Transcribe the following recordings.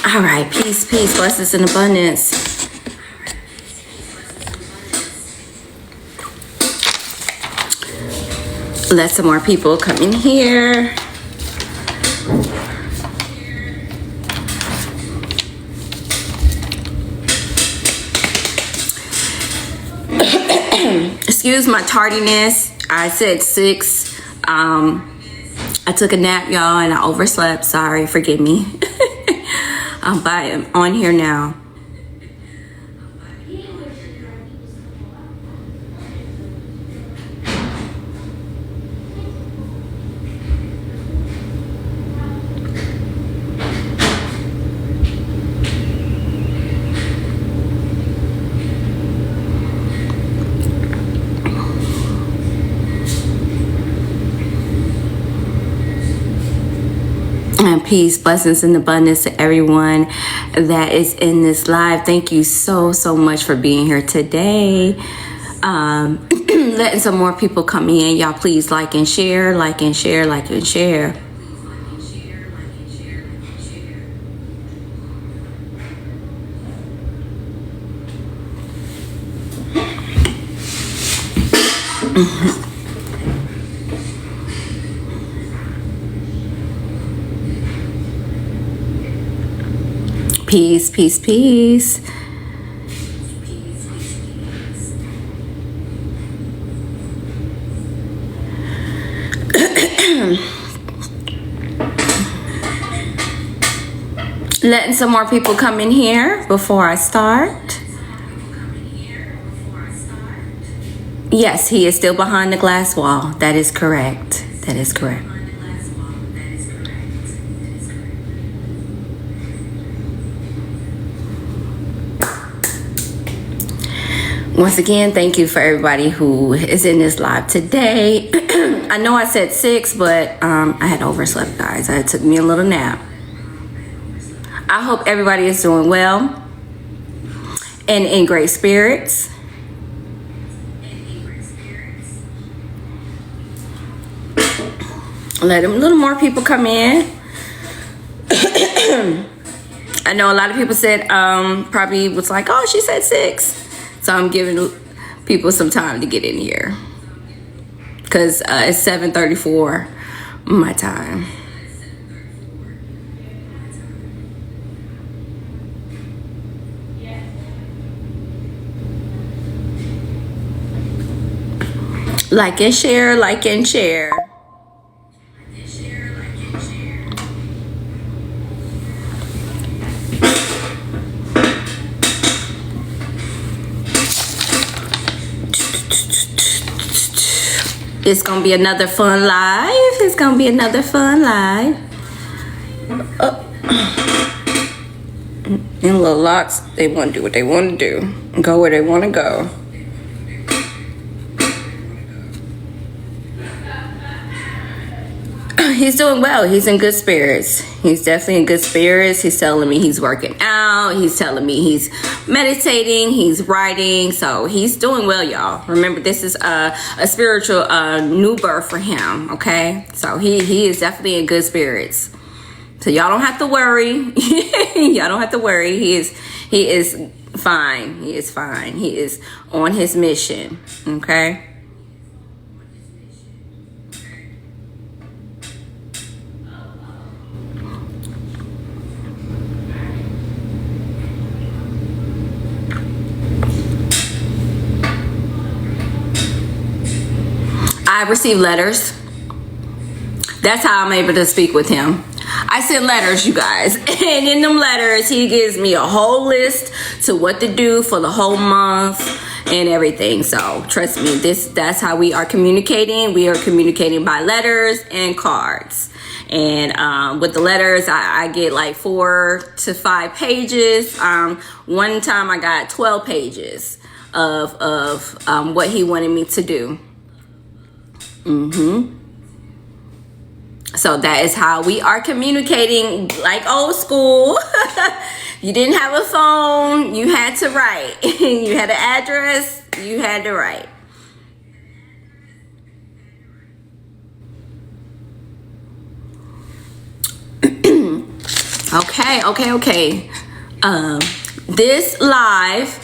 All right, peace, peace, blessings and abundance. Let some more people come in here. Excuse my tardiness. I said 6. I took a nap, y'all, and I overslept. Sorry, forgive me. But I'm on here now. And peace, blessings, and abundance to everyone that is in this live. Thank you so much for being here today. Letting some more people come in. Y'all please like and share, like and share, like and share. Peace, peace, peace. Letting some more people come in here before I start. Yes, he is still behind the glass wall. That is correct. That is correct. Once again, thank you for everybody who is in this live today. I know I said 6, but I had overslept, guys. It took me a little nap. I hope everybody is doing well and in great spirits. Let a little more people come in. I know a lot of people said, probably was like, oh, she said 6. So I'm giving people some time to get in here. Because it's 7:34 my time. Like and share, like and share. It's gonna be another fun live. It's gonna be another fun live. And little locks, they want to do what they want to do, and go where they want to go. He's doing well. He's in good spirits. He's definitely in good spirits. He's telling me he's working out. He's telling me he's meditating. He's writing. So he's doing well, y'all. Remember, this is a spiritual new birth for him. Okay, so he is definitely in good spirits. So y'all don't have to worry. Y'all don't have to worry. He is fine. He is fine. He is on his mission. Okay. I receive letters. That's how I'm able to speak with him. I send letters, you guys. And in them letters, he gives me a whole list to what to do for the whole month and everything. So trust me, that's how we are communicating. We are communicating by letters and cards. And with the letters, I get like 4 to 5 pages. One time I got 12 pages of what he wanted me to do. So that is how we are communicating, like old school. You didn't have a phone, you had to write. You had an address, you had to write. Okay. This live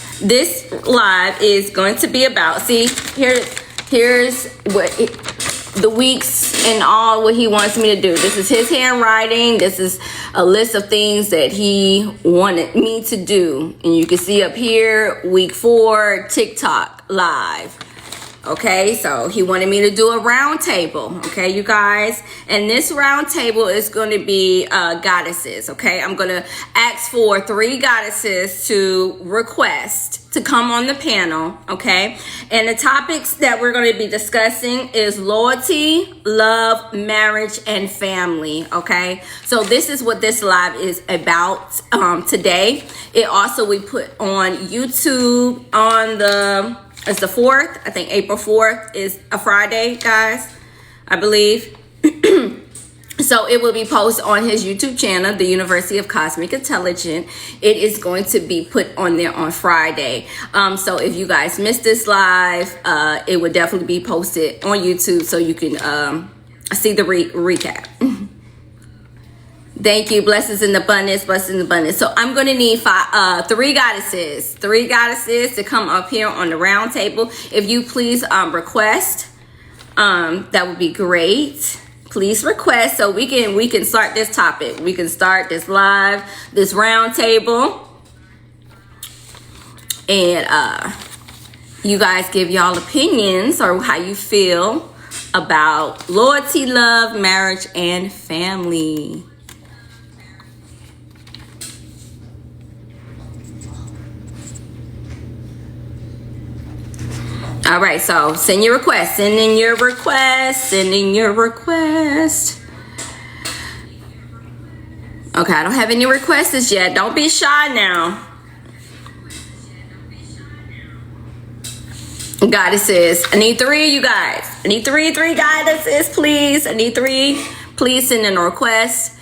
is going to be about, see, here's what the weeks and all what he wants me to do. This is his handwriting. This is a list of things that he wanted me to do. And you can see up here, week 4, TikTok live. Okay, so he wanted me to do a round table. Okay, you guys. And this round table is going to be goddesses. Okay, I'm going to ask for 3 goddesses to request to come on the panel. Okay, and the topics that we're going to be discussing is loyalty, love, marriage, and family. Okay, so this is what this live is about today. It also we put on YouTube on it's the 4th. I think April 4th is a Friday, guys, I believe. So it will be posted on his YouTube channel, the University of Cosmic Intelligence. It is going to be put on there on Friday. So if you guys missed this live, it would definitely be posted on YouTube so you can see the recap. Thank you. Blessings in abundance. Blessings in abundance. So I'm going to need 3 goddesses to come up here on the round table. If you please request, that would be great. Please request so we can start this topic. We can start this live, this round table, and you guys give y'all opinions or how you feel about loyalty, love, marriage, and family. All right, so send your request. Send in your request. Okay, I don't have any requests yet. Don't be shy now. Goddesses, I need 3 of you guys. I need three goddesses, please. I need 3. Please send in a request.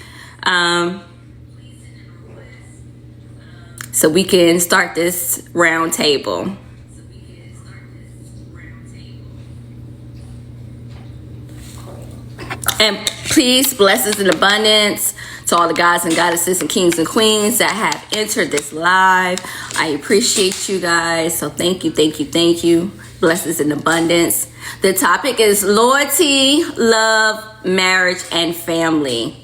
So we can start this round table. And please, blessings in abundance to all the gods and goddesses and kings and queens that have entered this live. I appreciate you guys. So thank you. Blessings in abundance. The topic is loyalty, love, marriage, and family.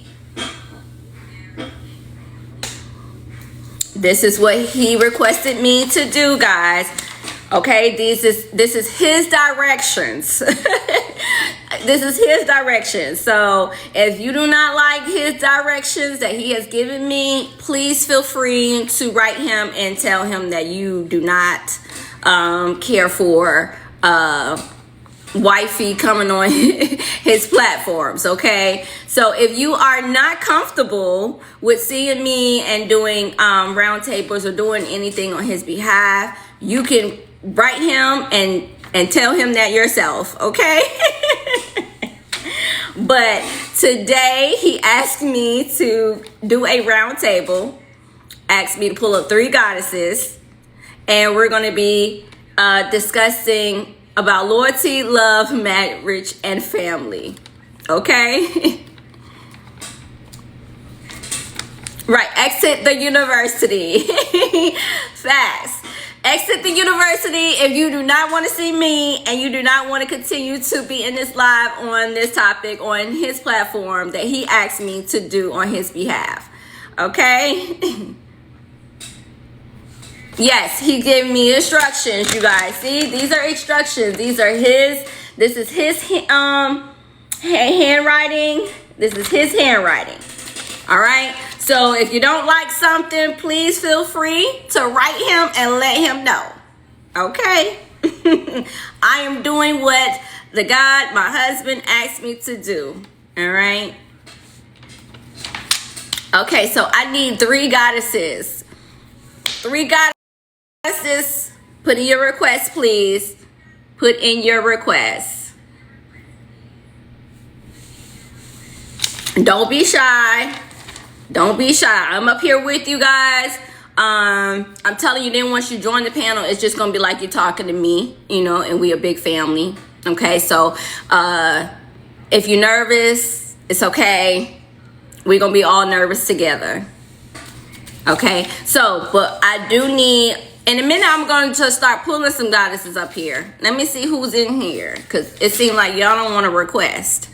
This is what he requested me to do, guys. Okay, this is his directions. This is his directions. So if you do not like his directions that he has given me, please feel free to write him and tell him that you do not care for wifey coming on his platforms. Okay, so if you are not comfortable with seeing me and doing roundtables or doing anything on his behalf, you can write him and tell him that yourself, okay? But today he asked me to do a round table, asked me to pull up 3 goddesses, and we're going to be discussing about loyalty, love, marriage, and family. Okay? Right, exit the university. Facts. Exit the university if you do not want to see me and you do not want to continue to be in this live on this topic on his platform that he asked me to do on his behalf. Okay? Yes, he gave me instructions, you guys. See, these are instructions. This is his handwriting. This is his handwriting. All right? So if you don't like something, please feel free to write him and let him know. Okay? I am doing what the God, my husband, asked me to do. All right? Okay, so I need 3 goddesses. 3 goddesses. Put in your request, please. Put in your request. Don't be shy. Don't be shy. I'm up here with you guys. I'm telling you, then once you join the panel, it's just gonna be like you're talking to me, and we a big family. Okay, so if you're nervous, it's okay. We're gonna be all nervous together. Okay, so, but I do need, in a minute, I'm going to start pulling some goddesses up here. Let me see who's in here, because it seems like y'all don't want to request.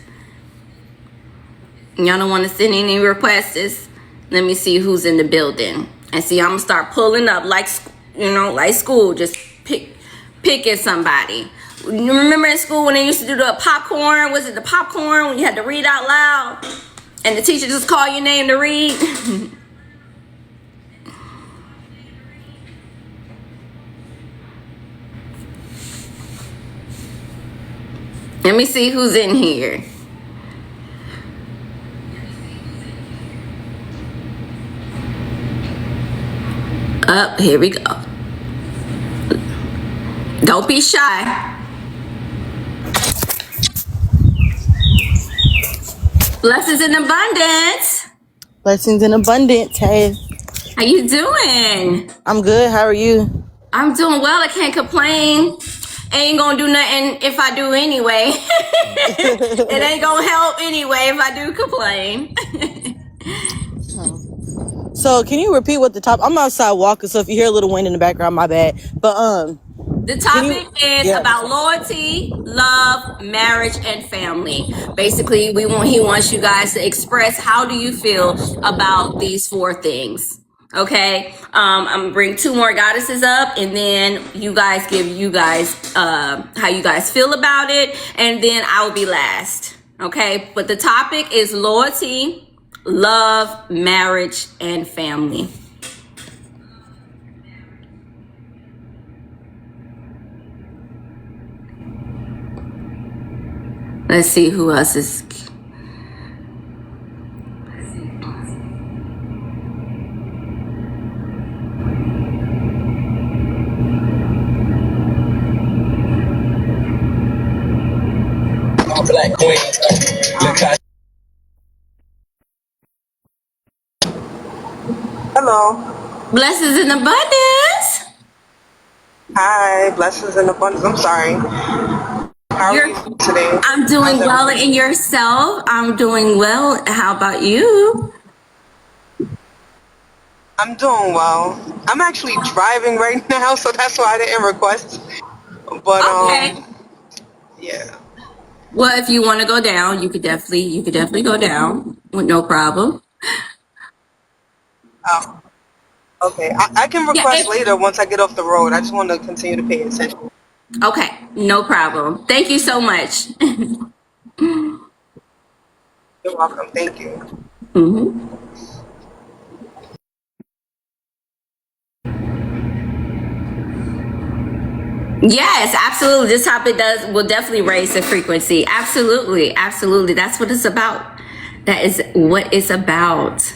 Y'all don't want to send any requests. Let me see who's in the building. And see, I'm going to start pulling up like, like school, just picking somebody. You remember in school when they used to do the popcorn? Was it the popcorn when you had to read out loud? And the teacher just called your name to read? Let me see who's in here. Up, here we go. Don't be shy. Blessings in abundance. Blessings in abundance. Hey, How you doing? I'm good. How are you? I'm doing well. I can't complain. Ain't gonna do nothing if I do anyway. It ain't gonna help anyway if I do complain. So, can you repeat what the top? I'm outside walking, so if you hear a little wind in the background, my bad. But The topic is about loyalty, love, marriage, and family. Basically, he wants you guys to express how do you feel about these 4 things. Okay, I'm gonna bring 2 more goddesses up, and then you guys give how you guys feel about it, and then I will be last. Okay, but the topic is loyalty, love, marriage, and family. Let's see who else is. Black queen. Hello. Blessings in abundance. Hi, blessings and abundance. I'm sorry. How are you today? I'm doing well, and yourself? I'm doing well. How about you? I'm doing well. I'm actually driving right now, so that's why I didn't request. But Okay. yeah. Well, if you want to go down, you could definitely go down with no problem. Oh, okay. I can Yeah. request later once I get off the road. I just want to continue to pay attention. Okay. No problem. Thank you so much. You're welcome. Thank you. hmm Yes, absolutely. This topic will definitely raise the frequency. Absolutely, absolutely. That's what it's about. That is what it's about.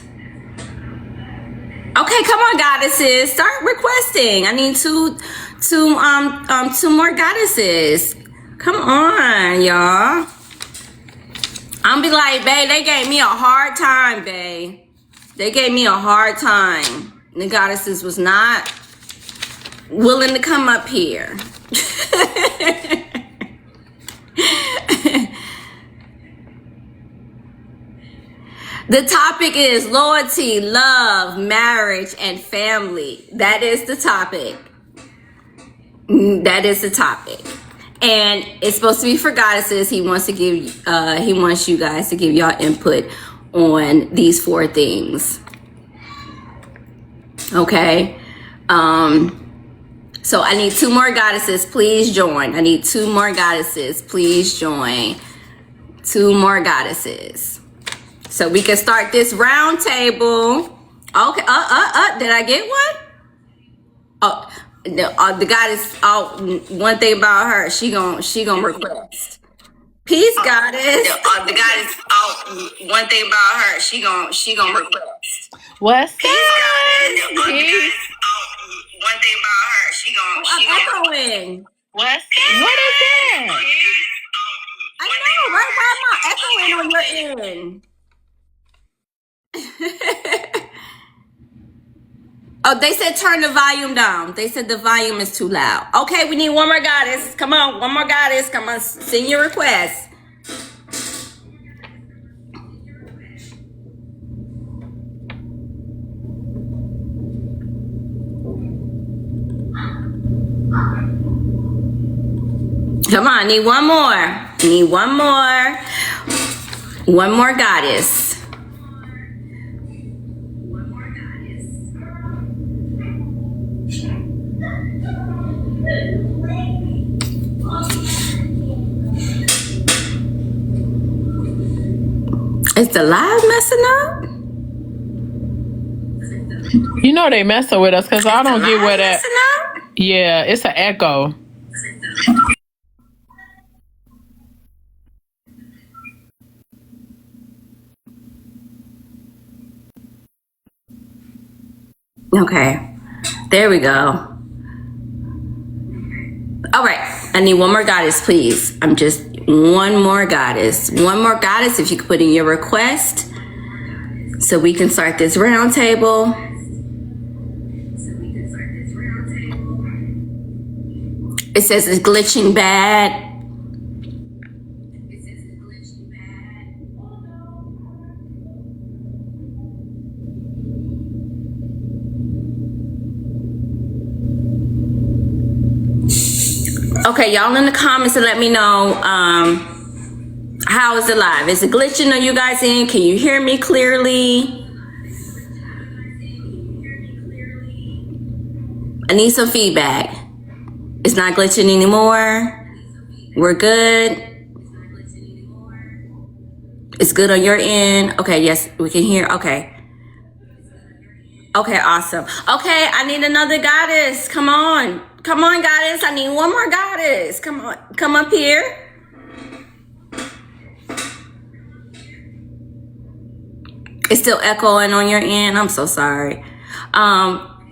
Okay, come on, goddesses. Start requesting. I need two more goddesses. Come on, y'all. I'm be like, babe, they gave me a hard time, babe. They gave me a hard time. The goddesses was not willing to come up here. The topic is loyalty, love, marriage, and family. That is the topic. That is the topic. And it's supposed to be for goddesses. He wants you guys to give y'all input on these 4 things. Okay. So I need 2 more goddesses. Please join. I need 2 more goddesses. Please join. 2 more goddesses. So we can start this round table. Okay. Did I get one? Oh, the goddess. Oh, one thing about her, she gon' request. Peace, goddess. The goddess. Oh, one thing about her, she gon' request. What's Peace, up? goddess. Peace. One thing about her, she gon' echoing. What's up? What is that? I know, right? Why am I echoing on your end? Oh, they said turn the volume down. They said the volume is too loud. Okay, we need one more goddess. Come on, one more goddess. Come on, send your request. Come on, need one more. Need one more. One more goddess. Is the live messing up? You know they messing with us because I don't get where that. Messing up? Yeah, it's an echo. Okay, there we go. All right, I need one more goddess, please. I'm just one more goddess. One more goddess, if you could put in your request so we can start this round table. It says it's glitching bad. Okay, y'all in the comments and let me know how is it live? Is it glitching? Are you guys in? Can you hear me clearly? I need some feedback. It's not glitching anymore. We're good. It's good on your end. Okay, yes, we can hear. Okay. Okay, awesome. Okay, I need another goddess. Come on. Come on, goddess. I need one more goddess. Come on. Come up here. It's still echoing on your end. I'm so sorry.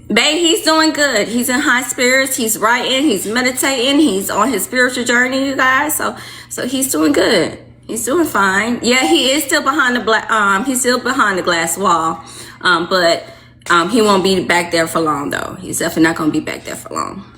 Babe, he's doing good. He's in high spirits. He's writing. He's meditating. He's on his spiritual journey, you guys. So he's doing good. He's doing fine. Yeah, he is still behind the he's still behind the glass wall. But he won't be back there for long, though. He's definitely not going to be back there for long.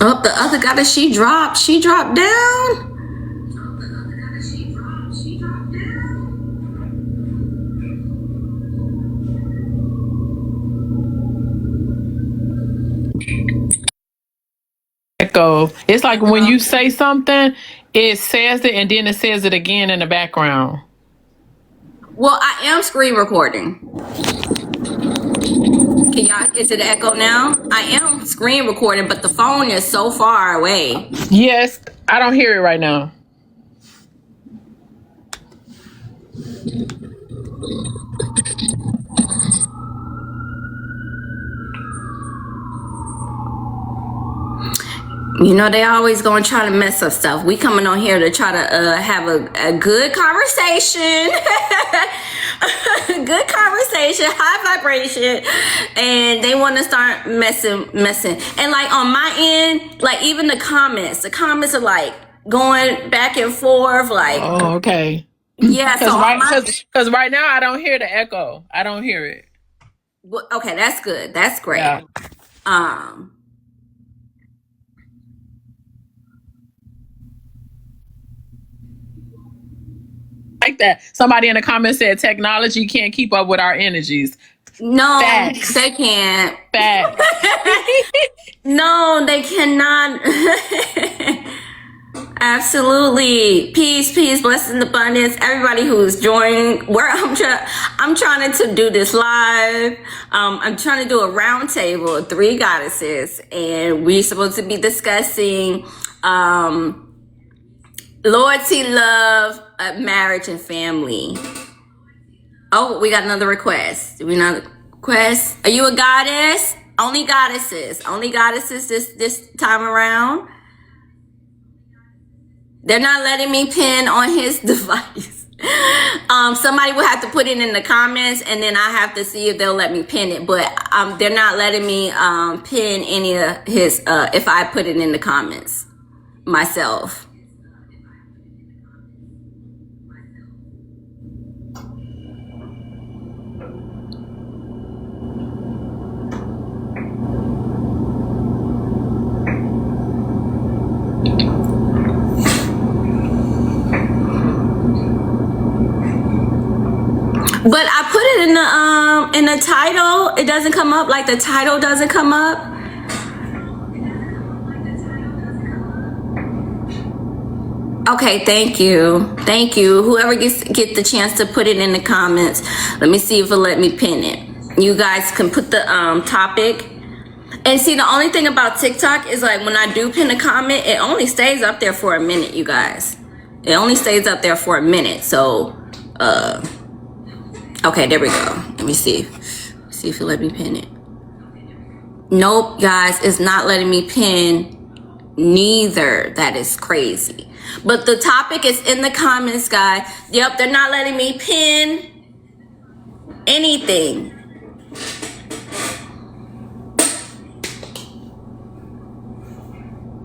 Oh, the other goddess, she dropped. She dropped down. Echo. It's like when you say something, it says it and then it says it again in the background. Well, I am screen recording. Can y'all, is it echo now? I am screen recording, but the phone is so far away. Yes, I don't hear it right now. You know, they always gonna try to mess up stuff. We coming on here to try to have a good conversation. Good conversation, high vibration. And they want to start messing. And like on my end, like even the comments are like going back and forth. Like, oh, okay. Yeah, because right now I don't hear the echo. I don't hear it. Well, okay, that's good. That's great. Yeah. Like that. Somebody in the comments said technology can't keep up with our energies. No, Facts. They can't. Facts. No, they cannot. Absolutely. Peace, blessings, abundance. Everybody who's joining. I'm trying to do this live. I'm trying to do a round table of 3 goddesses, and we're supposed to be discussing loyalty, love, marriage, and family. Oh, we got another request. Do we not request? Are you a goddess? Only goddesses. Only goddesses this time around. They're not letting me pin on his device. Somebody will have to put it in the comments, and then I have to see if they'll let me pin it. But they're not letting me pin any of his if I put it in the comments myself. But I put it in the title. It doesn't come up. Like the title doesn't come up. Okay, thank you. Thank you. Whoever get the chance to put it in the comments. Let me see if it'll let me pin it. You guys can put the topic. And see, the only thing about TikTok is like when I do pin a comment, it only stays up there for a minute, you guys. It only stays up there for a minute. So, okay, there we go. Let me see. See if it'll let me pin it. Nope, guys, it's not letting me pin neither. That is crazy. But the topic is in the comments, guys. Yep, they're not letting me pin anything.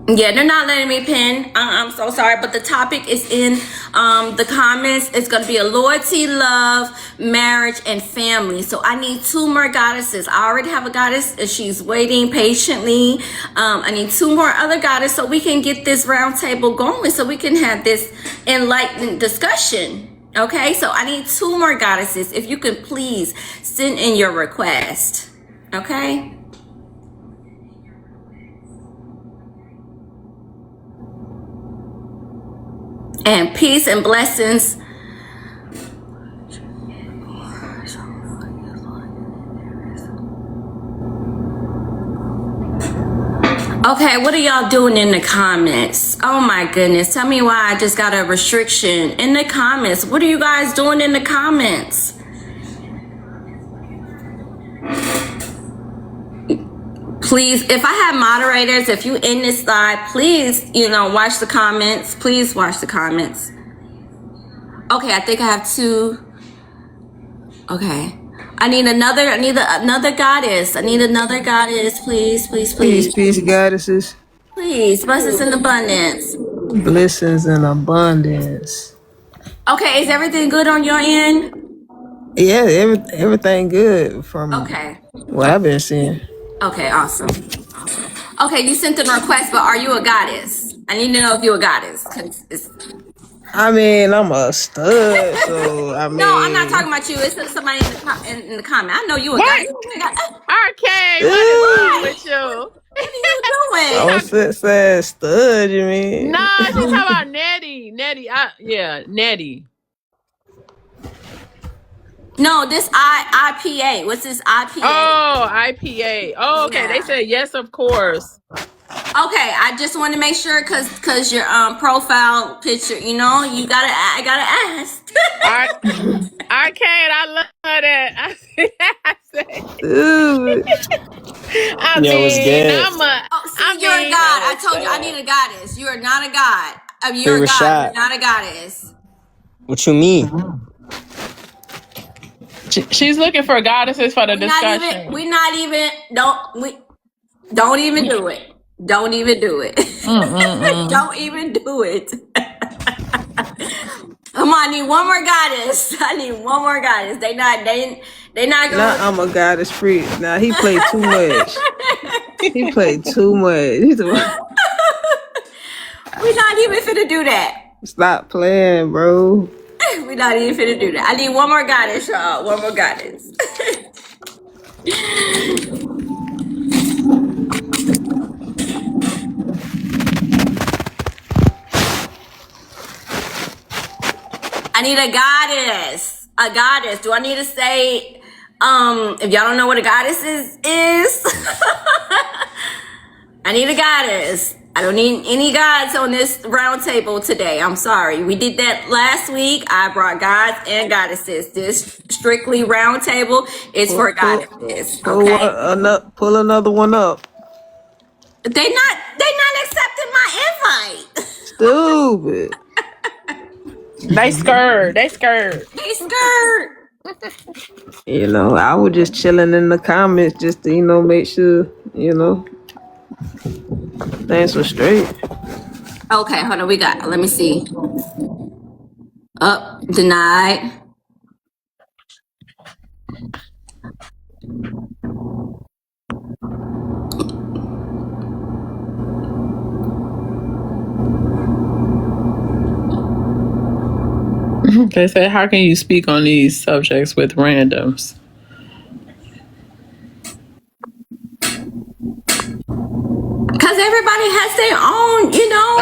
Yeah, they're not letting me pin. I'm so sorry, but the topic is in the comments. It's going to be a loyalty, love, marriage, and family. So I need 2 more goddesses. I already have a goddess. She's waiting patiently. I need 2 more other goddesses so we can get this round table going, so we can have this enlightened discussion. Okay, so I need 2 more goddesses. If you can please send in your request. Okay. And peace and blessings. Okay, what are y'all doing in the comments? Oh my goodness. Tell me why I just got a restriction in the comments. What are you guys doing in the comments? Please, if I have moderators, if you in this live, please, watch the comments. Please watch the comments. Okay, I think I have 2. Okay. I need another goddess. I need another goddess. Please, please, please. Peace, goddesses. Please, blessings in abundance. Blessings in abundance. Okay, is everything good on your end? Yeah, everything good from what I've been seeing. Okay, awesome. Okay, you sent the request, but are you a goddess? I need to know if you're a goddess. I mean, I'm a stud, so I mean. No, I'm not talking about you. It's somebody in the comment. I know you a goddess. Okay, what is wrong with you? What are you doing? I was saying stud, you mean? No, she's talking about Nettie. Nettie. No, this IPA. What's this IPA? Oh, IPA. Oh, okay. Yeah. They said yes, of course. Okay, I just want to make sure because your profile picture, I gotta ask. I can't. I love that. You're a god. I told you I need a goddess. You are not a god. You're a god. You're not a goddess. What you mean? She's looking for goddesses for the discussion. Don't even do it. Don't even do it. Don't even do it. Come on, I need 1 more goddess. I need 1 more goddess. They not going. Nah, I'm a goddess freak. Nah, he played too much. He played too much. We're not even finna do that. Stop playing, bro. We're not even finna do that. I need 1 more goddess, y'all. 1 more goddess. I need a goddess. A goddess. Do I need to say, if y'all don't know what a goddess is? I need a goddess. I don't need any gods on this round table today. I'm sorry. We did that last week. I brought gods and goddesses. This strictly round table is for goddesses. Okay? Pull another one up. They not accepting my invite. Stupid. They scared. I was just chilling in the comments just to, make sure, things were straight. Okay, hold on. Let me see. Denied. They say, how can you speak on these subjects with randoms? Because everybody has their own,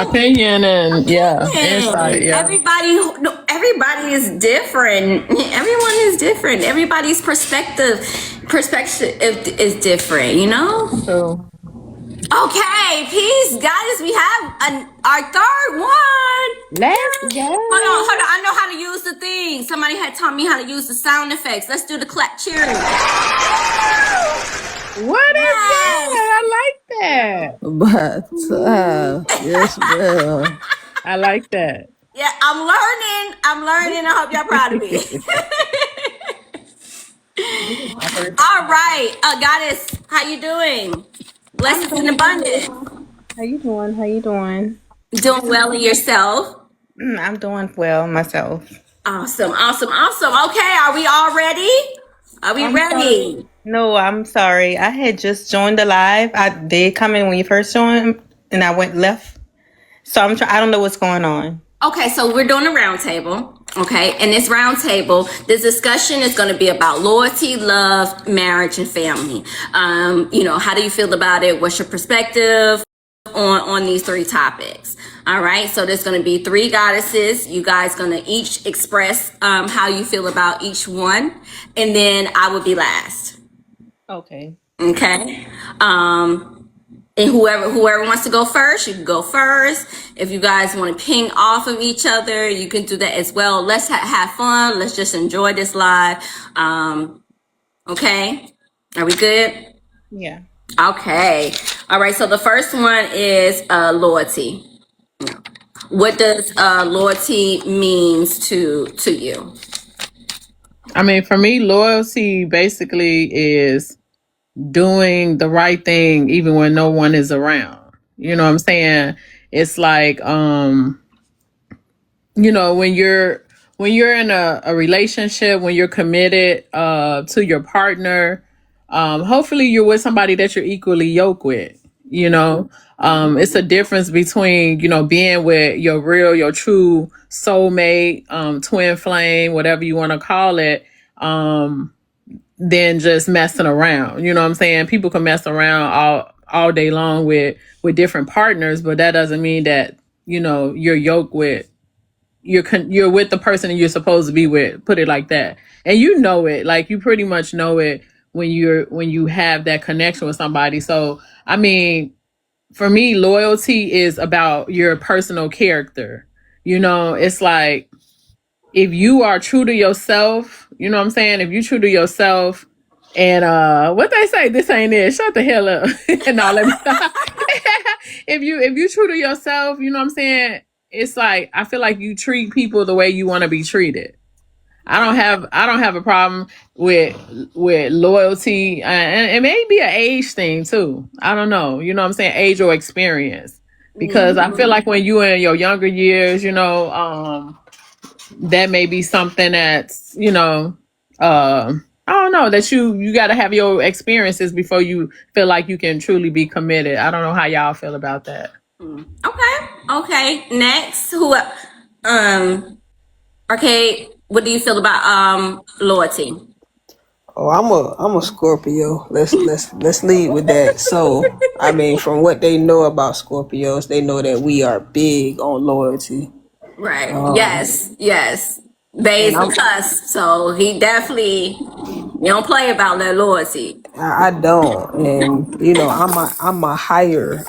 Opinion and insight. opinion. Everybody is different. Everyone is different. Everybody's perspective is different. So Okay, peace, guys. We have our third one. Let's go. Hold on. I know how to use the thing. Somebody had taught me how to use the sound effects. Let's do the clap cheering. what is that? I like that. But yes, ma'am. I like that. Yeah, I'm learning. I hope y'all proud of me. All right, goddess, how you doing? Blessings and abundance. How you doing? How you doing? Doing well in yourself. I'm doing well myself. Awesome. Okay, are we all ready? Are we ready? Sorry. No, I'm sorry. I had just joined the live. I did come in when you first joined, and I went left. So I don't know what's going on. Okay, so we're doing a round table. Okay, and this round table, this discussion is going to be about loyalty, love, marriage, and family. How do you feel about it? What's your perspective on these three topics? All right, so there's going to be three goddesses. You guys going to each express how you feel about each one, and then I will be last. Okay. Okay. And whoever wants to go first, you can go first. If you guys want to ping off of each other, you can do that as well. Let's have fun. Let's just enjoy this live. Okay. Are we good? Yeah. Okay. All right. So the first one is loyalty. What does loyalty means to you? I mean, for me, loyalty basically is doing the right thing even when no one is around. You know what I'm saying? It's like when you're in a relationship, when you're committed to your partner, hopefully you're with somebody that you're equally yoked with. It's a difference between being with your true soulmate, twin flame, whatever you want to call it, than just messing around. You know what I'm saying? People can mess around all day long with different partners, but that doesn't mean that you're yoked with you're with the person you're supposed to be with. Put it like that, and it. Like, you pretty much know it when you have that connection with somebody. So I mean, for me, loyalty is about your personal character. It's like, if you are true to yourself, you know what I'm saying? If you true to yourself, and what they say, this ain't it. Shut the hell up. No, let me stop. If you true to yourself, you know what I'm saying? It's like, I feel like you treat people the way you want to be treated. I don't have a problem with loyalty, and it may be an age thing too. I don't know. You know what I'm saying? Age or experience. Because I feel like when you in your younger years, that may be something that's, I don't know, that you got to have your experiences before you feel like you can truly be committed. I don't know how y'all feel about that. Okay. Next, okay, what do you feel about loyalty? Oh, I'm a Scorpio. Let's lead with that. So, I mean, from what they know about Scorpios, they know that we are big on loyalty. Right. Yes. Bay's And the cusp, so he definitely, you don't play about that loyalty. I don't, and I'm a higher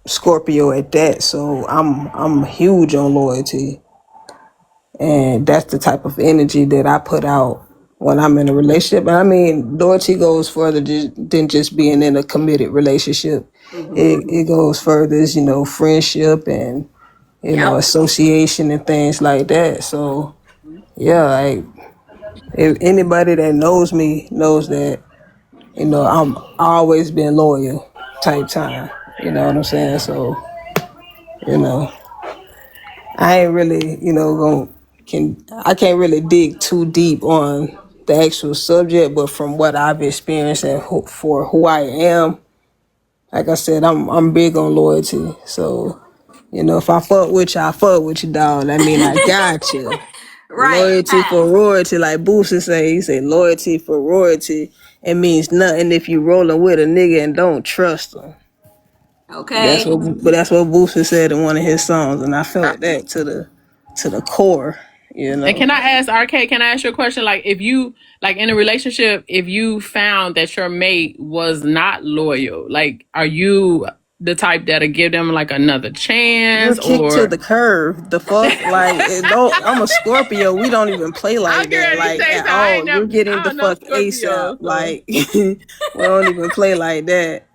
Scorpio at that. So I'm huge on loyalty, and that's the type of energy that I put out when I'm in a relationship. I mean, loyalty goes further than just being in a committed relationship. It goes further as, friendship and association and things like that. So yeah, like, if anybody that knows me knows that, I'm always been loyal type time. You know what I'm saying? So, I ain't really, I can't really dig too deep on the actual subject, but from what I've experienced and for who I am, like I said, I'm big on loyalty. So You know, if I fuck with you, I fuck with you, dog. That mean I got you. Right. Loyalty for royalty, like Boosie say. He say loyalty for royalty. It means nothing if you rolling with a nigga and don't trust him. Okay. That's what Boosie said in one of his songs, and I felt that to the core. You And know. can I ask RK, can I ask you a question? Like if you like in a relationship, if you found that your mate was not loyal, like are you the type that'll give them like another You're chance kicked to or the curve. The fuck, like it don't. I'm a Scorpio. We don't even play I'll like get that, ready to like say at so. I all. ain't You're never getting I the don't know fuck ASAP. Scorpio, so Like we don't even play like that.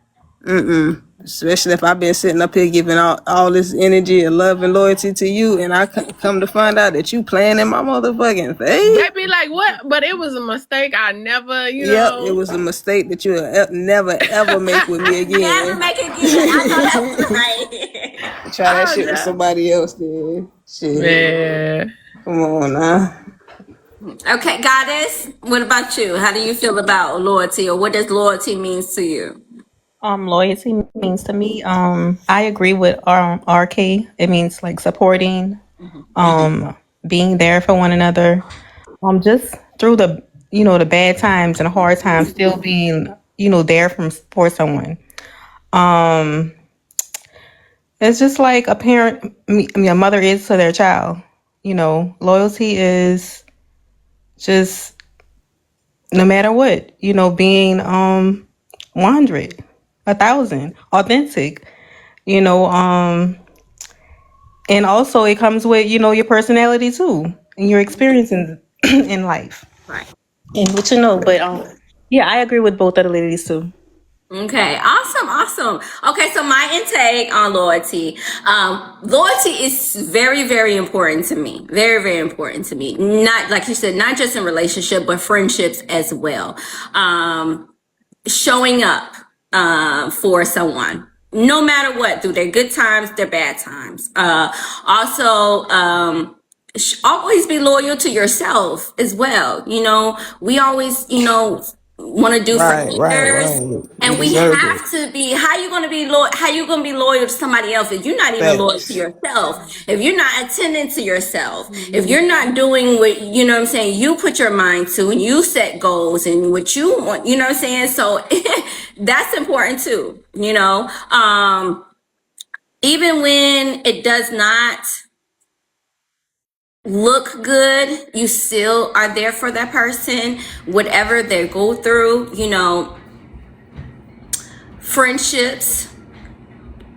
Especially if I've been sitting up here giving all this energy and love and loyalty to you, and I come to find out that you playing in my motherfucking face. they be like, what? But it was a mistake. I never, Yep, it was a mistake that you'll never ever make with me Never again. make it again. I know that's right. Try that Oh shit with no. somebody else, then. Shit, Man. come on now. Okay, Goddess, what about you? How do you feel about loyalty, or what does loyalty means to you? Loyalty means to me, I agree with RK. It means like supporting, being there for one another. Just through the the bad times and the hard times, still being there for someone. Um, it's just like a parent, a mother is to their child. Loyalty is just no matter what. Being 100, 1,000, authentic. You know, and also it comes with your personality too and your experience in life Right. and what but yeah, I agree with both of the ladies too. Okay, awesome. Okay, so my intake on loyalty. Loyalty is very, very important to me. Very, very important to me. Not, like you said, not just in relationship, but friendships as well. Showing up for someone, no matter what, through their good times, their bad times. Also, always be loyal to yourself as well. We always, want to do for others, Right. You and we deserve it. have to be. How you going to be loyal? How you going to be loyal to somebody else if you're not even loyal to Facts. yourself? If you're not attending to yourself, if you're not doing what what I'm saying, you put your mind to, and you set goals and what you want. What I'm saying. So that's important too. Even when it does not look good, you still are there for that person, whatever they go through. Friendships,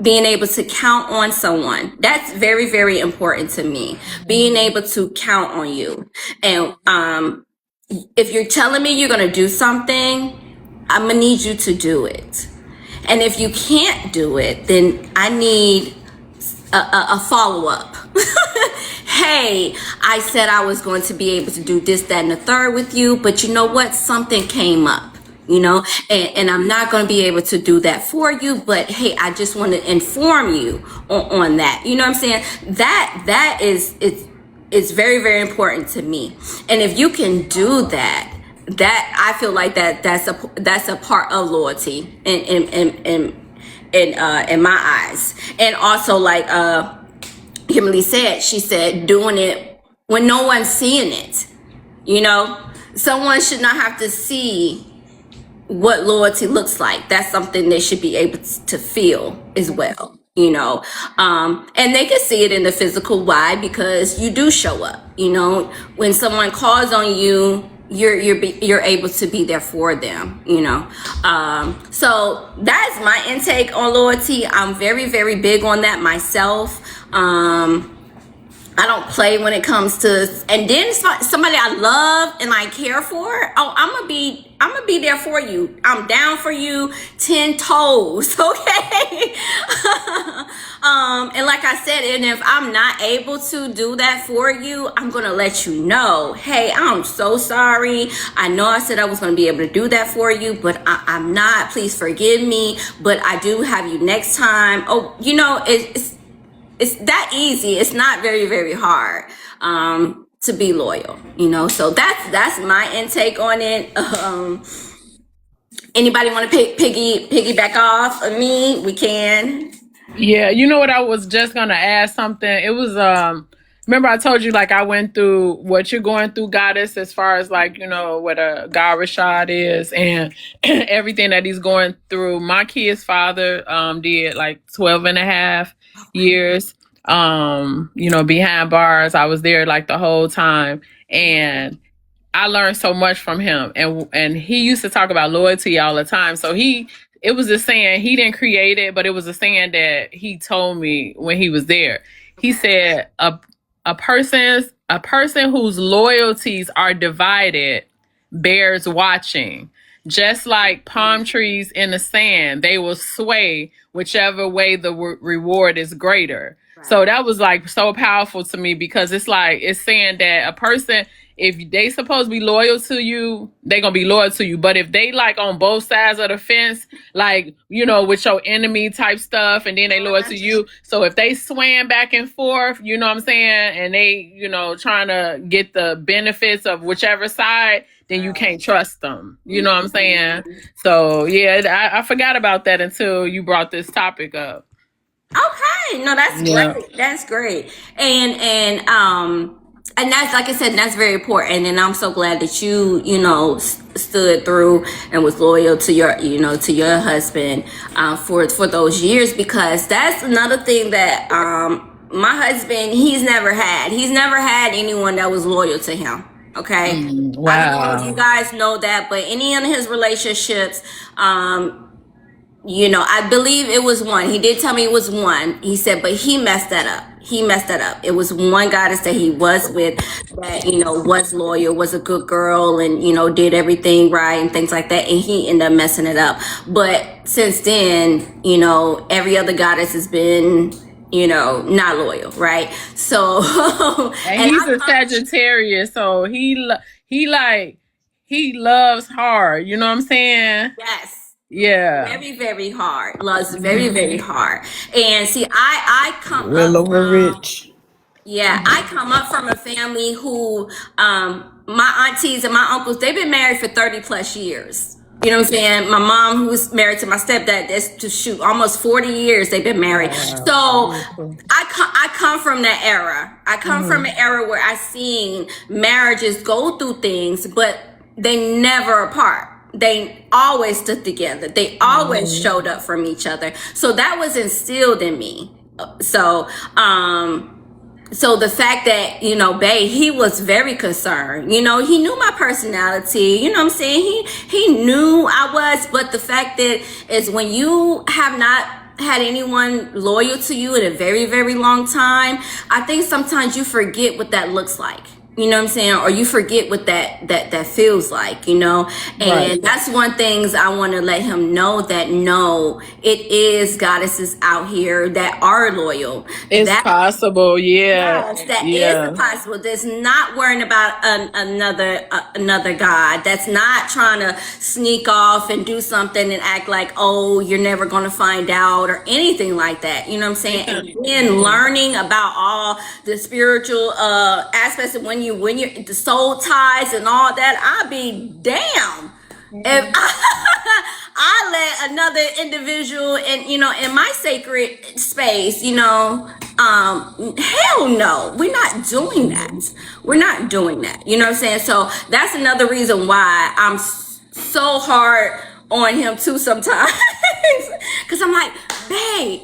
being able to count on someone, that's very, very important to me. Being able to count on you. And if you're telling me you're going to do something, I'm going to need you to do it. And if you can't do it, then I need a follow-up. Hey, I said I was going to be able to do this, that, and the third with you, but you know what? Something came up, and I'm not going to be able to do that for you, but hey, I just want to inform you on that. You know what I'm saying? That is, it's very, very important to me. And if you can do that, I feel like that's a part of loyalty in my eyes. And also, like Kimberly said, she said doing it when no one's seeing it. Someone should not have to see what loyalty looks like. That's something they should be able to feel as well. And they can see it in the physical. Why? Because you do show up. When someone calls on you, you're able to be there for them. So that's my intake on loyalty. I'm very, very big on that myself. I don't play when it comes to, and then somebody I love and I care for. Oh, I'm gonna be there for you. I'm down for you, 10 toes, okay? And like I said, and if I'm not able to do that for you, I'm gonna let you know. Hey, I'm so sorry. I know I said I was gonna be able to do that for you, but I'm not. Please forgive me. But I do have you next time. Oh, it's that easy. It's not very, very hard to be loyal, so that's my intake on it. Anybody want to piggyback off of me? We can. Yeah, you know what? I was just gonna ask something. It was remember I told you like I went through what you're going through, Goddess, as far as like, you know, what a God Rashad is and everything that he's going through. My kid's father did like 12 and a half years you know, behind bars. I was there like the whole time, and I learned so much from him, and he used to talk about loyalty all the time. So it was a saying, he didn't create it, but it was a saying that he told me when he was there. He said a person whose loyalties are divided bears watching. Just like palm trees in the sand, they will sway whichever way the reward is greater. So that was like so powerful to me, because it's like it's saying that a person, if they supposed to be loyal to you, they gonna be loyal to you. But if they like on both sides of the fence, like, you know, with your enemy type stuff, and then they loyal to you. So if they swaying back and forth, you know what I'm saying, and they, you know, trying to get the benefits of whichever side, then you can't trust them. You know what I'm saying? So yeah, I forgot about that until you brought this topic up. Okay, no, that's Yeah. great. That's great. And that's, like I said, that's very important. And I'm so glad that you know, stood through and was loyal to your, you know, to your husband for those years, because that's another thing that my husband, he's never had anyone that was loyal to him. Okay. I don't know if you guys know that, but any of his relationships, you know, I believe it was one. He did tell me it was one. He said, but he messed that up. It was one goddess that he was with that, you know, was loyal, was a good girl, and, you know, did everything right and things like that. And he ended up messing it up. But since then, you know, every other goddess has been, you know, not loyal, right? So, And he's a Sagittarius, so he loves hard. You know what I'm saying? yes. Yeah. Very, very hard. Loves very, very hard. And see, I come Real up over from, rich. yeah, I come up from a family who, my aunties and my uncles, they've been married for 30 plus years. You know what I'm saying? My mom, who was married to my stepdad, that's to shoot almost 40 years they've been married. So I come from that era. I come from an era where I seen marriages go through things, but they never apart. They always stood together. They always showed up from each other. So that was instilled in me. So, so the fact that, you know, babe, he was very concerned. You know, he knew my personality. You know what I'm saying? He knew I was, but the fact that is when you have not had anyone loyal to you in a very, very long time, I think sometimes you forget what that looks like. You know what I'm saying? Or you forget what that feels like, you know? And that's one things I want to let him know, that no, it is goddesses out here that are loyal. It's possible, yeah. Yes, that is possible. That's not worrying about another god. That's not trying to sneak off and do something and act like, oh, you're never gonna find out or anything like that. You know what I'm saying? And then learning about all the spiritual aspects of when you're the soul ties and all that. I'd be damn if I let another individual in, you know, in my sacred space, you know, hell no, we're not doing that. We're not doing that. You know what I'm saying? So that's another reason why I'm so hard on him too sometimes. Cause I'm like, babe,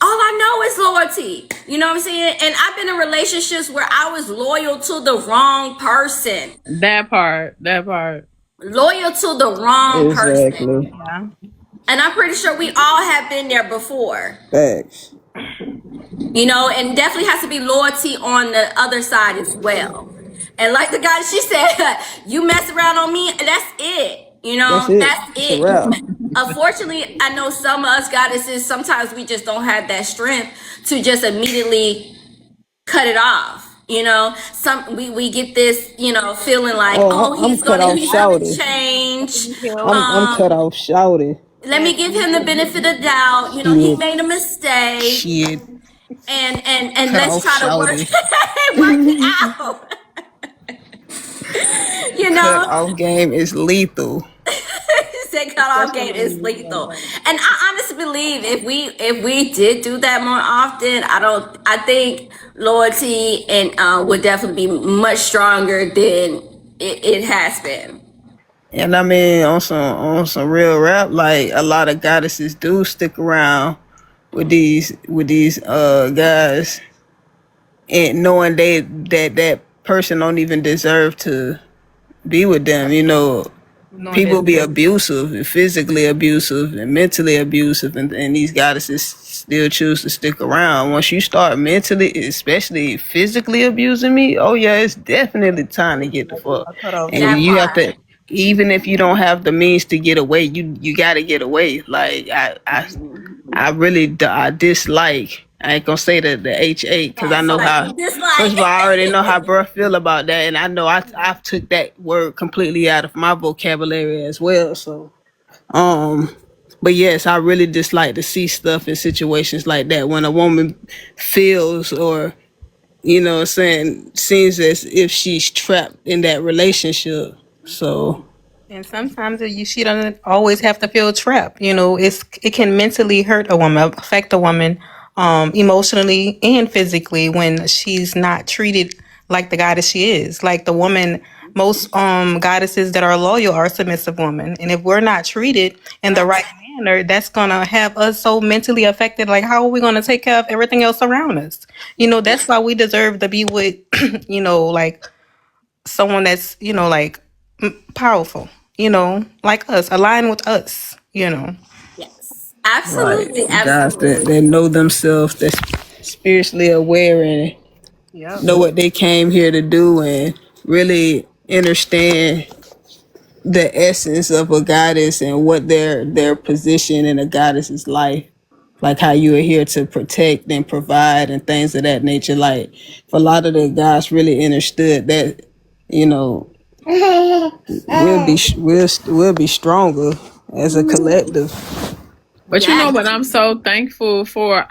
all I know is loyalty. You know what I'm saying? And I've been in relationships where I was loyal to the wrong person. That part. Loyal to the wrong person. Yeah. And I'm pretty sure we all have been there before. Thanks. You know, and definitely has to be loyalty on the other side as well. And like the guy, she said, you mess around on me, that's it. You know, that's It's a it. wrap. Unfortunately, I know some of us goddesses, sometimes we just don't have that strength to just immediately cut it off. You know, we get this, you know, feeling like, he's gonna change. I'm cut off shouting. Let me give him the benefit of doubt. You know, he made a mistake. Shit. And let's try to work it out. You know, Cut off game is lethal. Say cut cutoff game is lethal. And I honestly believe if we did do that more often, I think loyalty and would definitely be much stronger than it has been. And I mean, on some real rap, like a lot of goddesses do stick around with these guys, and knowing that person don't even deserve to be with them. You know, Knowing people that be abusive, and physically abusive, and mentally abusive, and these goddesses still choose to stick around. Once you start mentally, especially physically abusing me, oh yeah, it's definitely time to get the fuck. I cut off. And That you have part. to, even if you don't have the means to get away, you gotta get away. Like I really I dislike. I ain't gonna say the H8 because I Yes, know like how. you First of all, I already know dislike. how bruh feel about that, and I know I took that word completely out of my vocabulary as well. So, um, but yes, I really dislike to see stuff in situations like that when a woman feels or saying seems as if she's trapped in that relationship. So And sometimes she doesn't always have to feel trapped. It can mentally hurt a woman, affect a woman, emotionally and physically when she's not treated like the goddess she is. Like the woman, most goddesses that are loyal are submissive women, and if we're not treated in the right manner, that's gonna have us so mentally affected. Like, how are we gonna take care of everything else around us? That's why we deserve to be with, like someone that's like powerful, like us, align with us. Yes, right, absolutely, guys that, absolutely. that know themselves, that's spiritually aware and Yep. know what they came here to do and really understand the essence of a goddess and what their position in a goddess's life, like how you are here to protect and provide and things of that nature. Like for a lot of the guys really understood that, you know we'll be stronger as a collective. But you know Yes. what I'm so thankful for?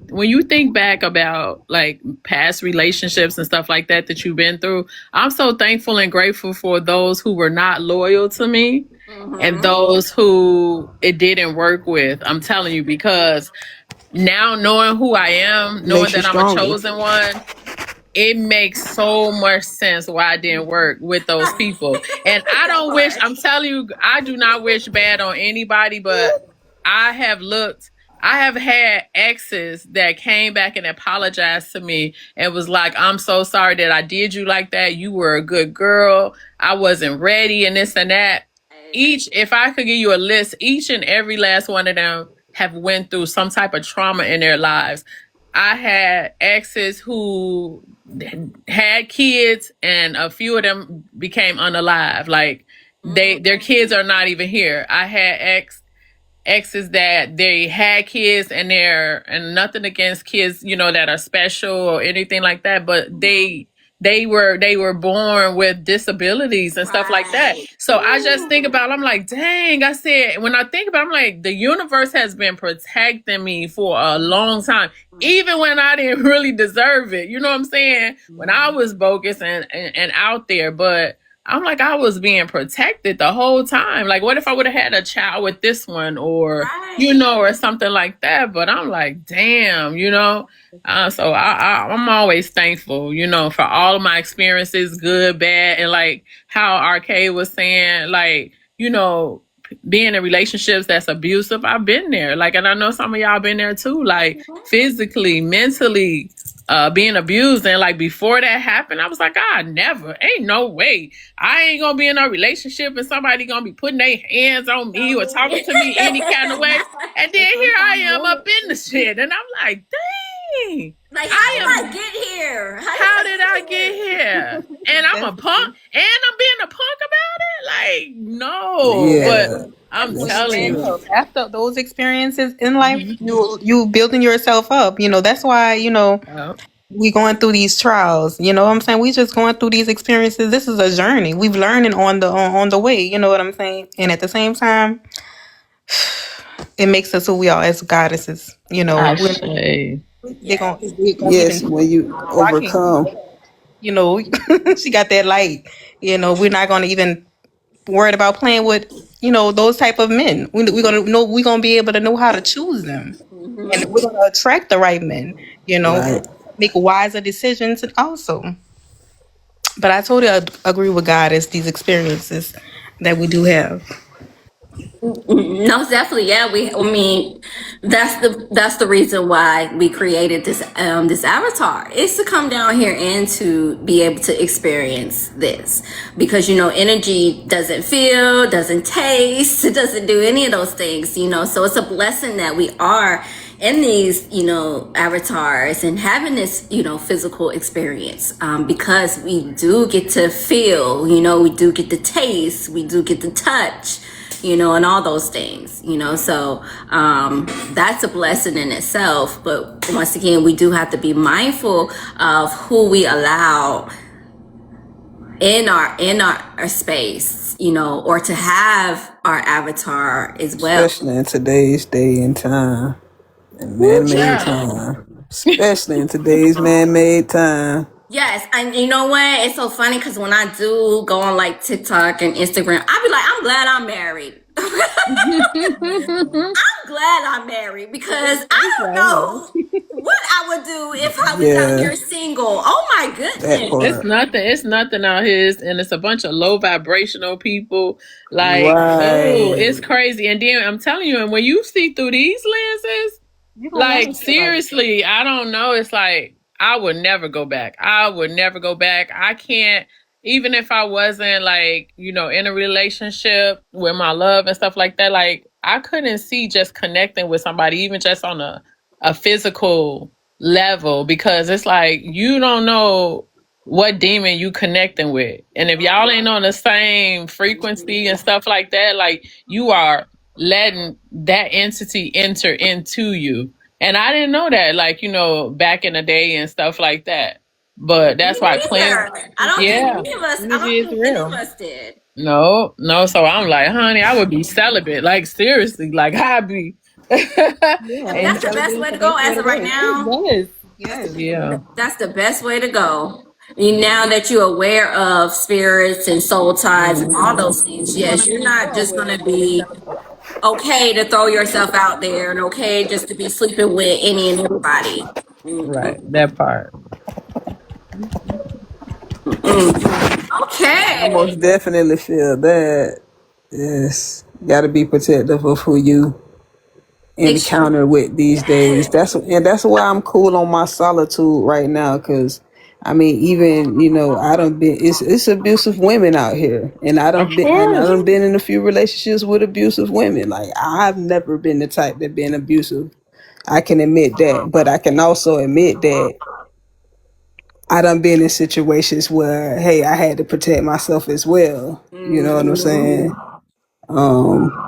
When you think back about like past relationships and stuff like that you've been through, I'm so thankful and grateful for those who were not loyal to me and Mm-hmm. those who it didn't work with. I'm telling you, because now knowing who I am, knowing Makes you that I'm a stronger. chosen one, it makes so much sense why I didn't work with those people. And I That don't wish, part. I'm telling you, I do not wish bad on anybody, but I have looked, I have had exes that came back and apologized to me and was like, I'm so sorry that I did you like that. You were a good girl. I wasn't ready and this and that. If I could give you a list, each and every last one of them have went through some type of trauma in their lives. I had exes who had kids and a few of them became unalive. Like their kids are not even here. I had exes that they had kids and nothing against kids, that are special or anything like that, but they were born with disabilities and stuff like that. Right. So I just think about, I'm like, dang, I said, when I think about it, I'm like, the universe has been protecting me for a long time, even when I didn't really deserve it. You know what I'm saying? When I was bogus and out there, but I'm like, I was being protected the whole time. Like, what if I would have had a child with this one Right. or something like that? But I'm like, damn, so I'm always thankful, for all of my experiences, good, bad, and like how Arcade was saying, like, being in relationships that's abusive, I've been there. Like, and I know some of y'all been there too, like physically, mentally, being abused. And like before that happened, I was like, never, ain't no way. I ain't gonna be in a relationship and somebody gonna be putting their hands on me or talking to me any kind of way. And then here I am up in the shit. And I'm like, dang, Like, I how did I am get here? how did I get here? And I'm a punk and I'm being a punk about it? Like, no. But Yeah, I'm Well, that's you telling man true. you. up. After those experiences in life, Mhm. you building yourself up. That's why Yeah. we going through these trials. You know what I'm saying? We just going through these experiences. This is a journey. We've learning on the way. You know what I'm saying? And at the same time, it makes us who we are as goddesses. I We're say. they gonna Yes, even when you rocking. overcome. She got that light. We're not gonna even worried about playing with, those type of men. We're gonna be able to know how to choose them, and we're gonna attract the right men. Right. Make wiser decisions, and also. But I totally agree with God. It's these experiences that we do have. No, definitely, yeah. I mean, that's the reason why we created this avatar. Is to come down here and to be able to experience this, because energy doesn't feel, doesn't taste, it doesn't do any of those things. So it's a blessing that we are in these avatars and having this physical experience, because we do get to feel, we do get the taste, we do get the touch, and all those things, so that's a blessing in itself. But once again, we do have to be mindful of who we allow in our space, or to have our avatar as well. Especially in today's day and time and Ooh, man-made yeah. time. Especially in today's man-made time. Yes, and you know what? It's so funny because when I do go on like TikTok and Instagram, I be like, I'm glad I'm married. I'm glad I'm married because I don't know what I would do if I was out Yeah, here single. Oh my that goodness. It's part. nothing. It's nothing out here, and it's a bunch of low vibrational people. Like, oh, Right. it's crazy. And then I'm telling you, and when you see through these lenses, You gonna never like feel like seriously, I don't know. It's like I would never go back. I would never go back. I can't, even if I wasn't like, in a relationship with my love and stuff like that, like I couldn't see just connecting with somebody, even just on a physical level, because it's like you don't know what demon you connecting with. And if y'all ain't on the same frequency and stuff like that, like you are letting that entity enter into you. And I didn't know that, like, back in the day and stuff like that. But Me that's why neither. yeah, I don't energy is think any of real. us did. no, no. So I'm like, honey, I would be celibate. Like, seriously, like, I'd be. Yeah, And and And that's the celebrate best is way the to go best way as to of right go. now. It does. That's Yes. yeah, that's the best way to go. Now that you're aware of spirits and soul ties and all those things, You're yes, gonna you're be not more just aware gonna of what is be celibate. okay to throw yourself out there and okay just to be sleeping with any and everybody. right. That part. I Okay. most definitely feel that. Yes. Gotta be protective of who you Extreme. encounter with these days. Yes. That's why I'm cool on my solitude right now. Cause I mean, even I done been. It's abusive women out here, and Of I course. done been in a few relationships with abusive women. Like I've never been the type that been abusive. I can admit that, but I can also admit that I done been in situations where hey, I had to protect myself as well. You know what I'm saying?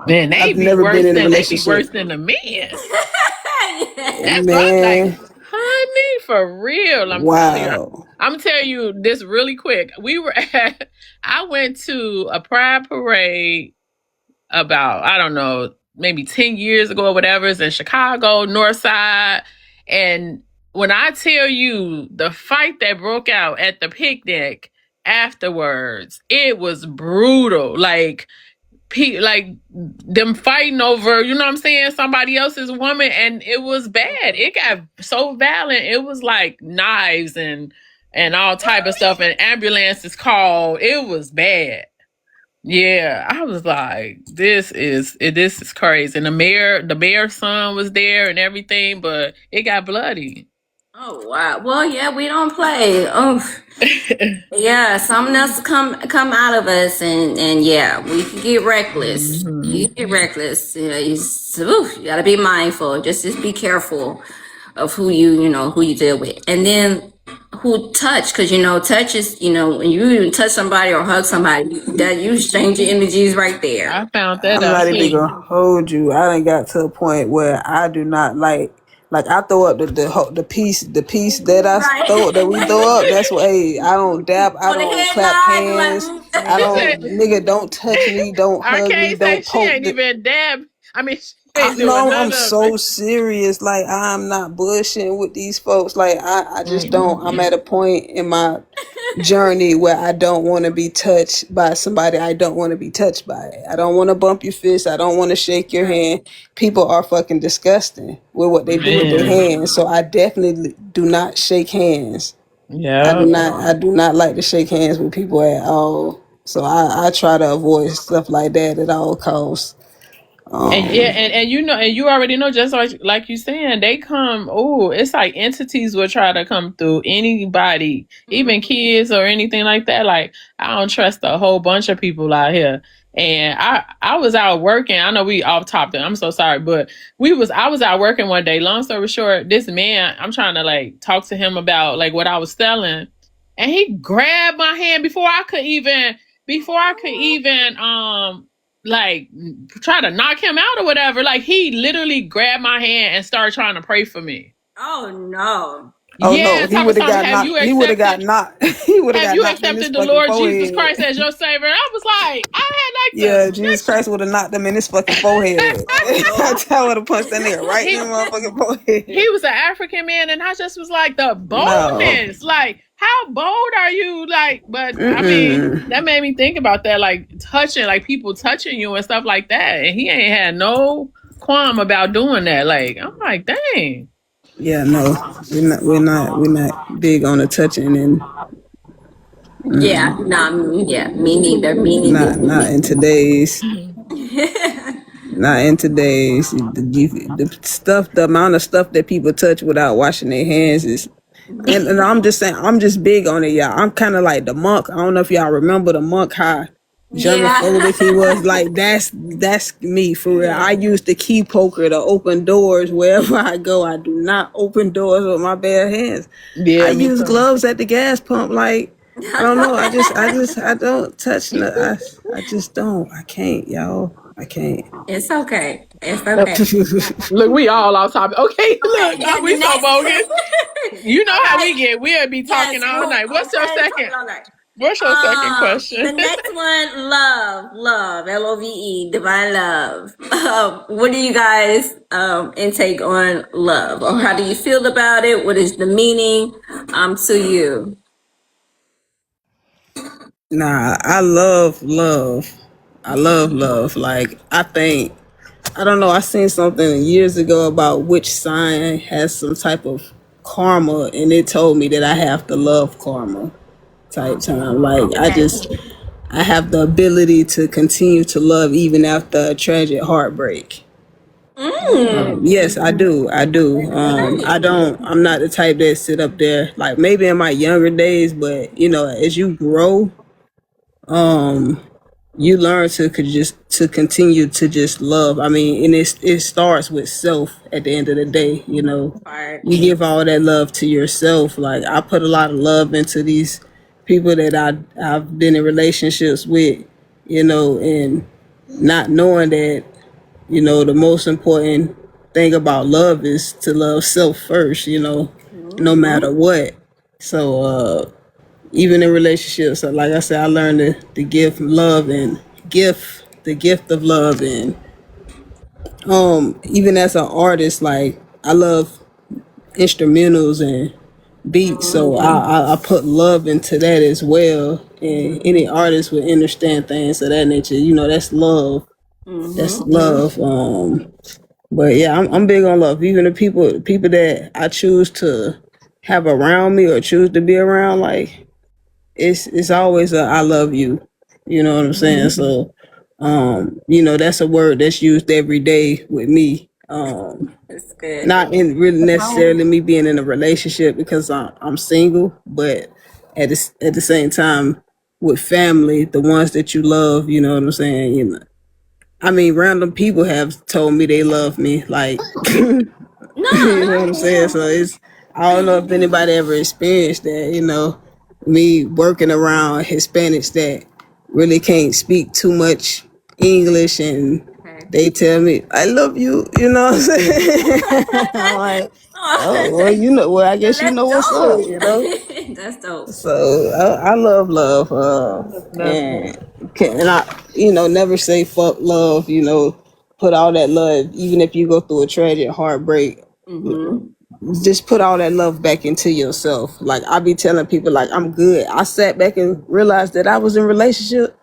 Man, I've never been in a they be relationship. worse than the men. That's what I'm like, Man, honey, for real. I'm telling you. wow. I'm telling you this really quick. I went to a pride parade about, I don't know, maybe 10 years ago or whatever. It's in Chicago, North Side. And when I tell you the fight that broke out at the picnic afterwards, it was brutal. Like them fighting over, you know what I'm saying, somebody else's woman, and it was bad. It got so violent. It was like knives and all type of stuff, and ambulances called. It was bad. Yeah, I was like, this is crazy. And the mayor's son was there and everything, but it got bloody. Oh wow. Well, yeah, we don't play. Oh, yeah. Something else come out of us, and yeah, we can get reckless. hmm You get reckless. Yeah, you gotta be mindful. Just be careful of who you deal with, and then who touch, because touch is when you even touch somebody or hug somebody, that you exchange your energies right there. I found that I'm out not even too. gonna hold you. I done got to a point where I do not like I throw up the piece that I throw that we Right. throw up. That's what hey, I don't dap, I On the don't head clap nod, you like. hands, I She said, don't nigga don't touch me, don't hug me, Arcade say don't she poke ain't the even dab. I mean, she I ain't doing know I'm none of so it. serious. Like I'm not bushing with these folks. Like I just don't. I'm at a point in my journey where I don't want to be touched by somebody I don't want to be touched by. I don't want to bump your fist. I don't want to shake your hand. People are fucking disgusting with what they do with their Man. hands. So I definitely do not shake hands. Yeah. I do not like to shake hands with people at all. So I try to avoid stuff like that at all costs. And yeah, and you know, and you already know, just like you saying, they come. Oh, it's like entities will try to come through anybody, even kids or anything like that. Like I don't trust a whole bunch of people out here. And I was out working. I know we off topic. I'm so sorry, but I was out working one day. Long story short, this man, I'm trying to like talk to him about like what I was selling, and he grabbed my hand before I could even like try to knock him out or whatever. Like he literally grabbed my hand and started trying to pray for me. Oh no. Oh no, Yeah, he talking would have something. got Have you knocked. He would have got accepted? knocked. He would have Have got you knocked in his accepted the fucking Lord Jesus forehead. Christ as your savior? And I was like, I had like Yeah, the Jesus Christ would have knocked him in his fucking forehead. I would have punched that nigga right in he the motherfucking forehead. he was an African man, and I just was like the No. boldness. Like, how bold are you? Like, but I mean, Mm-mm. that made me think about that, like touching, like people touching you and stuff like that. And he ain't had no qualm about doing that. Like, I'm like, dang. Yeah, no. We're not big on the touching and Yeah, yeah, me neither. Me neither. not in today's not in today's the stuff, the amount of stuff that people touch without washing their hands is. And I'm just saying, I'm just big on it, y'all. I'm kind of like the monk. I don't know if y'all remember the monk, how Yeah. germophobic he was. Like that's me for real. I use the key poker to open doors wherever I go. I do not open doors with my bare hands. I Yeah, me use too. gloves at the gas pump. Like I don't know. I don't touch. I just don't. I can't, y'all. I can't. It's okay. It's okay. Look, we all off topic. Okay, Okay, look, yeah, we the so next. bogus. You know All how right. we get. We'll be talking Yes. all night. What's your Okay. second? Talking all night. What's your second The question? next one, love, LOVE, divine love. What do you guys intake on love, or how do you feel about it? What is the meaning to you? Nah, I love love. I love love. Like I don't know. I seen something years ago about which sign has some type of karma, and it told me that I have the love karma type time. Like Okay. I have the ability to continue to love even after a tragic heartbreak. Yes, I do. I do. I'm not the type that sit up there like maybe in my younger days, but you know, as you grow, you learn to continue to just love. I mean, and it starts with self at the end of the day, you know. Part. You give all that love to yourself. Like I put a lot of love into these people that I've been in relationships with, you know, and not knowing that, you know, the most important thing about love is to love self first, you know, no matter what. So even in relationships, so like I said, I learned to give love and the gift of love. And even as an artist, like I love instrumentals and beats, so I put love into that as well. And any artist would understand things of that nature, you know, that's love. That's love. But yeah, I'm big on love. Even the people that I choose to have around me or choose to be around, like it's always a I love you. You know what I'm saying? So you know, that's a word that's used every day with me. That's good. Not in really necessarily me being in a relationship because I'm single, but at the same time with family, the ones that you love, you know what I'm saying? You know, I mean, random people have told me they love me, like you know what I'm saying. So I don't know if anybody ever experienced that. You know, me working around Hispanics that really can't speak too much English, and Okay. they tell me I love you. You know what I'm saying? I'm like, oh well, you know, well I guess you That's know what's up. dope. You know. That's dope. So I love love, and and I, you know, never say fuck love. You know, put all that love, even if you go through a tragic heartbreak. just put all that love back into yourself. Like I be telling people, like I'm good. I sat back and realized that I was in relationship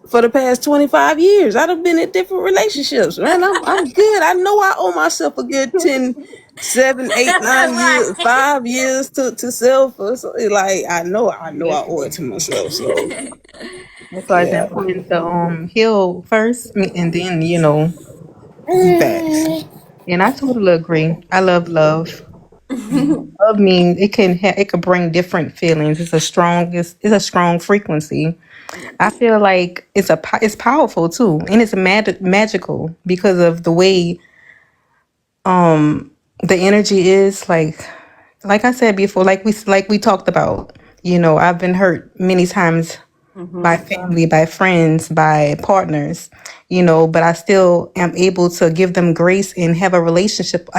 for the past 25 years. I've been in different relationships, man. I'm good. I know I owe myself a good 10, 7, 8, 9 years, Right. 5 years to self. So like I know I owe it to myself. So That's why it's yeah. important to heal first, and then Facts. And I totally agree. I love love. Love means it can bring different feelings. It's a strong frequency. I feel like it's powerful too, and it's magical because of the way the energy is. Like I said before, like we talked about. I've been hurt many times by family, by friends, by partners, but I still am able to give them grace and have a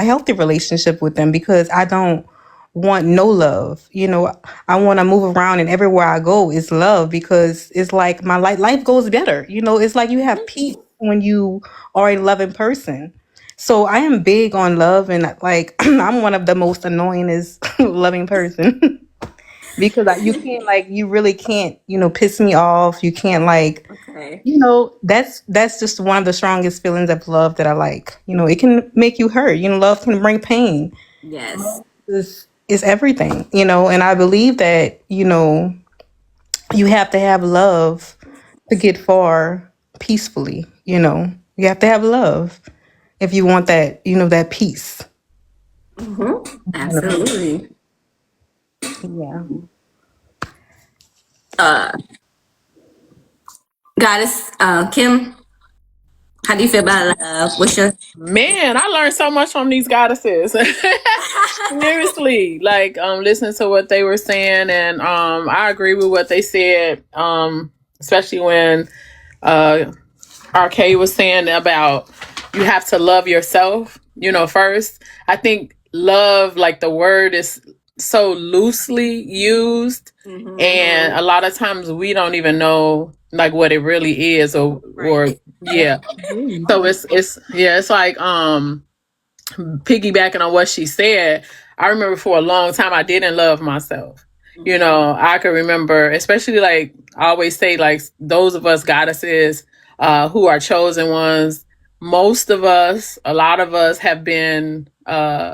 healthy relationship with them because I don't want no love. I want to move around and everywhere I go is love because it's like my life goes better. It's like you have peace when you are a loving person. So I am big on love and like I'm one of the most annoyingest loving person. Because you can't you really can't piss me off. You can't Okay. that's just one of the strongest feelings of love that I like. It can make you hurt. Love can bring pain. Yes. Is everything. And I believe that you have to have love to get far peacefully. You have to have love if you want that that peace. Absolutely. Yeah. Goddess, Kim, how do you feel about love? What's your Man, I learned so much from these goddesses. Seriously, like listening to what they were saying, and I agree with what they said. Especially when uh RK was saying about you have to love yourself, first. I think love, like the word is so loosely used, and a lot of times we don't even know like what it really is, or yeah. So it's like piggybacking on what she said, I remember for a long time I didn't love myself. I could remember, especially like I always say, like those of us goddesses who are chosen ones, most of us, a lot of us have been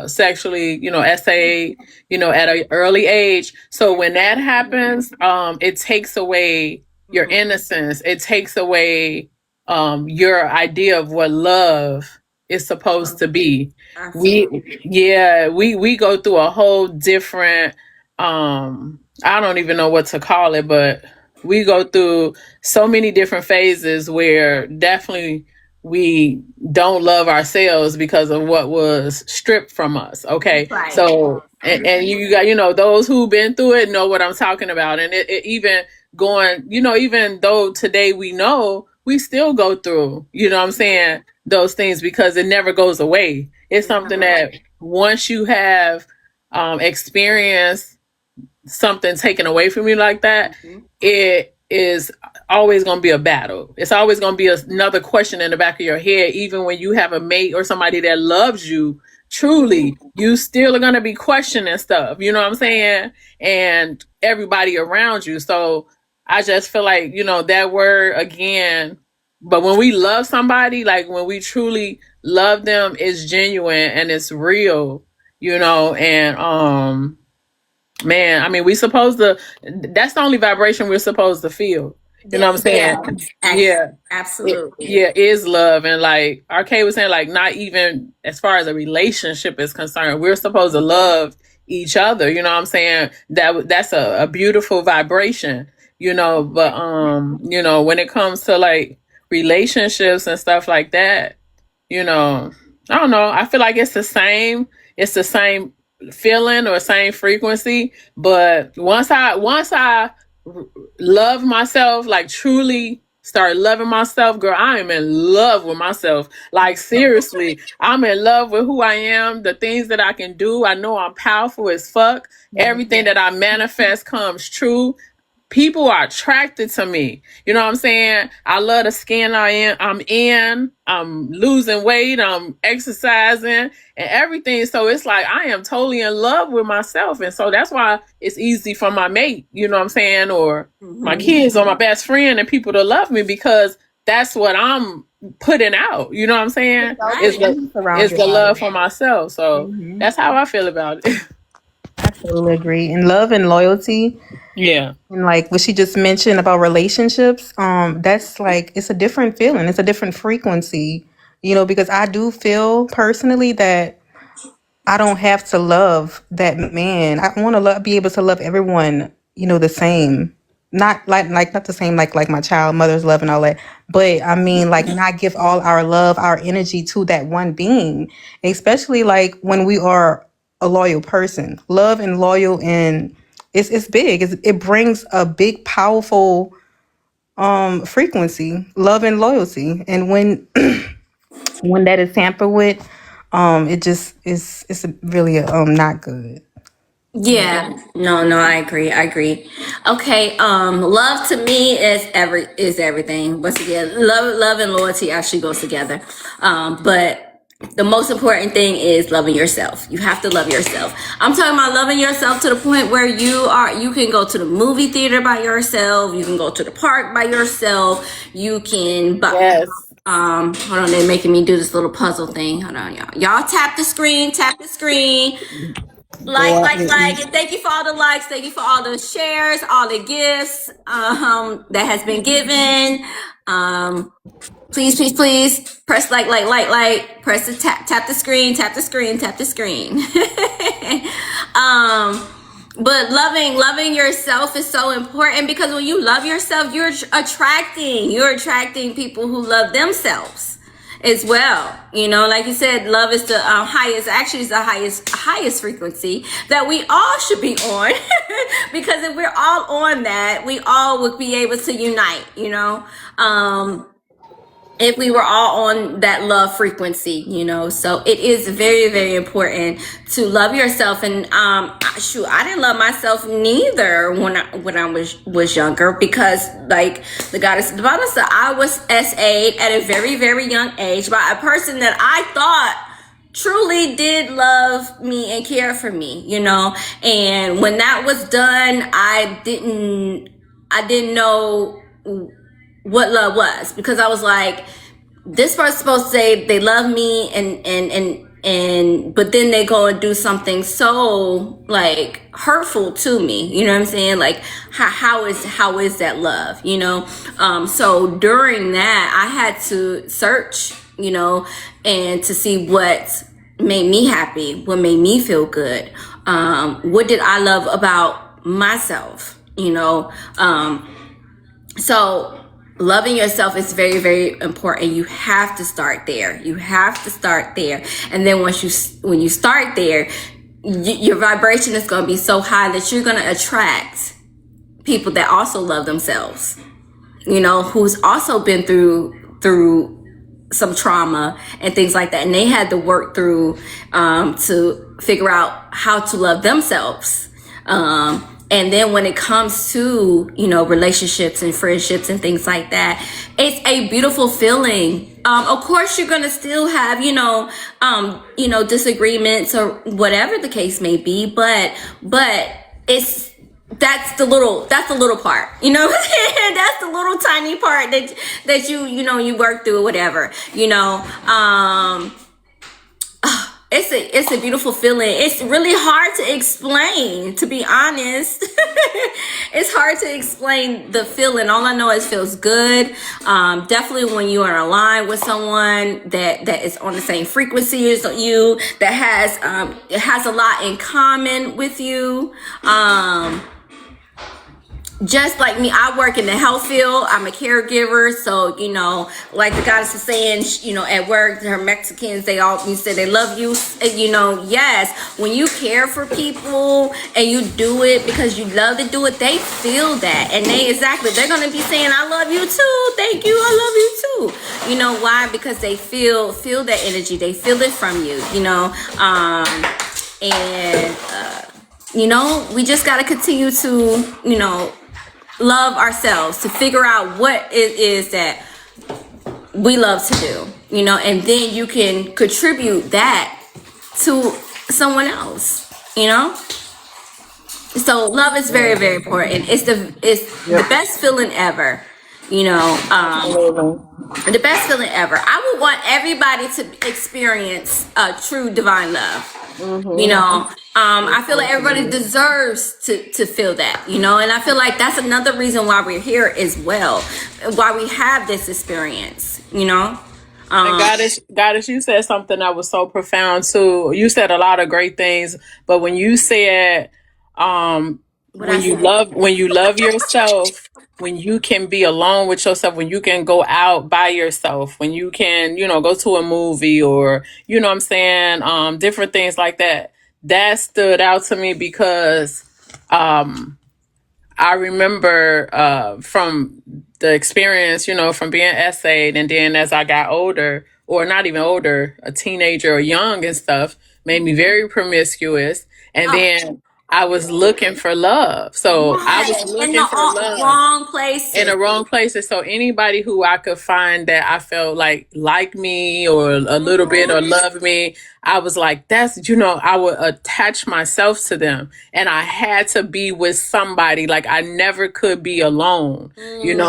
sexually, essayed, at an early age. So when that happens, it takes away your innocence. It takes away your idea of what love is supposed to be. We go through a whole different I don't even know what to call it, but we go through so many different phases where definitely we don't love ourselves because of what was stripped from us. Okay. Right. So and you got, those who've been through it know what I'm talking about. And it even going, even though today we know, we still go through, what I'm saying, those things because it never goes away. It's something that once you have experienced something taken away from you like that, it is always going to be a battle. It's always going to be another question in the back of your head. Even when you have a mate or somebody that loves you truly, you still are going to be questioning stuff. You know what I'm saying? And everybody around you. So I just feel like, that word again. But when we love somebody, like when we truly love them, it's genuine and it's real, and man, I mean, that's the only vibration we're supposed to feel. You know what I'm saying? Yeah. Absolutely. Is love. And like RK was saying, like, not even as far as a relationship is concerned, we're supposed to love each other. You know what I'm saying? That's a beautiful vibration, but, when it comes to like relationships and stuff like that, I don't know. I feel like it's the same feeling or same frequency. But once I love myself, like truly start loving myself, girl, I am in love with myself. Like seriously, I'm in love with who I am, the things that I can do. I know I'm powerful as fuck. Everything that I manifest comes true. people are attracted to me. You know what I'm saying? I love the skin I'm in. I'm losing weight. I'm exercising and everything. So it's like I am totally in love with myself. And so that's why it's easy for my mate, you know what I'm saying? Or my kids or my best friend and people to love me because that's what I'm putting out. You know what I'm saying? It's the love for myself. So that's how I feel about it. I totally agree. And love and loyalty, Yeah. and like what she just mentioned about relationships, that's like it's a different feeling. It's a different frequency, because I do feel personally that I don't have to love that man. I want to be able to love everyone, the same. Not not the same like my child, mother's love and all that. But I mean like not give all our love, our energy to that one being. Especially like when we are a loyal person. Love and loyal and it's big. It brings a big powerful frequency, love and loyalty. And when when that is tampered with, it just it's really not good. Yeah, no, I agree. Okay, love to me is everything. Once again, love and loyalty actually goes together. But the most important thing is loving yourself. You have to love yourself. I'm talking about loving yourself to the point where you can go to the movie theater by yourself, you can go to the park by yourself, you can Yes. hold on, they're making me do this little puzzle thing. Hold on, y'all. Y'all tap the screen, and thank you for all the likes, thank you for all the shares, all the gifts that has been given. Please press like, press the tap the screen. But loving yourself is so important because when you love yourself, you're attracting people who love themselves as well. Like you said, love is the highest frequency that we all should be on. Because if we're all on that, we all would be able to unite, if we were all on that love frequency, so it is very, very important to love yourself. And I didn't love myself neither when I was younger, because like the goddess of the Bible said, I was SA'd at a very, very young age by a person that I thought truly did love me and care for me, and when that was done, I didn't know what love was, because I was like, this person's supposed to say they love me and but then they go and do something so like hurtful to me, you know what I'm saying? Like how is that love, so during that I had to search, and to see what made me happy, what made me feel good, what did I love about myself, so loving yourself is very, very important. You have to start there. And then when you start there, your vibration is going to be so high that you're going to attract people that also love themselves, who's also been through some trauma and things like that. And they had to work through to figure out how to love themselves. And then when it comes to, relationships and friendships and things like that, it's a beautiful feeling. Of course, you're going to still have, disagreements or whatever the case may be. But that's the little part, that's the little tiny part that you work through or whatever, It's a beautiful feeling. It's really hard to explain, to be honest. It's hard to explain the feeling. All I know is it feels good. Definitely when you are aligned with someone that is on the same frequency as you, that has a lot in common with you. Just like me, I work in the health field. I'm a caregiver. So, like the goddess was saying, at work, her Mexicans, you said they love you. Yes, when you care for people and you do it because you love to do it, they feel that. And they're going to be saying, I love you too. Thank you. I love you too. You know why? Because they feel that energy. They feel it from you, we just got to continue to, love ourselves, to figure out what it is that we love to do, and then you can contribute that to someone else, So love is very, very important. It's the best feeling ever, Absolutely. the best feeling ever. I would want everybody to experience true divine love. I feel like everybody deserves to feel that, and I feel like that's another reason why we're here as well, why we have this experience. And Goddess, you said something that was so profound too. You said a lot of great things, but when you said, What I said. when you love yourself, when you can be alone with yourself, when you can go out by yourself, when you can, go to a movie or, what I'm saying, different things like that, that stood out to me because, I remember from the experience, from being essayed, and then as I got older, or not even older, a teenager or young and stuff, made me very promiscuous. And then I was looking for love. So I was Right. In looking for the love wrong in places. the wrong places. So anybody who I could find that I felt like me or a little bit or love me, I was like, that's, I would attach myself to them. And I had to be with somebody. Like I never could be alone,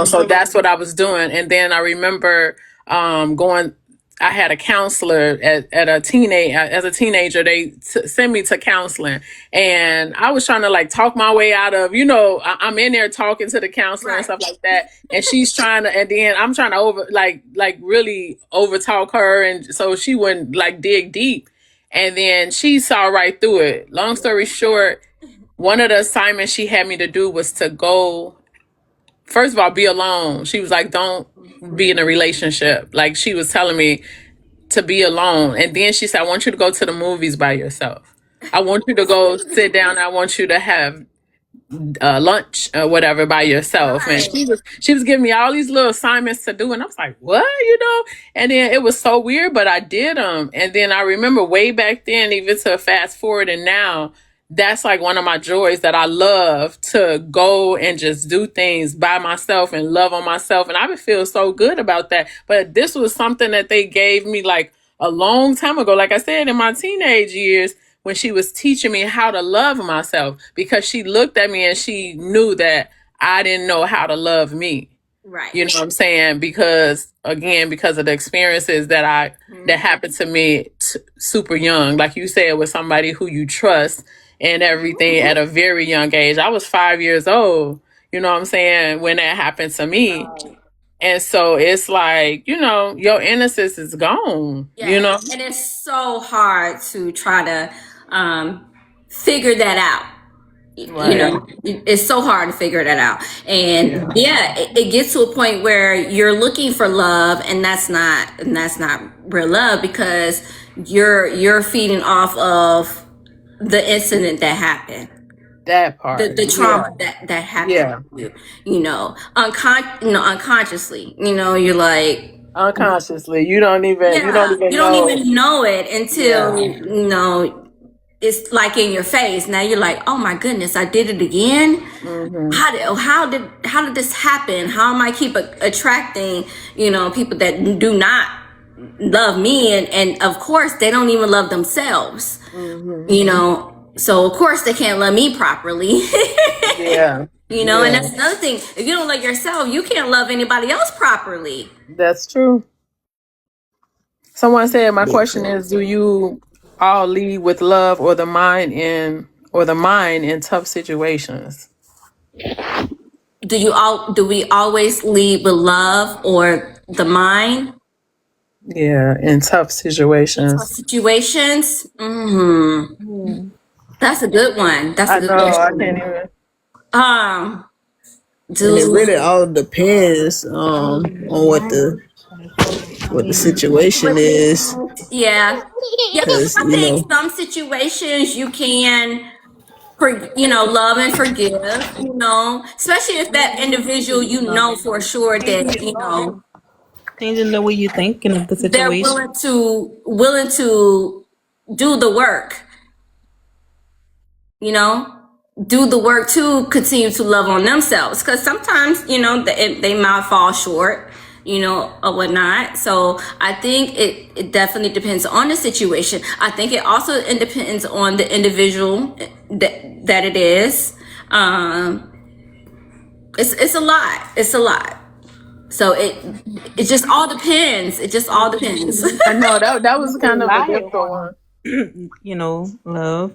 so that's what I was doing. And then I remember going, I had a counselor at a teenage as a teenager. They sent me to counseling, and I was trying to talk my way out of. I'm in there talking to the counselor and Right. stuff like that, and she's trying to, and then I'm trying to really over talk her, and so she wouldn't dig deep, and then she saw right through it. Long story short, one of the assignments she had me to do was to go. First of all, be alone. She was like, don't be in a relationship. Like she was telling me to be alone. And then she said, I want you to go to the movies by yourself. I want you to go sit down. I want you to have lunch or whatever by yourself. And Right. she was giving me all these little assignments to do. And I was like, what, And then it was so weird, but I did them. And then I remember way back then, even to fast forward and now, that's one of my joys that I love to go and just do things by myself and love on myself. And I would feel so good about that. But this was something that they gave me a long time ago. Like I said, in my teenage years, when she was teaching me how to love myself, because she looked at me and she knew that I didn't know how to love me. Right. You know what I'm saying? Because again, because of the experiences that happened to me super young, like you said, with somebody who you trust and everything at a very young age. I was 5 years old, you know what I'm saying, when that happened to me. And so it's your innocence is gone, Yes. And it's so hard to try to figure that out. Right. It's so hard to figure that out. And it gets to a point where you're looking for love, and that's not real love, because you're feeding off of the incident that happened, That part. the Yeah. trauma that happened Yeah. to you, unconsciously, you're like, Unconsciously. You don't even you don't know. even know it until Yeah. it's in your face. Now you're like, oh my goodness, I did it again. How did this happen? How am I keep attracting people that do not love me, and of course they don't even love themselves. So of course they can't love me properly. Yeah. And that's another thing. If you don't love yourself, you can't love anybody else properly. That's true. Someone said my Big question facts. is, do you all lead with love or the mind in tough situations? Do we always lead with love or the mind? Yeah, in tough situations. Situations. That's a good one. That's a I good know, I can't question. even. Um, And it really do all depends on what the situation is, yeah, yeah. because I think some situations you can love and forgive. Especially if that individual for sure that Changing the way you're thinking of the they're situation. willing to do the work. You know. do the work to continue to love on themselves, because sometimes they might fall short, or whatnot. So I think it definitely depends on the situation. I think it also it depends on the individual that it is. It's a lot. It's a lot. So it just all depends. It just all depends. I know that was kind of a Rely difficult on, one. love.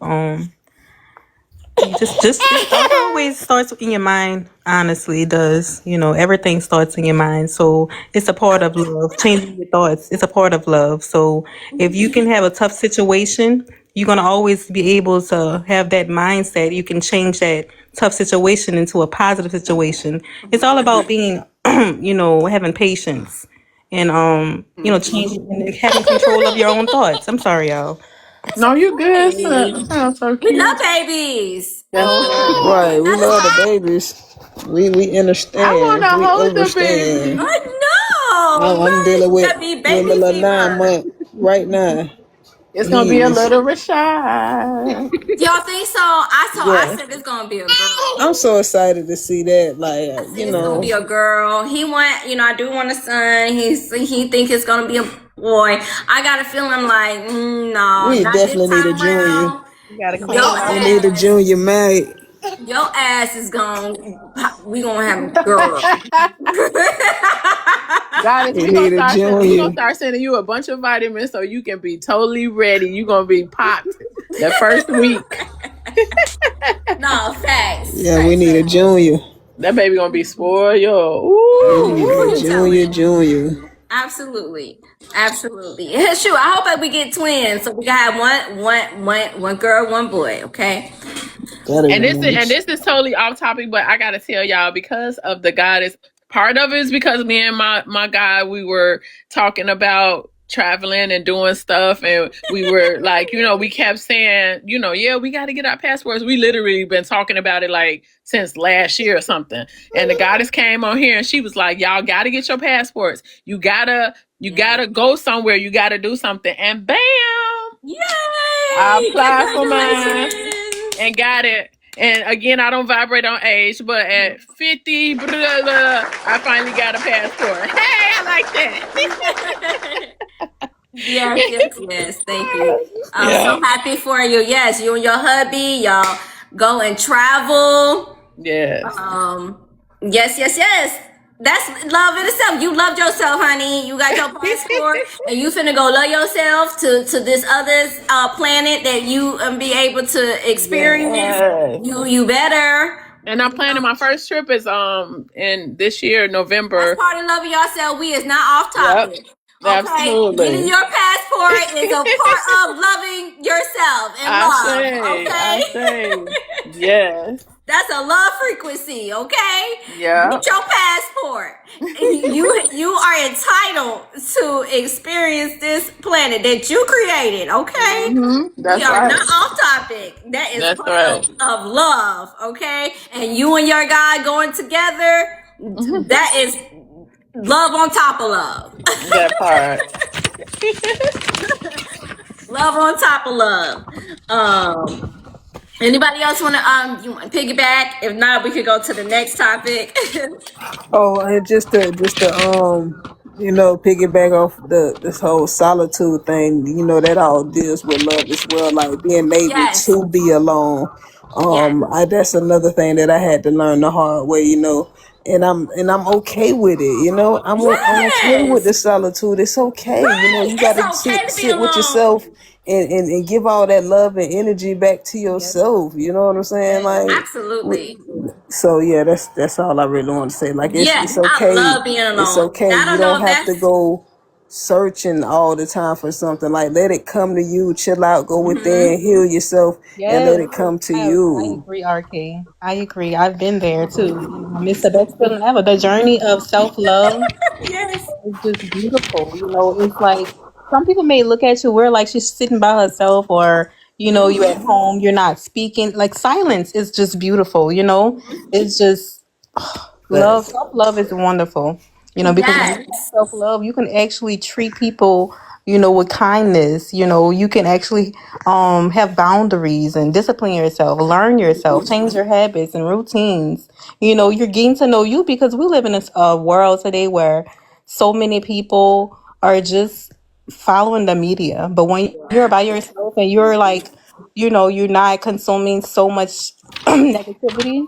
Just it always starts in your mind. Honestly, it does. Everything starts in your mind. So it's a part of love. Changing your thoughts. It's a part of love. So if you can have a tough situation, you're gonna always be able to have that mindset. You can change that tough situation into a positive situation. It's all about being, having patience and changing and having control of your own thoughts. I'm sorry, y'all. No, you good. Hey, Sounds so we love cute. babies. That's right. Right, we That's love the why. babies. We I want understand. to We hold the overstand. baby. I know, I'm right? dealing with That be with my baby little fever. 9 month right now. It's gonna be a He is, little Rashad. Y'all think so? I yeah. said it's gonna be a girl. I'm so excited to see that. Like, I said it's gonna be a you girl. I do want a son. He think it's gonna be a boy. I got a feeling like, no, we not this definitely need a time junior. around. You gotta Your clean We house. need a ass, junior mate. your ass is gonna. We gonna have a girl. Goddess, We need a we gonna junior. start sending you a bunch of vitamins so you can be totally ready. You gonna be popped the first week. No, facts, Yeah, we facts, need a facts. junior. That baby gonna be spoiled. We Who need a Ooh. you junior, telling? junior. Absolutely, absolutely. Shoot, I hope that we get twins so we can have one girl, one boy. Okay. That'd And be this nice. is totally off topic, but I gotta tell y'all, because of the goddess, part of it is because me and my guy, we were talking about traveling and doing stuff, and we were like, we kept saying, yeah, we got to get our passports. We literally been talking about it like since last year or something. And the goddess came on here and she was like, y'all got to get your passports. You Yeah. gotta go somewhere. You gotta do something. And bam, I Yay! applied for mine Congratulations! and got it. And again, I don't vibrate on age, but at 50, blah, blah, blah, I finally got a passport. Hey, I like Yes, yes, yes. Thank you. that. I'm so Yeah. happy for you. Yes, you and your hubby, y'all go and travel. Yes. Yes, yes, yes. That's love in itself. You loved yourself, honey. You got your passport, and you finna go love yourself to this other planet that you be able to experience. Yes. You better. And I'm planning my first trip is in this year, That's November. part of loving yourself. We is not off Yep. topic. Okay, getting Absolutely. your passport is a part of loving yourself and love. I Okay. say, yes. That's a love frequency, okay? Yeah. Get your passport. You are entitled to experience this planet that you created, okay? We That's are right. not off topic. That is That's part right. of love, okay? And you and your guy going together, that is love on top of love. That part. Love on top of love. Anybody else want to you want to piggyback? If not, we could go to the next topic. Oh, and piggyback off this whole solitude thing. That all deals with love as well, like being able Yes. to be alone. Yes. That's another thing that I had to learn the hard way. And I'm okay with it. I'm okay with Yes. the solitude. It's okay. Right. You got It's to okay sit to be sit with alone. yourself and give all that love and energy back to yourself. You know what I'm saying? Like. Absolutely. So yeah, that's all I really want to say. Like it's Yes. I okay. love being It's alone. okay. I You don't know don't if have to that's go searching all the time for something. Like let it come to you. Chill out. Go hmm within. Heal yourself, and let Yes, it come to I you. agree, RK. I agree. I've been there too. It's the best feeling ever. The journey of self love yes. is just beautiful. It's like some people may look at you, we're like she's sitting by herself, or you at home, you're not speaking. Like silence is just beautiful. It's just Facts. self love is wonderful. Because when you have Yes. self love, you can actually treat people with kindness. You can actually have boundaries and discipline yourself, learn yourself, change your habits and routines. You're getting to know you, because we live in a world today where so many people are just following the media. But when you're by yourself and you're like, you're not consuming so much negativity,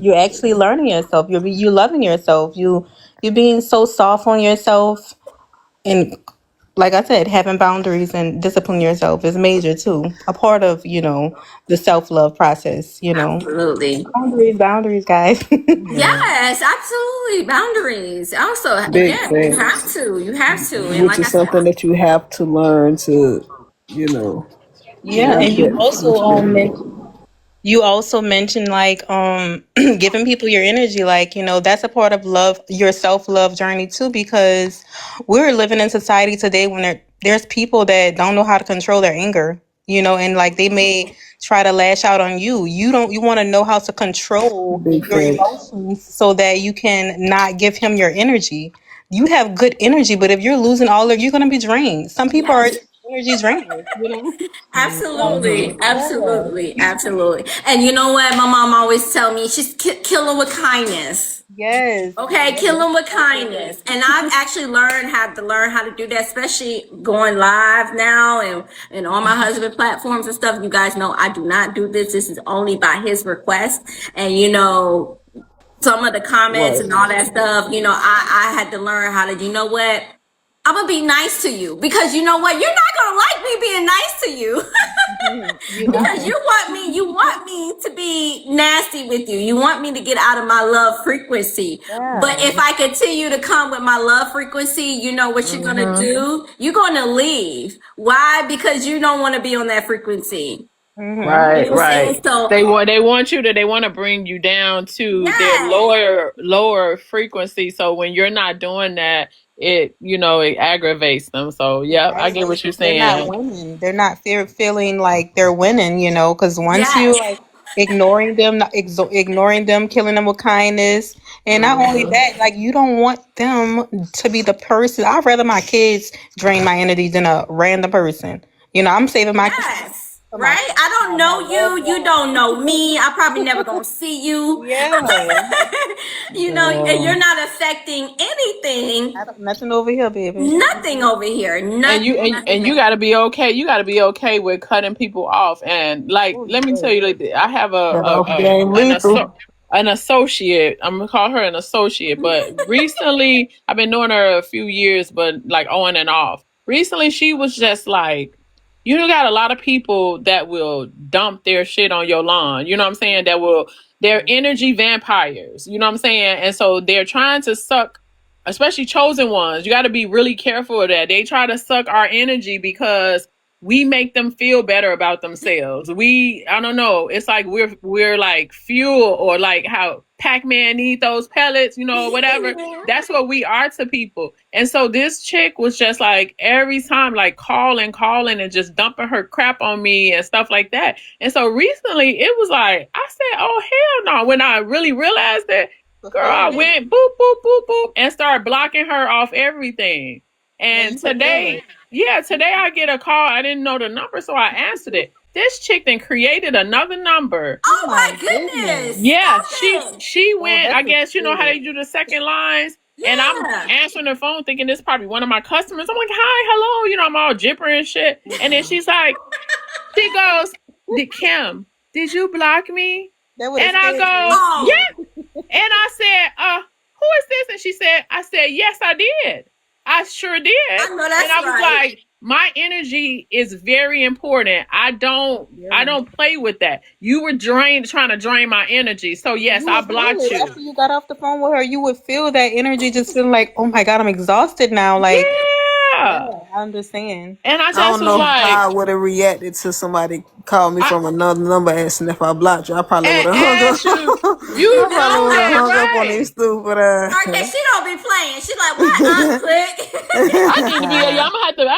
you're actually learning yourself. You're loving yourself. You're being so soft on yourself, and like I said, having boundaries and discipline yourself is major too. A part of the self love process. Absolutely. Boundaries, guys. Yes, absolutely. Boundaries. Also, Big yeah, you have facts. to. You have to. And Which like I is said, something that you have to learn to, you know, Yeah, have and you that also responsibility. You also mentioned like giving people your energy, like that's a part of love, your self-love journey too, because we're living in society today when there's people that don't know how to control their anger, and like they may try to lash out on you. You want to know how to control Big your facts. emotions so that you can not give him your energy. You have good energy, but if you're losing all of, you're gonna be drained. Some people are yes. just energy drainers. Absolutely, Yeah. absolutely, absolutely. And you know what? My mom always tell me she's kill them with kindness. Yes. Okay, kill them with kindness. And I've actually learn how to do that, especially going live now and on my husband platforms and stuff. You guys know I do not do this. This is only by his request. And some of the comments Right. and all that stuff, I had to learn how to, you know what? I'm gonna be nice to you, because you know what? You're not gonna like me being nice to you. You're Because not. you want me to be nasty with you. You want me to get out of my love frequency. But Yeah. if I continue to come with my love frequency, you know what you're gonna do? You're gonna leave. Why? Because you don't want to be on that frequency. You Right, know what I'm right. saying? So They want to bring you down to their yeah. lower frequency. So when you're not doing that, it aggravates them. So yep, I get what you're They're not saying. winning. They're not feeling like they're winning, because once you Yes. like ignoring them, killing them with kindness, and not only that, like you don't want them to be the person. I'd rather my kids drain my energy than a random person. I'm saving my kids Yes. for my Right? I don't know my loved you. You ones. don't know me. I probably never gonna see you. Yeah. And you're not affecting anything. Nothing over here, baby. Nothing over here. And you Nothing, and, nothing, and you nothing. got to be okay. You got to be okay with cutting people off. And like, Oh let me tell you, like, I have That off game lethal. an associate. I'm gonna call her an associate. But recently, I've been knowing her a few years, but like on and off. Recently, she was just like, you got a lot of people that will dump their shit on your lawn. You know what I'm saying? They're energy vampires. You know what I'm saying? And so they're trying to suck, especially chosen ones. You got to be really careful of that. They try to suck our energy because we make them feel better about themselves. I don't know. It's like we're like fuel, or like how Pac-Man need those pellets, whatever. That's what we are to people. And so this chick was just like every time like calling and just dumping her crap on me and stuff like that. And so recently it was like I said, "Oh hell no." When I really realized that, girl, I went boop, boop, boop, boop, and started blocking her off everything. And today, today I get a call. I didn't know the number, so I answered it. This chick then created another number. Oh my goodness. Yeah, Stop she it. she went. I guess you know how they do the second lines. And I'm Yeah. answering the phone thinking this is probably one of my customers. I'm like, hi, hello. I'm all jipper and shit. And then she's like, she goes, Kim, did you block me? That would have And I scared go, me. Oh. yeah. And I said, who is this? And I said, yes, I did. I sure did. I know And that's I was right. like, my energy is very important. I don't play with that. You were trying to drain my energy. So yes, You I would feel blocked it you. after you got off the phone with her. You would feel that energy, just feeling like, oh my god, I'm exhausted now. Like, yeah, Yeah. I understand. And I I just don't was know like, how I would have reacted to somebody call me I from another number asking if I blocked you. I probably would and have hung up. asked you, You you I probably know would have doing it. hung up on right. these stupid Okay, she don't be playing. She's like, what? Click. I need to be. Yeah, I'm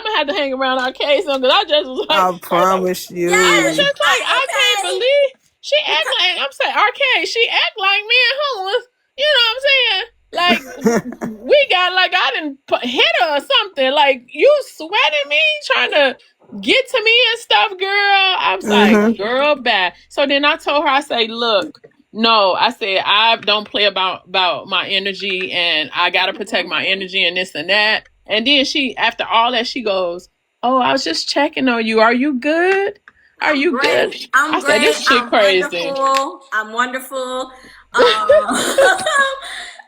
gonna have to hang around our case because I just was like, I promise I was Yes. you. just like, I can't Okay. believe she act like I'm saying, RK. She act like me and her was, you know what I'm saying? Like we got like I didn't hit her or something. Like you sweating me, trying to get to me and stuff, girl. I was like, girl, bad. So then I told her, I say, look, no, I said I don't play about my energy, and I gotta protect my energy and this and that. And then she, after all that, she goes, "Oh, I was just checking on you. Are you good? Are you good?" Great. I I'm said, great. "This shit I'm crazy." wonderful. I'm wonderful.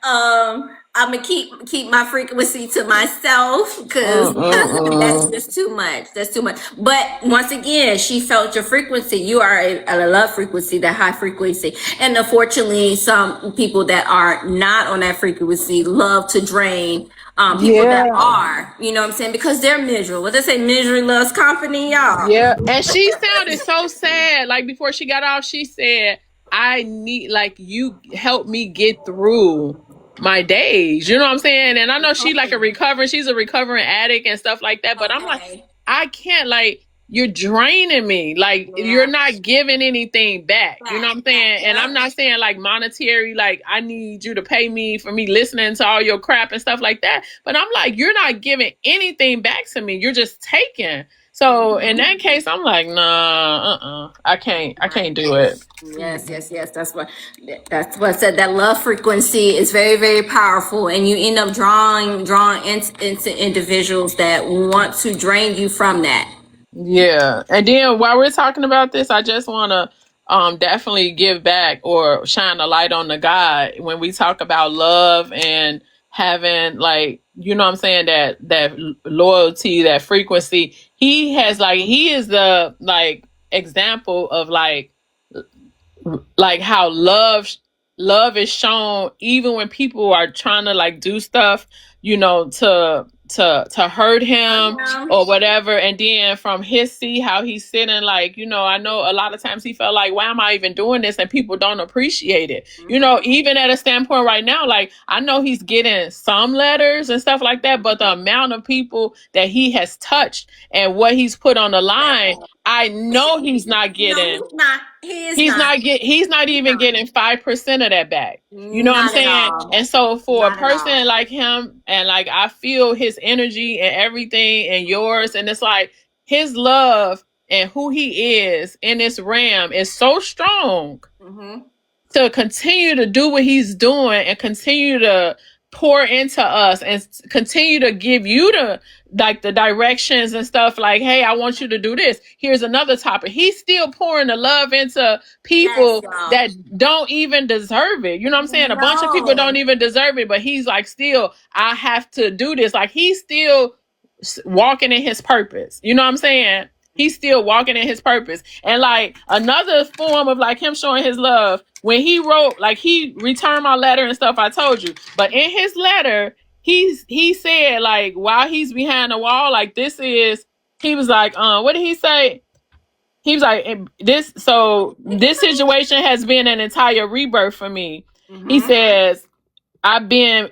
I'm gonna keep my frequency to myself because that's Mm-mm-mm. just too much. That's too much. But once again, she felt your frequency. You are a love frequency, that high frequency. And unfortunately, some people that are not on that frequency love to drain people that Yeah. are. You know what I'm saying? Because they're miserable. What they say, misery loves company, y'all. Yeah, and she sounded so sad. Like before she got off, she said, "I need like you help me get through my days." You know what I'm saying? And I know she's a recovering addict and stuff like that. But I'm like, Okay. I can't like you're draining me. Like you're Yeah. not giving anything back. You know Back, what I'm back. saying? And I'm Yep. not saying like monetary, like I need you to pay me for me listening to all your crap and stuff like that. But I'm like, you're not giving anything back to me. You're just taking. So in that case, I'm like, nah, I can't do it. Yes, yes, yes. That's what I said. That love frequency is very, very powerful, and you end up drawing into individuals that want to drain you from that. Yeah. And then while we're talking about this, I just want to definitely give back or shine a light on the God when we talk about love and having like, you know what I'm saying, that loyalty, that frequency. He is the like example of like how love is shown even when people are trying to like do stuff, you know, to hurt him or whatever. And then from his see how he's sitting, like, you know, I know a lot of times he felt like, why am I even doing this? And people don't appreciate it, you know, even at a standpoint right now. Like I know he's getting some letters and stuff like that, but the amount of people that he has touched and what he's put on the line, I know he's not No, getting. he's not. He is not. He's not even getting 5% of that back. You know what I'm Not at saying? all. And so for a Not at all. person like him, and like I feel his energy and everything and yours, and it's like his love and who he is in this realm is so strong Mm-hmm. to continue to do what he's doing and continue to pour into us and continue to give you the directions and stuff like, hey, I want you to do this. Here's another topic. He's still pouring the love into Yes, people y'all. that don't even deserve it. You know what I'm saying? A bunch of people No. don't even deserve it, but he's like, still, I have to do this. Like he's still walking in his purpose. You know what I'm saying? He's still walking in his purpose. And like another form of like him showing his love, when he wrote, like he returned my letter and stuff, I told you. But in his letter, he said, like, while he's behind the wall, like he was like, what did he say? He was like, this situation has been an entire rebirth for me. He Mm-hmm. says, I've been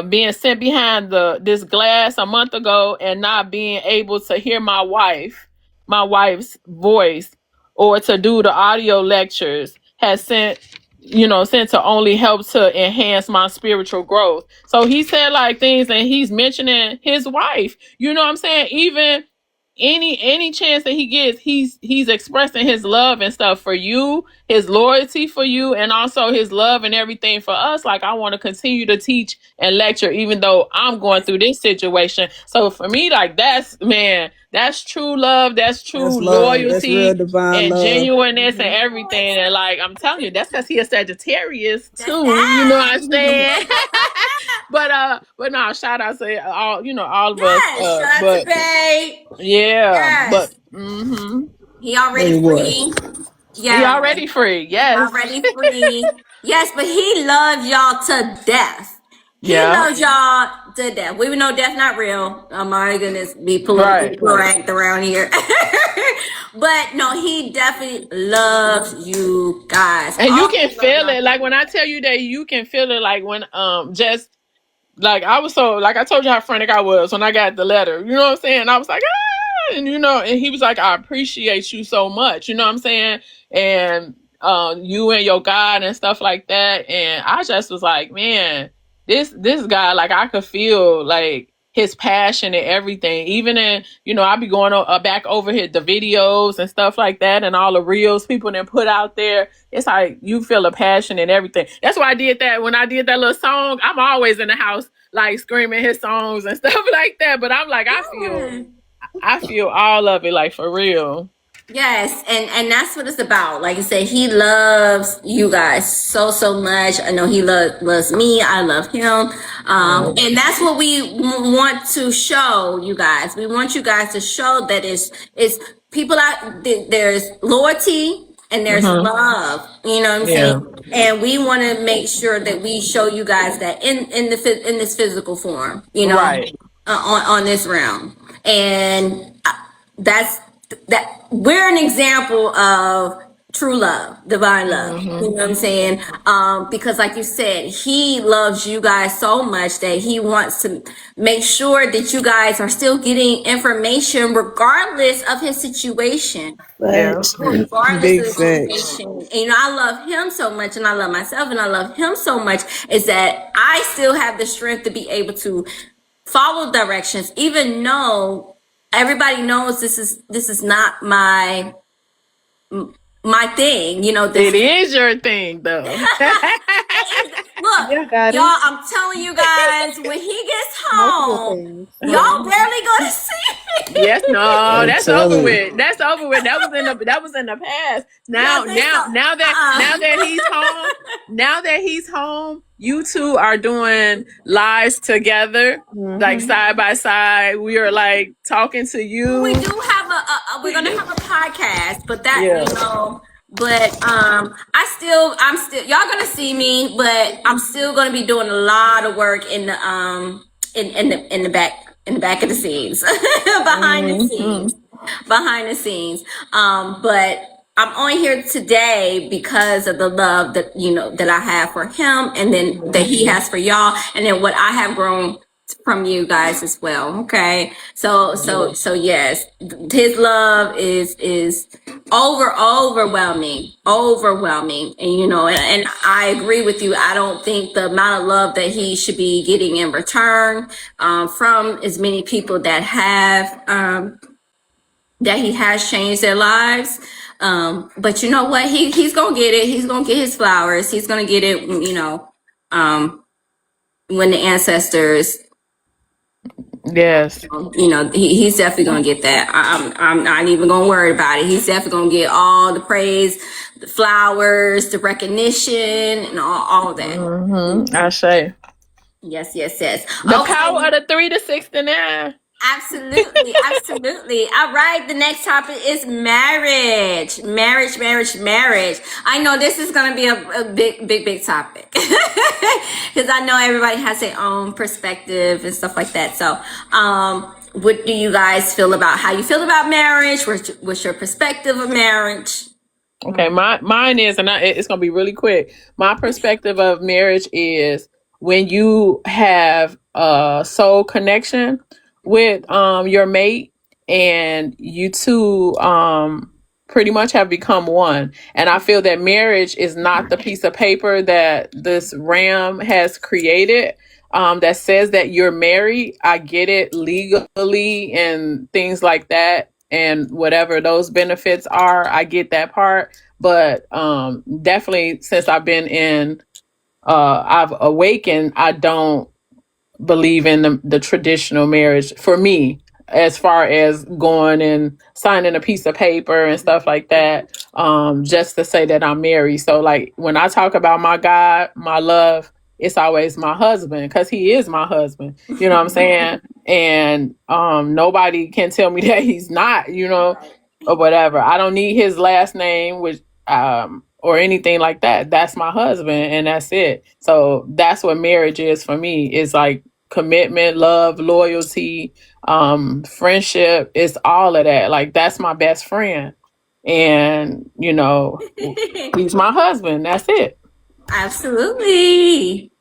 being sent behind this glass a month ago and not being able to hear my wife's voice or to do the audio lectures has sent to only help to enhance my spiritual growth. So he said like things and he's mentioning his wife. You know what I'm saying? Even any chance that he gets, he's expressing his love and stuff for you, his loyalty for you, and also his love and everything for us. Like I want to continue to teach and lecture even though I'm going through this situation. So for me, like that's true love, that's That's true love. That's real loyalty divine and love. genuineness and everything. And like I'm telling you, that's because he a Sagittarius That's too, you know what I'm that. saying? But no, shout out to all of us, Yes. Shout out to but Babe. yeah, but Yes. He already Hey, what? free. he Yes. already free. He Yes. already free. Yes, but he loves y'all to death. He Yeah. loves y'all to death. We know death not real. Oh my goodness, be politically Right. correct around here. But no, he definitely loves you guys. And you can Always love feel y'all. it. Like when I tell you that you can feel it like when just like I was so like I told you how frantic I was when I got the letter. You know what I'm saying? I was like, and and he was like, I appreciate you so much. You know what I'm saying? And you and your God and stuff like that. And I just was like, man, this guy, like, I could feel like his passion and everything. Even in, I be going back over the videos and stuff like that, and all the reels people then put out there. It's like you feel a passion and everything. That's why I did that when I did that little song. I'm always in the house like screaming his songs and stuff like that. But I'm like, I feel all of it, like, for real. Yes, and that's what it's about. Like I said, he loves you guys so much. I know he loves me. I love him, and that's what we want to show you guys. We want you guys to show that it's people out there's loyalty and there's love. You know what I'm Yeah. saying? And we want to make sure that we show you guys that in this physical form. Right. On this realm, and that's that we're an example of true love, divine love. You know what I'm saying? Because like you said, he loves you guys so much that he wants to make sure that you guys are still getting information regardless of his situation. Yeah. Regardless Big of the facts. situation. And I love him so much, and I love myself, and I love him so much, is that I still have the strength to be able to follow directions, even though everybody knows this is not my thing. It is your thing, though. Look, Yeah, got y'all, it. I'm telling you guys, when he gets home, things. y'all barely gonna see me. Yes, no, that's telling over you. with. That's over with. That was in the past. Now that he's home, you two are doing lives together, like side by side. We are like talking to you. We do have we're gonna have a podcast, but that Yeah. but I'm still y'all gonna see me, but I'm still gonna be doing a lot of work in the in the back of the scenes, behind the scenes. But I'm on here today because of the love that that I have for him, and then that he has for y'all, and then what I have grown from you guys as well. Okay, so yes, his love is overwhelming, and and I agree with you. I don't think the amount of love that he should be getting in return from as many people that have that he has changed their lives. But you know what? He's gonna get it. He's gonna get his flowers. He's gonna get it. When the ancestors, Yes. he's definitely gonna get that. I'm not even gonna worry about it. He's definitely gonna get all the praise, the flowers, the recognition, and all of that. I say Yes. the power of the 3 to 69. Absolutely. All right, the next topic is marriage. I know this is going to be a big topic because I know everybody has their own perspective and stuff like that. So, what do you guys feel about how you feel about marriage? What's your perspective of marriage? Okay, mine is, and it's gonna be really quick. My perspective of marriage is when you have a soul connection with your mate, and you two pretty much have become one. And I feel that marriage is not the piece of paper that this RAM has created. That says that you're married. I get it legally and things like that, and whatever those benefits are, I get that part. But definitely, since I've awakened, I don't believe in the traditional marriage for me, as far as going and signing a piece of paper and stuff like that, just to say that I'm married. So, like, when I talk about my God, my love, it's always my husband, because he is my husband. You know what I'm saying? And nobody can tell me that he's not, or whatever. I don't need his last name, which or anything like that. That's my husband, and that's it. So that's what marriage is for me. It's like commitment, love, loyalty, friendship. It's all of that. Like, that's my best friend, and he's my husband. That's it. Absolutely.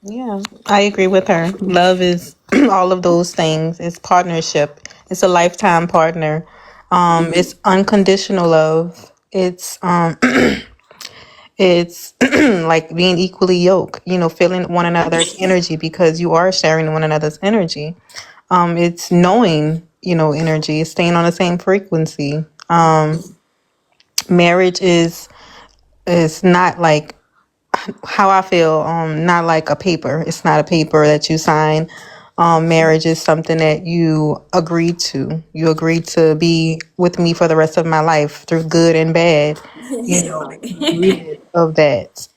Yeah, I agree with her. Love is all of those things. It's partnership. It's a lifetime partner. It's unconditional love. It's It's like being equally yoked, feeling one another's energy because you are sharing one another's energy. It's knowing, energy, it's staying on the same frequency. Marriage is not like how I feel, not like a paper. It's not a paper that you sign. Marriage is something that you agreed to. You agreed to be with me for the rest of my life through good and bad. You agreed of that.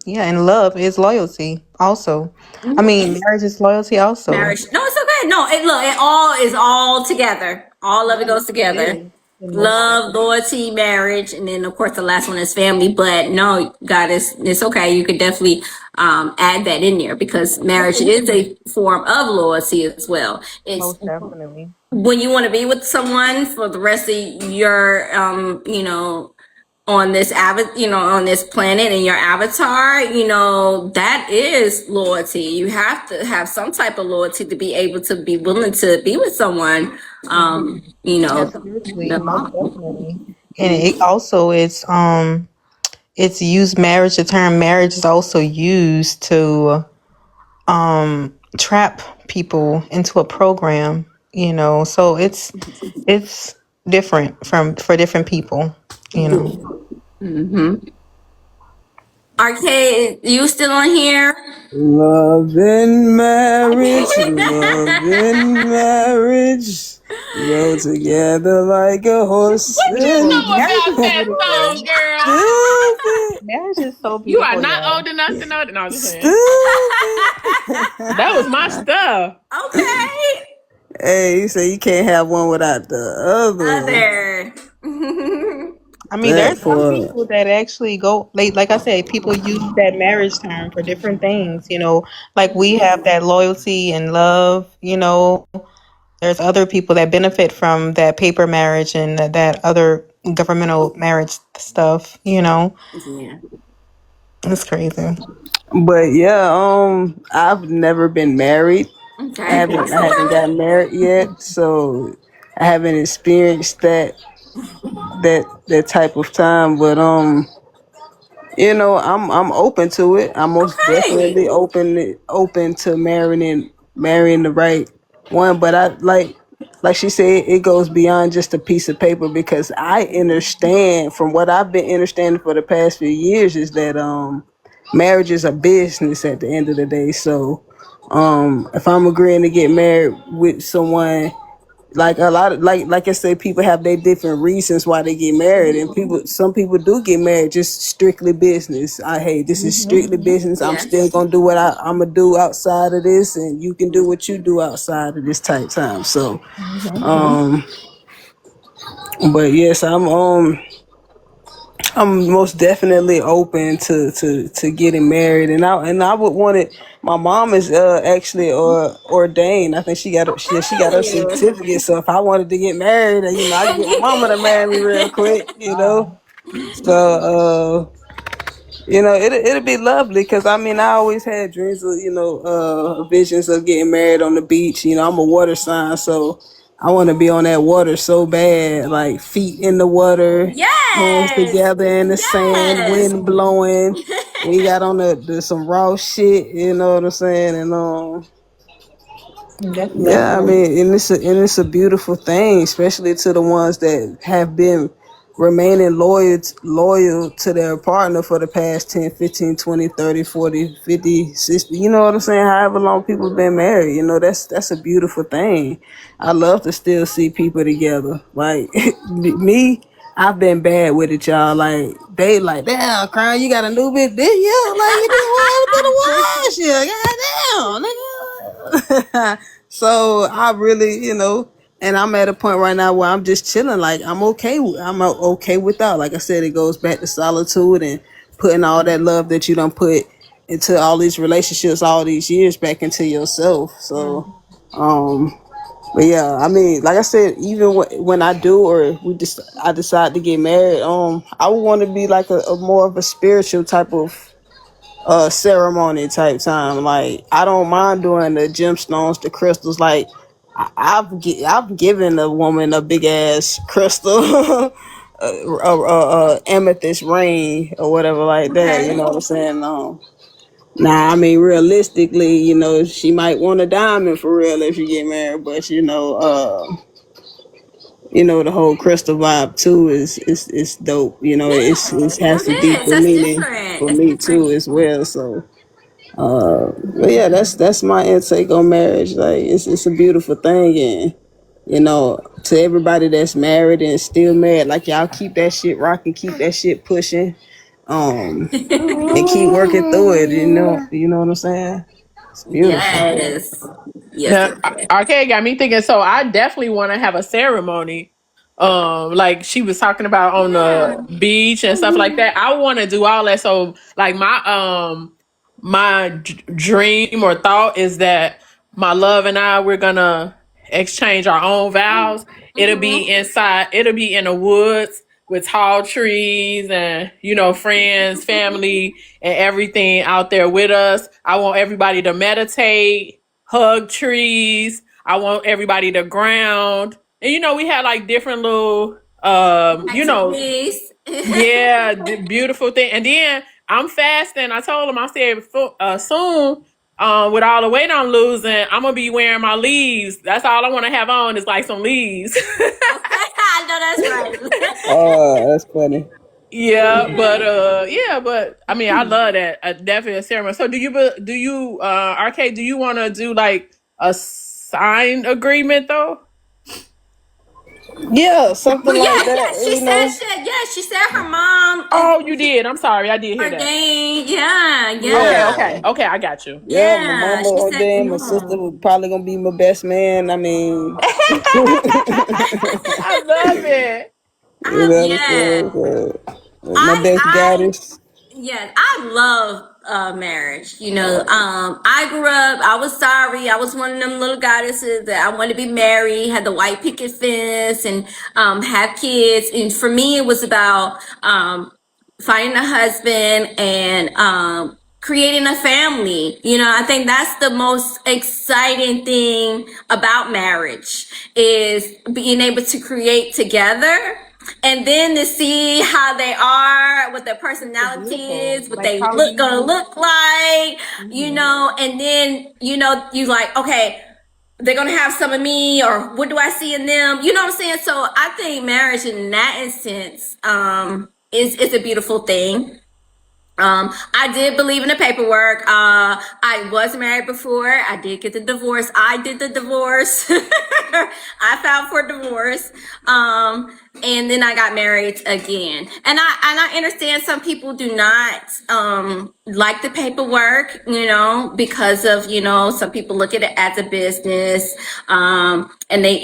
Yeah, and love is loyalty also. I mean, marriage is loyalty also. Marriage. No, it's okay. No, look, it all is all together. All of it goes It together. is. It most Love, definitely. loyalty, marriage, and then of course the last one is family. But no, God, it's okay. You could definitely add that in there because marriage is a form of loyalty as well. It's Most definitely. when you want to be with someone for the rest of your on this on this planet and your avatar, that is loyalty. You have to have some type of loyalty to be able to be willing to be with someone. Absolutely, most definitely. And it also it's used marriage, the term marriage is also used to trap people into a program, so it's different for different people, you know. Arcade, you still on here? Love and marriage, love and marriage go together like a horse What you and know Marriage about is that beautiful. song, girl? stupid, Marriage is so You are beautiful, not y'all. old enough to know that. No, I'm just saying. stupid. That was my stuff. Okay. Hey, you say you can't have one without the other. Other. I mean, That there's some part. people that actually go like I said, people use that marriage term for different things, like we have that loyalty and love, there's other people that benefit from that paper marriage and that other governmental marriage stuff. Yeah. It's crazy. But yeah, I've never been married. I Okay. haven't That's I haven't okay. gotten married yet, so I haven't experienced that type of time. But I'm open to it. I'm most Okay. definitely open to marrying the right one. But I like she said, it goes beyond just a piece of paper because I understand from what I've been understanding for the past few years is that marriage is a business at the end of the day. So if I'm agreeing to get married with someone, like a lot of like I said, people have their different reasons why they get married, and some people do get married just strictly business. Hey, this is strictly business. I'm still Yes. gonna do what I'm gonna do outside of this, and you can do what you do outside of this type time. So, um, but yes, I'm most definitely open to getting married, and I would want it. My mom is actually ordained. I think she got her Okay. certificate. So if I wanted to get married, I could get my mama to marry me real quick. So it'll be lovely because I always had dreams of visions of getting married on the beach. I'm a water sign, so I want to be on that water so bad, like feet in the water, hands Yes. together in the sand, Yes. wind blowing. We got on the some raw shit, you know what I'm saying, and That's yeah, I lovely. mean, and it's a beautiful thing, especially to the ones that have been remaining loyal to their partner for the past 10, 15, 20, 30, 40, 50, 60. You know what I'm saying? However long people been married, that's a beautiful thing. I love to still see people together. Like me, I've been bad with it, y'all. Like they like, damn, crying, you got a new bitch, did you? Like you didn't want to wash, yeah, goddamn, nigga. So I really, and I'm at a point right now where I'm just chilling. Like I'm okay without. Like I said, it goes back to solitude and putting all that love that you don't put into all these relationships all these years back into yourself. So, but yeah, I mean, like I said, even when I do or I decide to get married, I would want to be like a more of a spiritual type of ceremony type time. Like I don't mind doing the gemstones, the crystals. Like I've given a woman a big ass crystal amethyst ring or whatever like that. You Okay. know what I'm saying? Nah, I mean realistically, you know, she might want a diamond for real if you get married, but you know, the whole crystal vibe too is dope. You know, it Yeah, has some it is. deeper That's meaning different. for It's me too different. as well. So, but yeah, that's my intake on marriage. Like, it's a beautiful thing, and you know, to everybody that's married and still married, like y'all keep that shit rocking, keep that shit pushing, and keep working through it. You know what I'm saying? It's beautiful. Yes. Yes, Now, yes, yes. Arcade got me thinking. So I definitely want to have a ceremony, like she was talking about on Yeah. the beach and stuff like that. I want to do all that. So, like my dream or thought is that my love and I we're gonna exchange our own vows. It'll be Mm-hmm. inside. It'll be in the woods with tall trees and friends, family, and everything out there with us. I want everybody to meditate, hug trees. I want everybody to ground. And we had like different little Activities. yeah, beautiful thing. And then I'm fasting. I told him, I said, soon, with all the weight I'm losing, I'm gonna be wearing my leaves. That's all I want to have on is like some leaves. Okay, I know that's right. Oh, that's funny. Yeah, but I mean, I love that. Definitely a ceremony. So, do you, RK, do you want to do like a signed agreement though? Yeah, something But like yeah, yeah, that. she You said know. she said her mom is Oh, you did. I'm sorry, I did hear that. ordained. Yeah, Okay, yeah, Yeah. okay, I got you. Yeah, my yeah. mama She said ordained. My sister no. was probably gonna be my best man. I mean, I love it. you know what I'm Yeah. saying? So, my best I goddess. Yes, I love marriage. I grew up, I was sorry. I was one of them little goddesses that I wanted to be married, had the white picket fence, and have kids. And for me, it was about finding a husband and creating a family. I think that's the most exciting thing about marriage is being able to create together and then to see how they are, what their It's personality beautiful. is, what Like they how gonna you. look like, Mhm. and then you like, okay, they're gonna have some of me, or what do I see in them? You know what I'm saying? So I think marriage in that instance is a beautiful thing. I did believe in the paperwork. I was married before. I did get the divorce. I did the divorce. I filed for divorce. And then I got married again. And I understand some people do not like the paperwork, because of, some people look at it as a business. And they,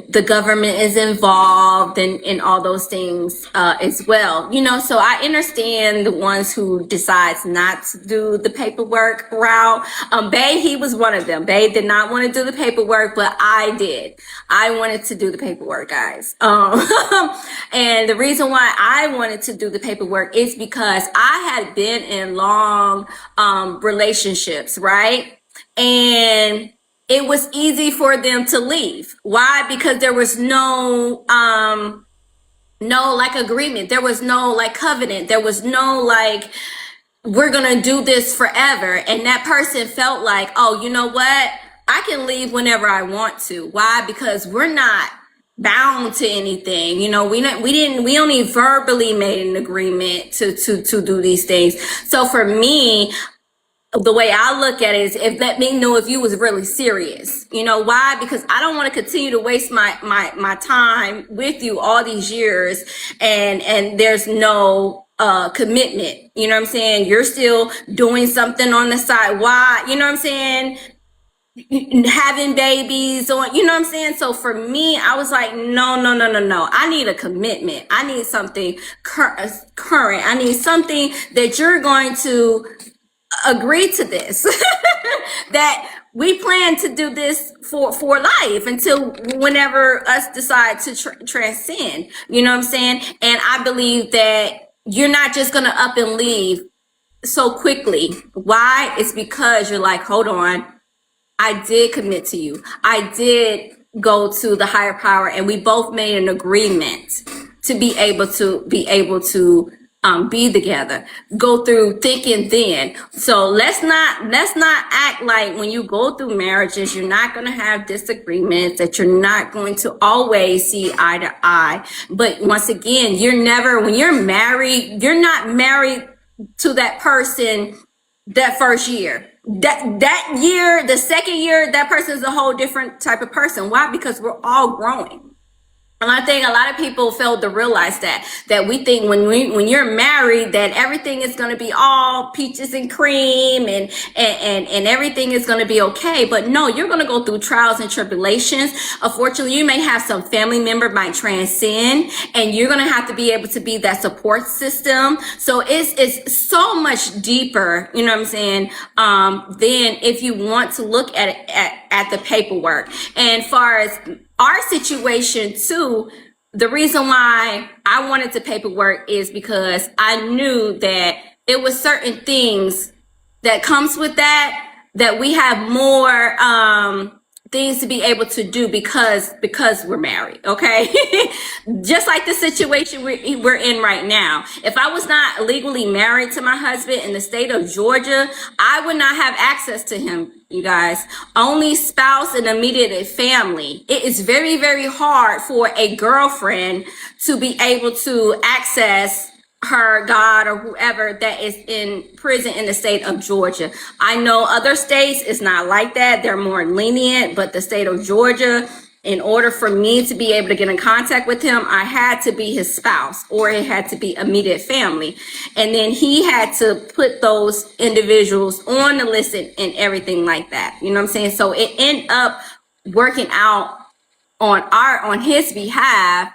the government is involved and all those things as well. So I understand the ones who decides not to do the paperwork route. Bay, he was one of them. Bay did not want to do the paperwork, but I did. I wanted to do the paperwork, guys. And the reason why I wanted to do the paperwork is because I had been in long relationships, right? And it was easy for them to leave. Why? Because there was no like agreement. There was no like covenant. There was no like we're gonna do this forever. And that person felt like, oh, you know what? I can leave whenever I want to. Why? Because we're not bound to anything. We only verbally made an agreement to do these things. So for me, the way I look at it is if let me know if you was really serious. Why? Because I don't want to continue to waste my time with you all these years and there's no commitment. You know what I'm saying? You're still doing something on the side. Why? You know what I'm saying? Having babies on, you know what I'm saying? So for me, I was like, no, no, no, no, no. I need a commitment. I need something current. I need something that you're going to agree to this that we plan to do this for life until whenever us decide to transcend, you know what I'm saying? And I believe that you're not just gonna up and leave so quickly. Why? It's because you're like, hold on, I did commit to you. I did go to the higher power and we both made an agreement to be able to be together, go through thick and thin. So let's not act like when you go through marriages, you're not going to have disagreements, that you're not going to always see eye to eye. But once again, when you're married, you're not married to that person that first year. That year, the second year, that person is a whole different type of person. Why? Because we're all growing. And I think a lot of people fail to realize that we think when you're married that everything is going to be all peaches and cream and everything is going to be okay. But no, you're going to go through trials and tribulations. Unfortunately, you may have some family member might transcend, and you're going to have to be able to be that support system. So it's so much deeper, you know what I'm saying, than if you want to look at it at the paperwork. And far as our situation too, the reason why I wanted the paperwork is because I knew that it was certain things that comes with that we have more things to be able to do because we're married, okay? Just like the situation we're in right now. If I was not legally married to my husband in the state of Georgia, I would not have access to him, you guys. Only spouse and immediate family. It is very, very hard for a girlfriend to be able to access her God or whoever that is in prison in the state of Georgia. I know other states it's not like that. They're more lenient, but the state of Georgia, in order for me to be able to get in contact with him, I had to be his spouse or it had to be immediate family. And then he had to put those individuals on the list and everything like that. You know what I'm saying? So it ended up working out on his behalf,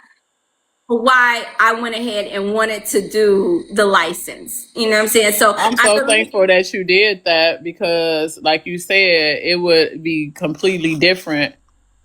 why I went ahead and wanted to do the license. You know what I'm saying? So I'm so thankful that you did that, because like you said, it would be completely different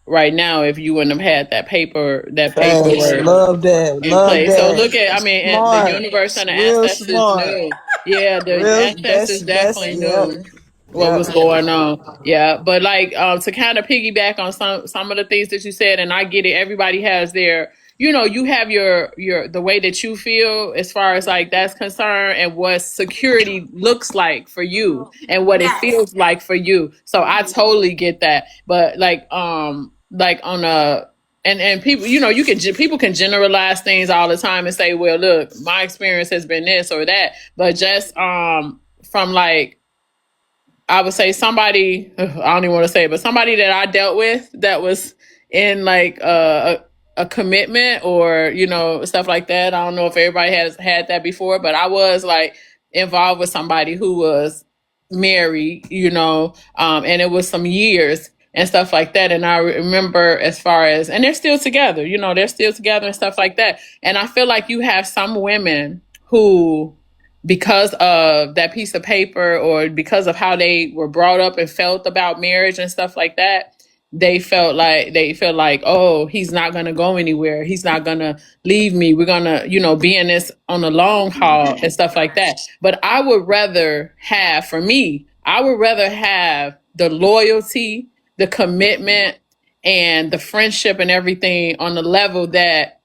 right now if you wouldn't have had that paperwork Love that. in Love place. So that. look at, I mean, and the Smart. universe and the Real ancestors smart. knew. Yeah, the Real ancestors definitely yep. knew what Yep. was going on. Yeah, but like to kind of piggyback on some of the things that you said, and I get it. Everybody has their, you have your the way that you feel as far as like that's concerned, and what security looks like for you, and what it yes. feels like for you. So I totally get that. But like on a and people, people can generalize things all the time and say, well, look, my experience has been this or that. But just from like, I would say somebody, I don't even want to say it, but somebody that I dealt with that was in like a commitment or, stuff like that. I don't know if everybody has had that before, but I was like involved with somebody who was married, and it was some years and stuff like that. And I remember as far as, and they're still together, they're still together and stuff like that. And I feel like you have some women who, because of that piece of paper or because of how they were brought up and felt about marriage and stuff like that, they feel like, oh, he's not going to go anywhere. He's not going to leave me. We're going to, be in this on the long haul and stuff like that. But I would rather have the loyalty, the commitment, and the friendship and everything on the level that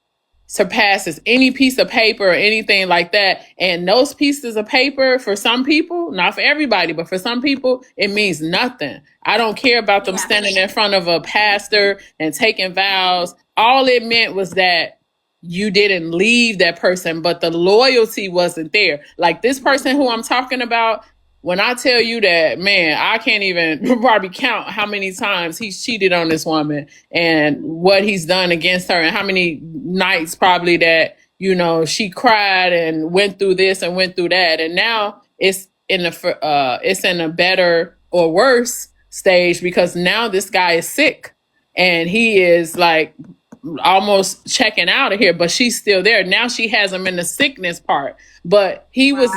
surpasses any piece of paper or anything like that. And those pieces of paper, for some people, not for everybody, but for some people, it means nothing. I don't care about them standing in front of a pastor and taking vows. All it meant was that you didn't leave that person, but the loyalty wasn't there. Like this person who I'm talking about, when I tell you that, man, I can't even probably count how many times he's cheated on this woman and what he's done against her, and how many nights probably that, she cried and went through this and went through that. And now it's in a better or worse stage, because now this guy is sick and he is like almost checking out of here, but she's still there. Now she has him in the sickness part, but he was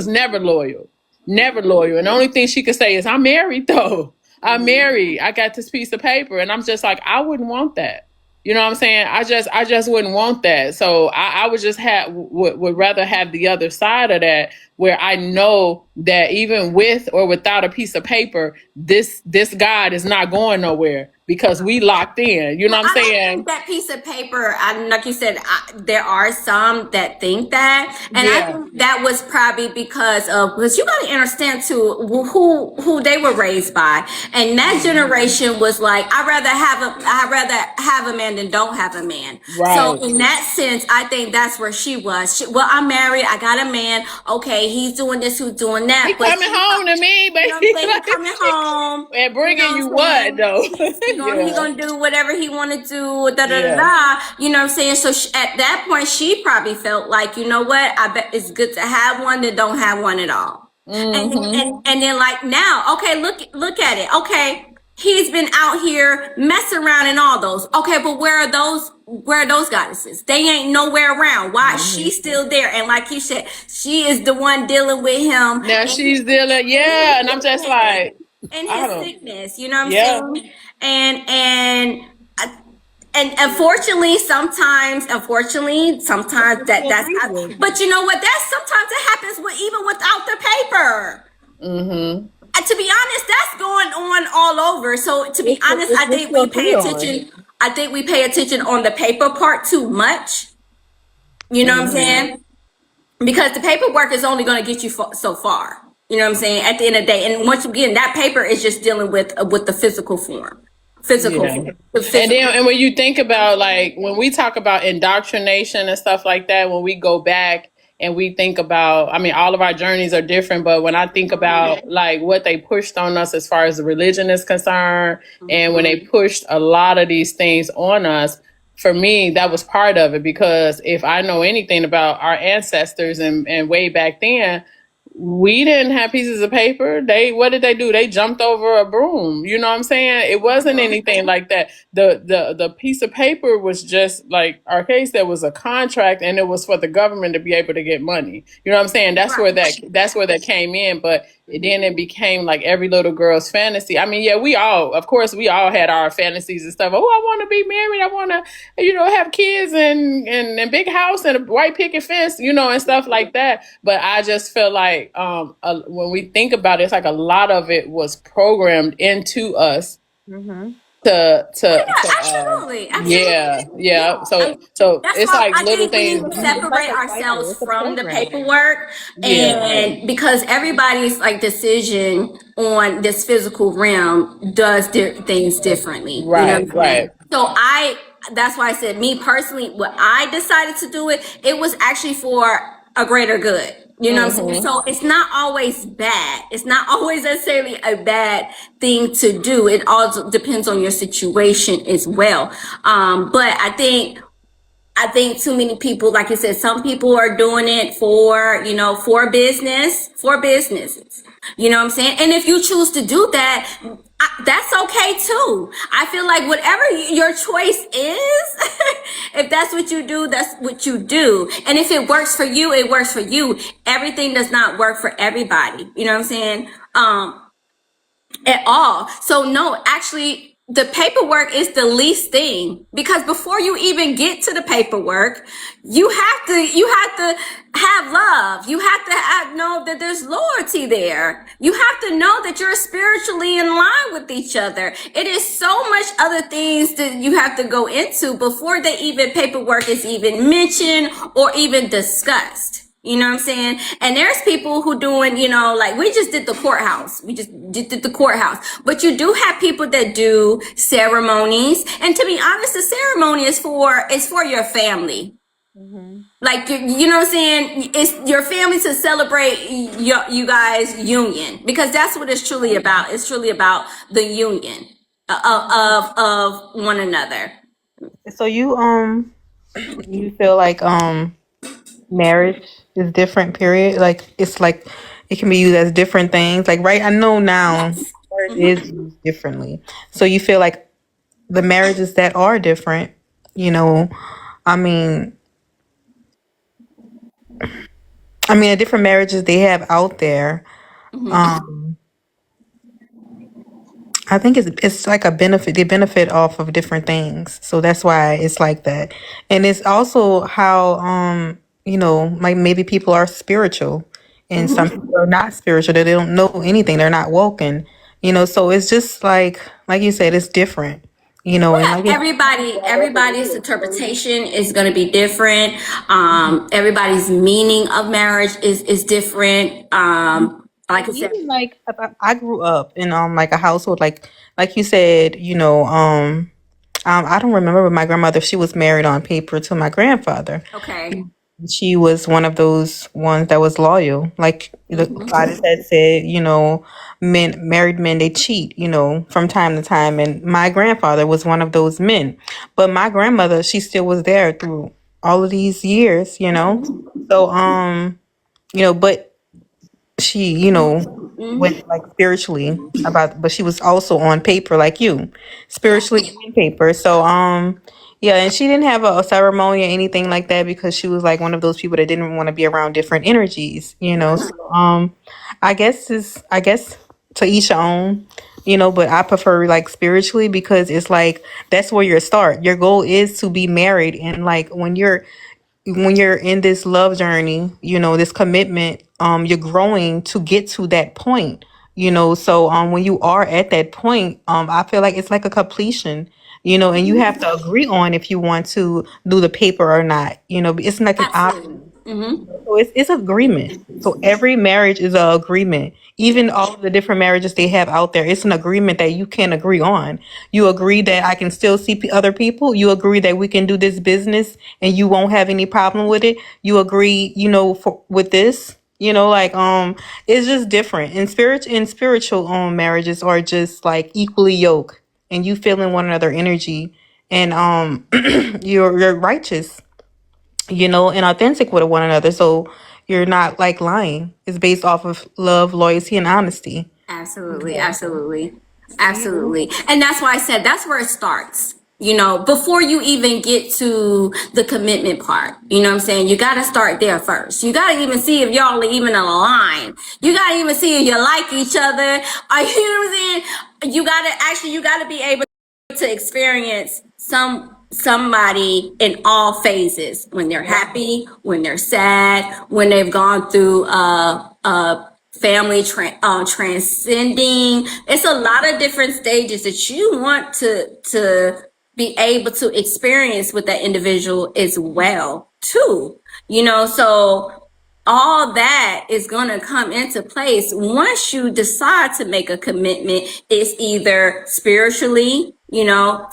never loyal. Never loyal. And the only thing she could say is, I'm married though. I'm married. I got this piece of paper. And I'm just like, I wouldn't want that. You know what I'm saying? I just wouldn't want that. So I would just would rather have the other side of that, where I know that even with or without a piece of paper, this God is not going nowhere because we locked in. You know what I'm I don't think saying? that piece of paper, like you said, there are some that think that. And I Yeah. think that was probably because you got to understand too, who they were raised by. And that generation was like, I'd rather have a man than don't have a man. So Right. in that sense, I think that's where she was. Well, I'm married. I got a man. Okay. He's doing this, who's doing He that. But coming home to me, you know what I'm baby. saying? He coming home. And You know bringing what you I'm what saying? though? He Yeah. gonna do whatever he want to do. Da da da Yeah. da. You know what I'm saying? So at that point, she probably felt like, you know what? I bet it's good to have one that don't have one at all. And then like now, okay, look at it. Okay, he's been out here messing around and all those. Okay, but where are those? Where are those goddesses? They ain't nowhere around. Why is she still there? And like you said, she is the one dealing with him Now she's dealing, yeah, and I'm just like, and I his don't, sickness. You know what I'm yeah. saying? And unfortunately, sometimes that's how, but you know what? That's sometimes it happens with even without the paper. Mm-hmm. And to be honest, that's going on all over. So to be honest, It's I what's think your we pay three on? attention. I think we pay attention on the paper part too much. You know what I'm saying? Because the paperwork is only going to get you so far. You know what I'm saying? At the end of the day, and once again, that paper is just dealing with the physical form, Yeah. the And physical. then, and when you think about like when we talk about indoctrination and stuff like that, when we go back and we think about, I mean, all of our journeys are different, but when I think about like what they pushed on us as far as the religion is concerned, and when they pushed a lot of these things on us, for me, that was part of it because if I know anything about our ancestors and way back then, we didn't have pieces of paper. What did they do? They jumped over a broom. You know what I'm saying? It wasn't anything like that. The piece of paper was just like our case. There was a contract, and it was for the government to be able to get money. You know what I'm saying? That's where that came in. But then it became like every little girl's fantasy. I mean, yeah, of course, we all had our fantasies and stuff. Oh, I want to be married. I want to, have kids and big house and a white picket fence, and stuff like that. But I just feel like when we think about it, it's like a lot of it was programmed into us Absolutely, yeah, absolutely. yeah. And So that's it's why like I little think we things. need to It's like separate a cycle. ourselves It's a from the program. paperwork, Yeah, and because everybody's like decision on this physical realm does things differently. You know right, what I'm saying? right. So that's why I said, me personally, what I decided to do it was actually for a greater good. You know what I'm saying? So it's not always bad. It's not always necessarily a bad thing to do. It also depends on your situation as well. But I think too many people, like you said, some people are doing it for businesses. You know what I'm saying? And if you choose to do that, that's okay too. I feel like whatever your choice is, if that's what you do, that's what you do. And if it works for you, it works for you. Everything does not work for everybody. You know what I'm saying? At all. So no, actually the paperwork is the least thing, because before you even get to the paperwork, you have to have love. You have to know that there's loyalty there. You have to know that you're spiritually in line with each other. It is so much other things that you have to go into before paperwork is even mentioned or even discussed. You know what I'm saying? And there's people who doing, like we just did the courthouse. We just did the courthouse. But you do have people that do ceremonies. And to be honest, the ceremony is for your family. Like, you know what I'm saying? It's your family to celebrate you guys' union, because that's what it's truly about. It's truly about the union of one another. So you feel like marriage is different, period, like it's like it can be used as different things, like, right? I know now Yes. marriage is used differently, so you feel like the marriages that are different, you know i mean the different marriages they have out there, I think it's like a benefit. They benefit off of different things, so that's why it's like that. And it's also how like maybe people are spiritual. and some people are not spiritual. They don't know anything. They're not woken. So it's just like you said, it's different. And like Everybody's interpretation is going to be different. Everybody's meaning of marriage is different. Like I said, even like I grew up in like a household like you said, I don't remember, but my grandmother, she was married on paper to my grandfather. okay. She was one of those ones that was loyal. Like the goddess had said, married men, they cheat, from time to time. And my grandfather was one of those men. But my grandmother, she still was there through all of these years. So, but she, went like spiritually but she was also on paper like you, spiritually on paper. So, yeah, and she didn't have a ceremony or anything like that because she was like one of those people that didn't want to be around different energies. So, I guess to each your own. But I prefer like spiritually because it's like that's where your start. Your goal is to be married, and like when you're in this love journey, this commitment, you're growing to get to that point. So when you are at that point, I feel like it's like a completion. And you have to agree on if you want to do the paper or not. It's like an option. So it's agreement. So every marriage is an agreement. Even all of the different marriages they have out there, it's an agreement that you can agree on. You agree that I can still see other people. You agree that we can do this business and you won't have any problem with it. You agree, with this. It's just different. And spiritual marriages are just like equally yoked, and you feeling one another energy, and you're righteous, and authentic with one another. So you're not like lying. It's based off of love, loyalty, and honesty. Absolutely. And that's why I said that's where it starts. Before you even get to the commitment part, you know what I'm saying? You got to start there first. You got to even see if y'all are even aligned. You got to even see if you like each other. Are you know what I'm saying? You got to be able to experience somebody in all phases, when they're happy, when they're sad, when they've gone through family transcending. It's a lot of different stages that you want to be able to experience with that individual as well too. So all that is going to come into place once you decide to make a commitment. It's either spiritually,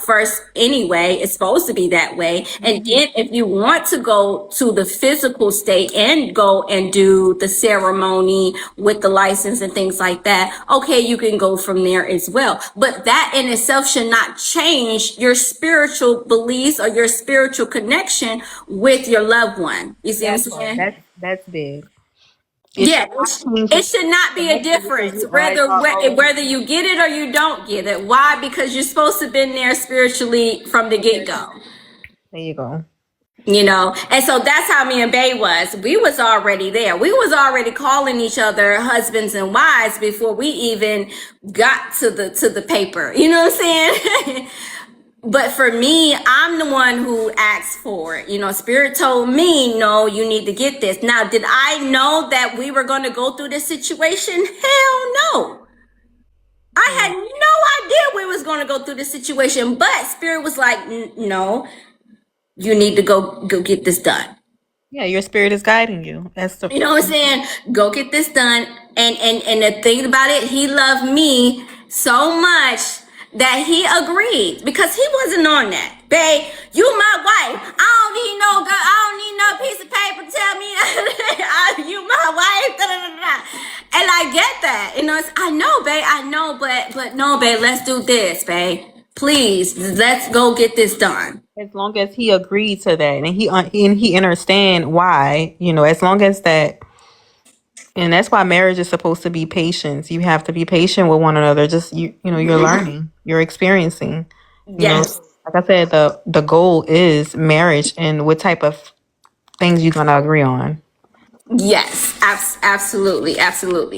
first anyway, it's supposed to be that way. And then if you want to go to the physical state and go and do the ceremony with the license and things like that, okay, you can go from there as well. But that in itself should not change your spiritual beliefs or your spiritual connection with your loved one. You see what I'm saying? That's big. Yeah, it should not be a difference whether you get it or you don't get it. Why? Because you're supposed to have been there spiritually from the get-go. There you go. And so that's how me and Bay was. We was already there. We was already calling each other husbands and wives before we even got to the paper. You know what I'm saying? But for me, I'm the one who asked for it. Spirit told me, no, you need to get this. Now, did I know that we were going to go through this situation? Hell no. I had no idea we was going to go through this situation. But Spirit was like, no, you need to go get this done. Yeah, your spirit is guiding you. You know what I'm saying? Go get this done. And the thing about it, he loved me so much that he agreed, because he wasn't on that. Babe, you my wife. I don't need no girl. I don't need no piece of paper to tell me you my wife. Da, da, da, da. And I get that. I know, babe. I know, but no, babe. Let's do this, babe. Please, let's go get this done. As long as he agreed to that, and he understand why, as long as that. And that's why marriage is supposed to be patience. You have to be patient with one another. Just you're learning, you're experiencing. Yes. Like I said, the goal is marriage, and what type of things you're gonna agree on. Yes, absolutely.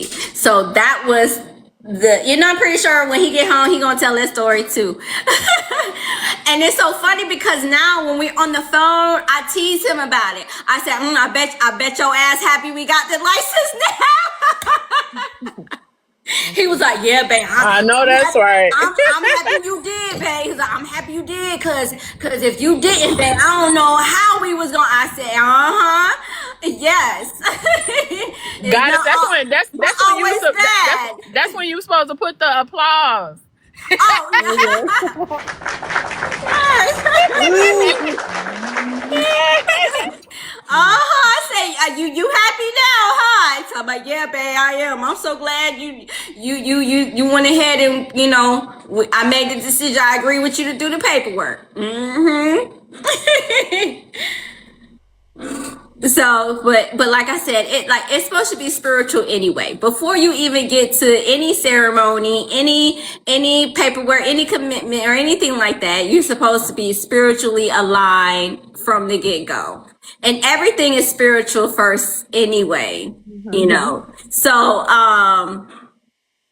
So that was I'm pretty sure when he get home, he gonna tell that story too. And it's so funny because now when we're on the phone, I tease him about it. I said, I bet your ass happy we got the license now. He was like, yeah, babe, I know I'm that's happy. right. I'm happy you did, babe. He's like, I'm happy you did, cause if you didn't, babe, I don't know how we was gonna. I said, yes. It's Got it. not, That's not when you always bad. that's when you supposed to put the applause. Oh, I say, you happy now, huh? So I'm like, yeah, babe, I am. I'm so glad you went ahead and I made the decision. I agree with you to do the paperwork. So, but like I said, it's supposed to be spiritual anyway. Before you even get to any ceremony, any paperwork, any commitment or anything like that, you're supposed to be spiritually aligned from the get go. And everything is spiritual first anyway, So,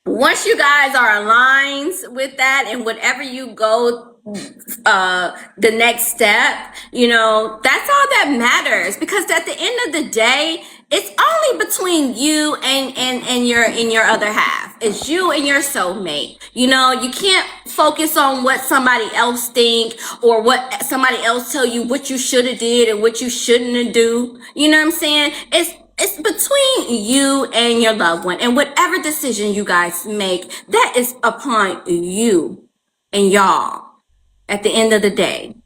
once you guys are aligned with that and whatever you go the next step, that's all that matters, because at the end of the day, it's only between you and your other half. It's you and your soulmate. You can't focus on what somebody else think or what somebody else tell you what you should have did and what you shouldn't have do. You know what I'm saying? It's between you and your loved one, and whatever decision you guys make, that is upon you and y'all at the end of the day.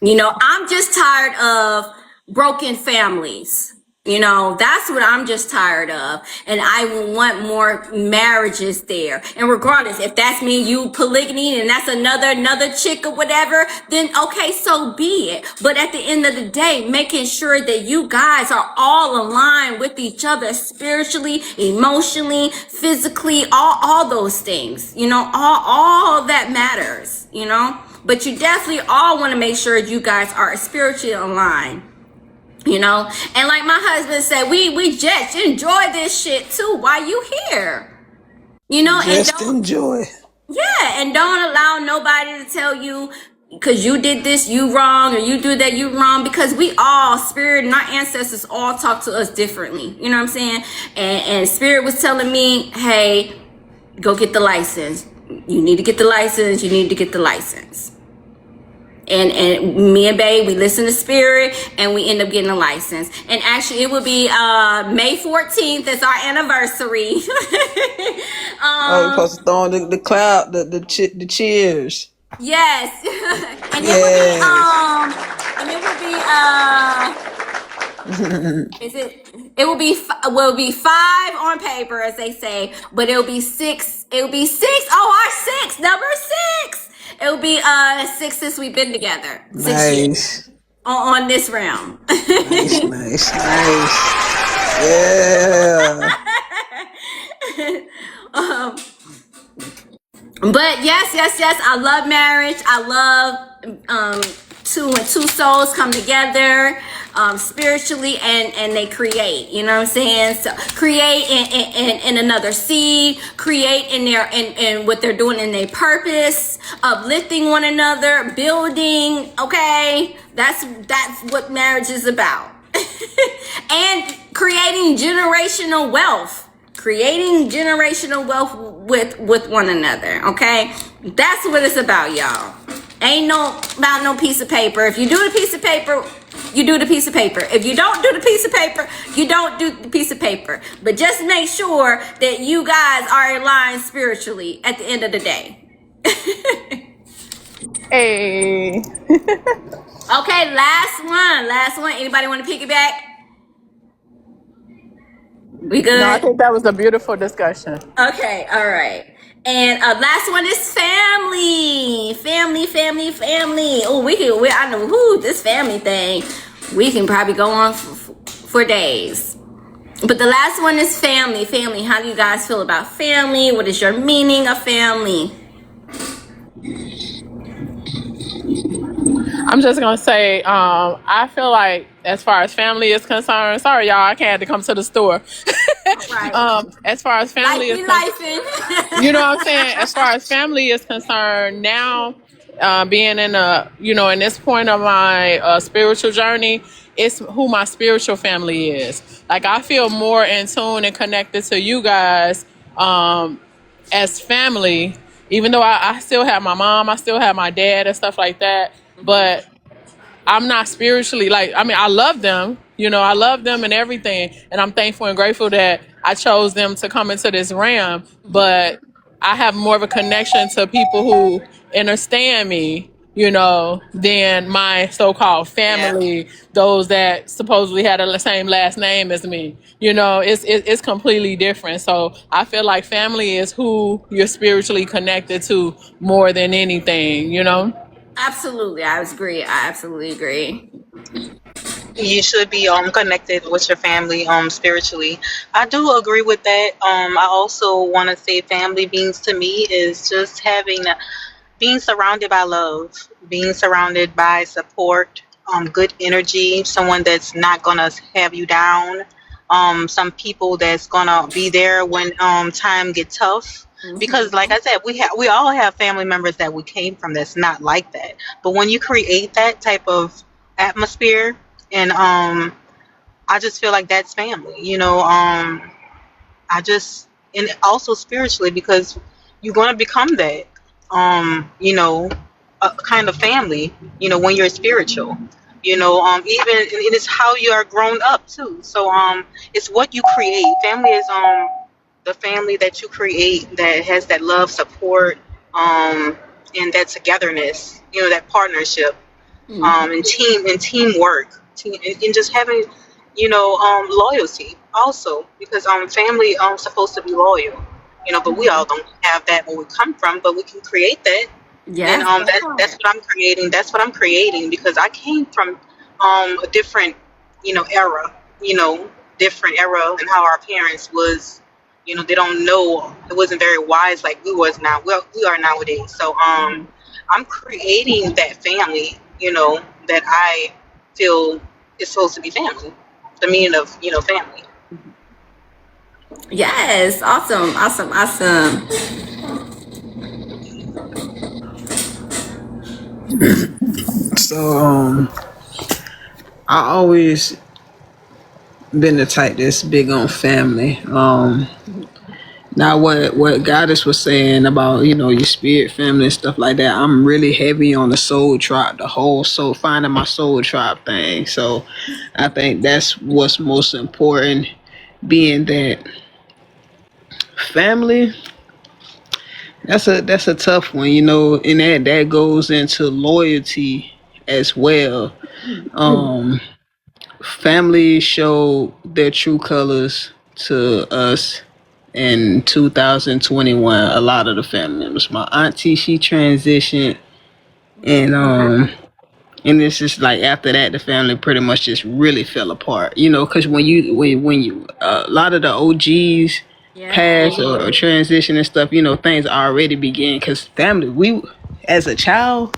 I'm just tired of broken families. That's what I'm just tired of. And I want more marriages there. And regardless, if that's me, you polygamy, and that's another chick or whatever, then okay, so be it. But at the end of the day, making sure that you guys are all aligned with each other spiritually, emotionally, physically, all those things, all that matters, But you definitely all want to make sure you guys are spiritually aligned. And like my husband said, we just enjoy this shit too while you here. Just enjoy. Yeah, and don't allow nobody to tell you because you did this, you wrong, or you do that, you wrong, because we all, spirit and our ancestors all talk to us differently. You know what I'm saying? And spirit was telling me, hey, go get the license. You need to get the license. You need to get the license. And me and Babe, we listen to spirit, and we end up getting a license. And actually, it will be May 14th. That's our anniversary. We're supposed to throw on the cloud, the cheers. Yes, and it will be 5 on paper, as they say, but it'll be 6. It'll be 6. Oh, our 6, number 6. It'll be 6 since we've been together. 6 years on this round. Nice. Yeah. But yes, I love marriage. I love two souls come together spiritually, and they create. You know what I'm saying? So create in another seed, create in what they're doing in their purpose, uplifting one another, building. Okay, that's what marriage is about, and creating generational wealth. Creating generational wealth with one another, okay? That's what it's about, y'all. Ain't about no piece of paper. If you do the piece of paper, you do the piece of paper. If you don't do the piece of paper, you don't do the piece of paper. But just make sure that you guys are aligned spiritually at the end of the day. Hey. Okay, last one. Anybody want to piggyback? We good? No, I think that was a beautiful discussion. Okay, all right. And last one is family. Oh, I know this family thing. We can probably go on for days. But the last one is family. Family. How do you guys feel about family? What is your meaning of family? I'm just gonna say, I feel like as far as family is concerned, sorry y'all, I had to come to the store. Right. As far as family Life is be concerned, you know what I'm life. saying? As far as family is concerned, now being in in this point of my spiritual journey, it's who my spiritual family is. Like I feel more in tune and connected to you guys as family, even though I still have my mom, I still have my dad and stuff like that. But I'm not spiritually like, I mean, I love them, I love them and everything. And I'm thankful and grateful that I chose them to come into this realm. But I have more of a connection to people who understand me, than my so-called Yeah. family, those that supposedly had the same last name as me. It's completely different. So I feel like family is who you're spiritually connected to more than anything. Absolutely, I agree. I absolutely agree. You should be connected with your family spiritually. I do agree with that. I also want to say family means to me is just having being surrounded by love, being surrounded by support, good energy, someone that's not gonna have you down, some people that's gonna be there when time get tough. Because, like I said, we all have family members that we came from that's not like that. But when you create that type of atmosphere, and I just feel like that's family. I just, and also spiritually, because you're going to become that a kind of family when you're spiritual, even, and it's how you are grown up too. So it's what you create. Family is the family that you create that has that love, support, and that togetherness, that partnership, and teamwork, and just having loyalty also, because family supposed to be loyal, but we all don't have that where we come from, but we can create that. And Yes. that's what I'm creating. That's what I'm creating, because I came from a different era, different era, and how our parents was, they don't know, it wasn't very wise like we are nowadays. So I'm creating that family, that I feel is supposed to be family, the meaning of family. Yes. Awesome. Awesome. Awesome. So I always been the type that's big on family. Now what Goddess was saying about, your spirit family and stuff like that, I'm really heavy on the soul tribe, the whole soul, finding my soul tribe thing. So I think that's what's most important, being that family, that's a tough one, and that goes into loyalty as well. Family showed their true colors to us in 2021. A lot of the family members, my auntie, she transitioned, and it's just like after that, the family pretty much just really fell apart. Because when you a lot of the OGs Yeah. pass or transition and stuff, things already begin. Because family, we as a child,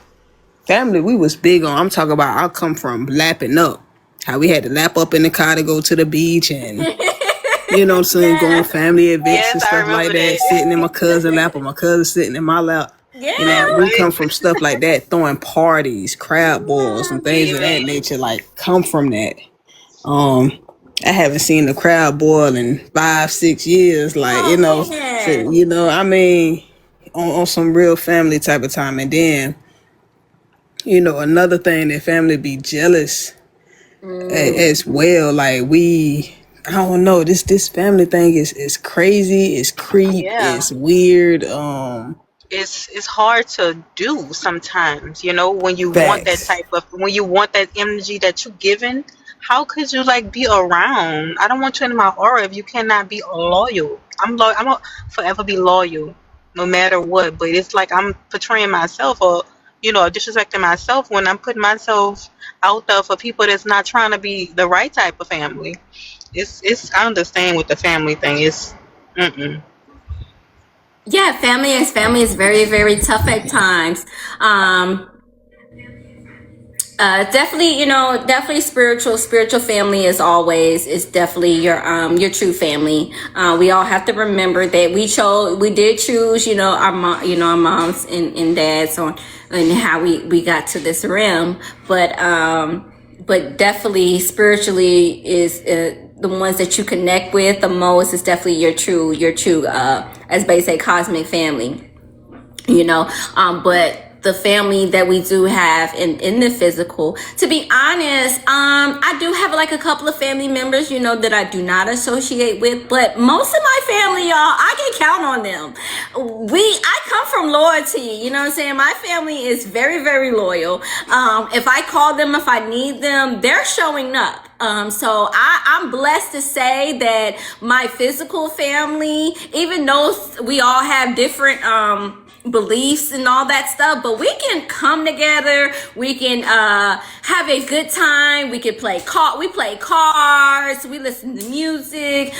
family, we was big on. I'm talking about. I come from lapping up. How we had to lap up in the car to go to the beach, and what I'm saying, going Yes. family events and Yes, I stuff like remember that, that. sitting in my cousin's lap or my cousin sitting in my lap. Yeah. We Right. come from stuff like that, throwing parties, crab balls, and things of that Amen. nature. Like, come from that. Um, I haven't seen the crab boil in 5-6 years. Like, Oh so, man. I mean, on some real family type of time. And then, another thing that family be jealous as well. Like I don't know, this family thing is crazy, it's creep, Yeah. it's weird. It's hard to do sometimes, Facts. when you want that energy that you given. How could you like be around? I don't want you in my aura if you cannot be loyal. I'm loyal. I'm gonna forever be loyal, no matter what. But it's like I'm portraying myself, or disrespecting myself when I'm putting myself out there for people that's not trying to be the right type of family. It's I understand with the family thing. It's mm-mm. Yeah, family is very, very tough at times. Definitely, definitely spiritual family is definitely your true family. We all have to remember that we did choose, our moms and dads on, and how we got to this realm. But definitely spiritually is, the ones that you connect with the most is definitely your true, as they say, cosmic family. But the family that we do have in the physical, to be honest, I do have like a couple of family members, that I do not associate with, but most of my family, y'all, I can count on them. I come from loyalty, you know what I'm saying? My family is very, very loyal. If I call them, if I need them, they're showing up. So I'm blessed to say that my physical family, even though we all have different, beliefs and all that stuff, but we can come together, we can have a good time, we play cards, we listen to music,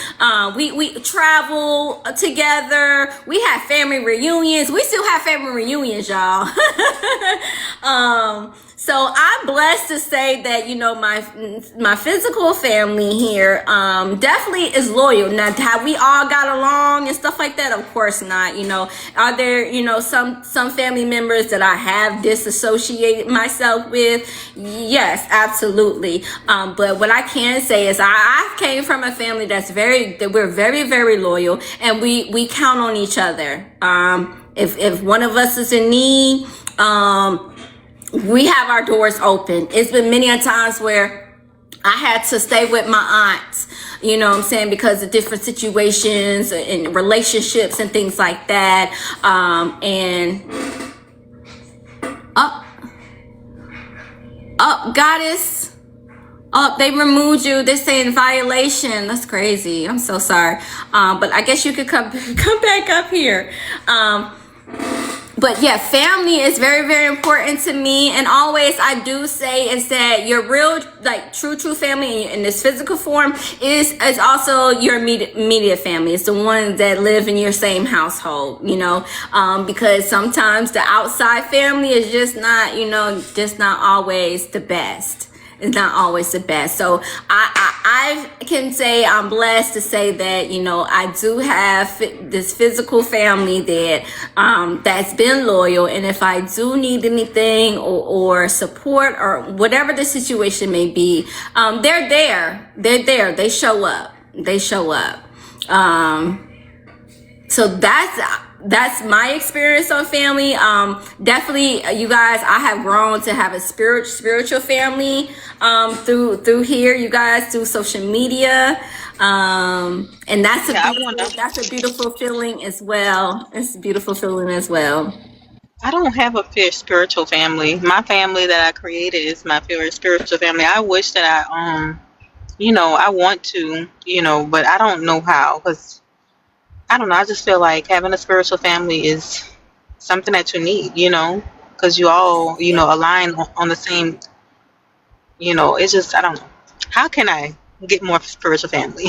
we travel together, we have family reunions, we still have family reunions, y'all. So I'm blessed to say that, my physical family here definitely is loyal. Now, have we all got along and stuff like that? Of course not. Are there, some family members that I have disassociated myself with? Yes, absolutely. But what I can say is I came from a family that we're very, very loyal, and we count on each other. If one of us is in need, we have our doors open. It's been many a times where I had to stay with my aunts, you know what I'm saying, because of different situations and relationships and things like that. Goddess. They removed you. They're saying violation. That's crazy. I'm so sorry. But I guess you could come back up here. But yeah, family is very, very important to me. And always I do say is that your real, like true family in this physical form is also your immediate family. It's the ones that live in your same household, because sometimes the outside family is just not always the best. It's not always the best. So I can say I'm blessed to say that, I do have this physical family that that's been loyal. And if I do need anything or support or whatever the situation may be, they're there. They're there. They show up. So that's my experience on family. Definitely, you guys, I have grown to have a spiritual family through here, you guys, through social media. And that's a beautiful feeling as well. It's a beautiful feeling as well. I don't have a pure spiritual family. My family that I created is my pure spiritual family. I wish that I want to, but I don't know how, because I don't know. I just feel like having a spiritual family is something that you need, because you all, align on the same, it's just, I don't know. How can I get more spiritual family?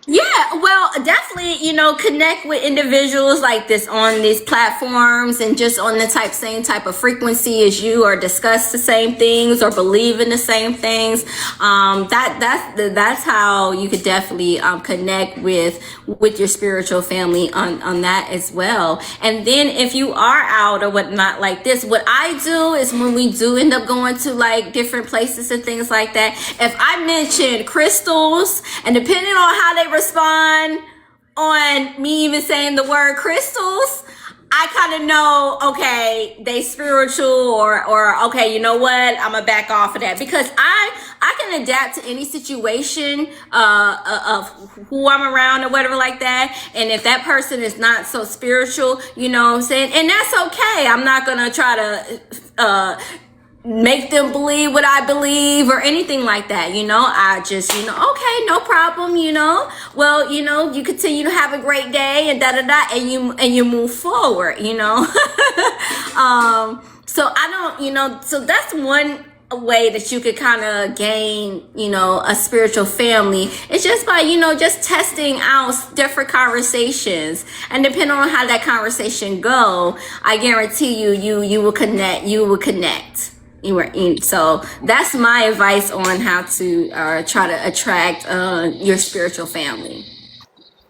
Yeah, well, definitely, connect with individuals like this on these platforms and just on the same type of frequency as you, or discuss the same things or believe in the same things. That's how you could definitely connect with your spiritual family on that as well. And then if you are out or whatnot like this, what I do is when we do end up going to like different places and things like that, if I mention crystals, and depending on how they respond on me even saying the word crystals, I kind of know, okay, they spiritual, or okay, you know what, I'm gonna back off of that, because I can adapt to any situation of who I'm around or whatever like that. And if that person is not so spiritual, you know what I'm saying, and that's okay. I'm not gonna try to make them believe what I believe or anything like that. I just, okay, no problem, well, you continue to have a great day and and you move forward, so I don't, so that's one way that you could kind of gain, a spiritual family. It's just by, just testing out different conversations, and depending on how that conversation go, I guarantee you will connect. So that's my advice on how to try to attract your spiritual family.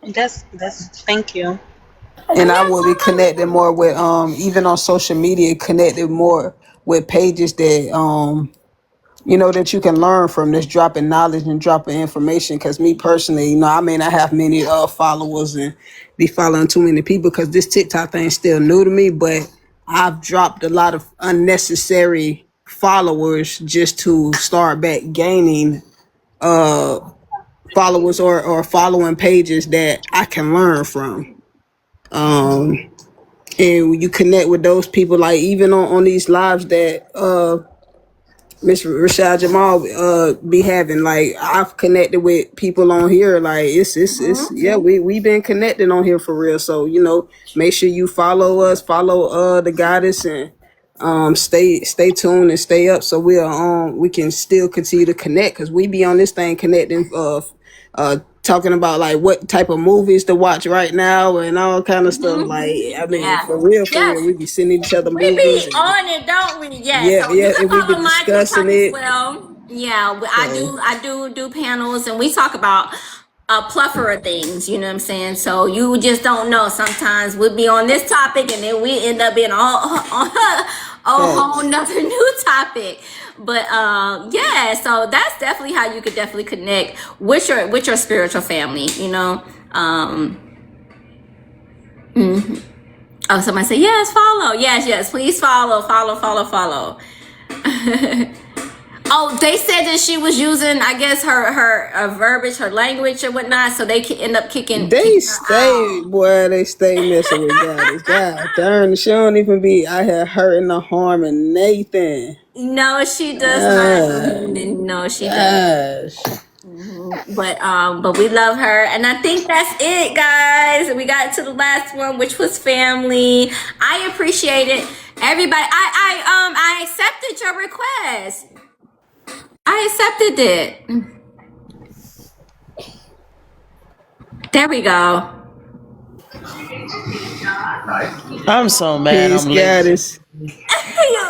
That's thank you. And I will be connected more with even on social media, connected more with pages that that you can learn from, that's dropping knowledge and dropping information. Because me personally, I may not have many followers and be following too many people because this TikTok thing is still new to me, but I've dropped a lot of unnecessary followers just to start back gaining followers or following pages that I can learn from. And you connect with those people, like even on these lives that Miss Rashad Jamal be having. Like I've connected with people on here. Like it's yeah, we been connected on here for real. So make sure you follow us, follow the goddess, and stay tuned and stay up so we can still continue to connect, because we be on this thing connecting talking about like what type of movies to watch right now and all kind of stuff. Like I mean, Yeah. for real, Yes. we be sending each other We be movies and on it, don't we? Yeah. yeah, So you yeah, can and we be follow my discussing TikTok as it. well. Yeah, So I do panels, and we talk about a plethora of things. You know what I'm saying? So you just don't know. Sometimes we'll be on this topic, and then we end up being a whole facts. nother new topic. But yeah, so that's definitely how you could definitely connect with your spiritual family. Oh, somebody say yes, follow. Yes, please follow. Oh, they said that she was using, I guess, her verbiage, her language, or whatnot, so they could end up kicking They her out. stay, boy, they stay messing with goddess. God darn, she don't even be out here hurting or harming Nathan. No, she does not. Ah, No, she does. gosh. But we love her, and I think that's it, guys. We got to the last one, which was family. I appreciate it, everybody. I accepted your request. I accepted it. There we go. I'm so mad Peace, I'm late. goddess.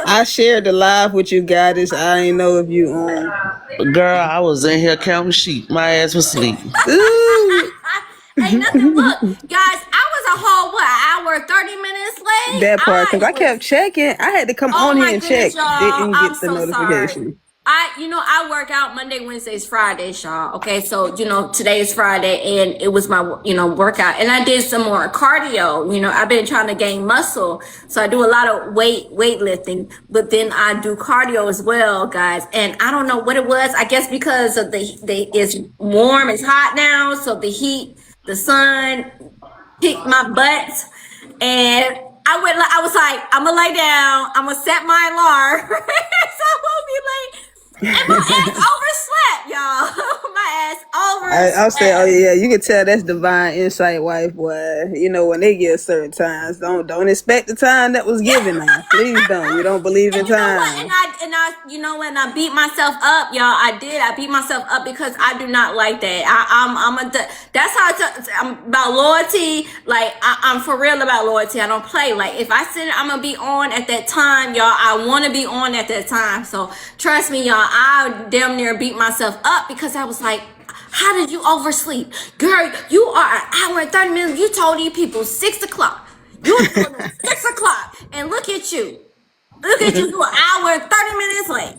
I shared the live with you, goddess. I ain't know if you Girl, I was in here counting sheep. My ass was asleep. Ooh, Ain't nothing. Look, guys, I was a whole hour, 30 minutes late. that part, because I kept Was. checking. I had to come Oh on here my and goodness, check. y'all. Didn't I'm get the so sorry. notification. I work out Monday, Wednesdays, Fridays, y'all. Okay, so today is Friday, and it was my workout, and I did some more cardio. I've been trying to gain muscle, so I do a lot of weightlifting, but then I do cardio as well, guys. And I don't know what it was. I guess because of the it's warm, it's hot now, so the heat, the sun kicked my butt, and I was like, I'm gonna lay down. I'm gonna set my alarm, so I won't be late. And my ass overslept, y'all. My ass I'll say, oh overslept. yeah, you can tell that's divine insight, wife. Boy, when they give certain times, don't expect the time that was given. Now, please don't. We don't believe in And you know what? time. And I beat myself up, y'all. I did. I beat myself up because I do not like that. That's how I'm about loyalty. Like I'm for real about loyalty. I don't play. Like if I said I'm gonna be on at that time, y'all, I want to be on at that time. So trust me, y'all. I damn near beat myself up because I was like, how did you oversleep? Girl, you are an hour and 30 minutes. You told these people 6 o'clock. You were told them 6 o'clock. And look at you. Look at you, you an hour and 30 minutes late.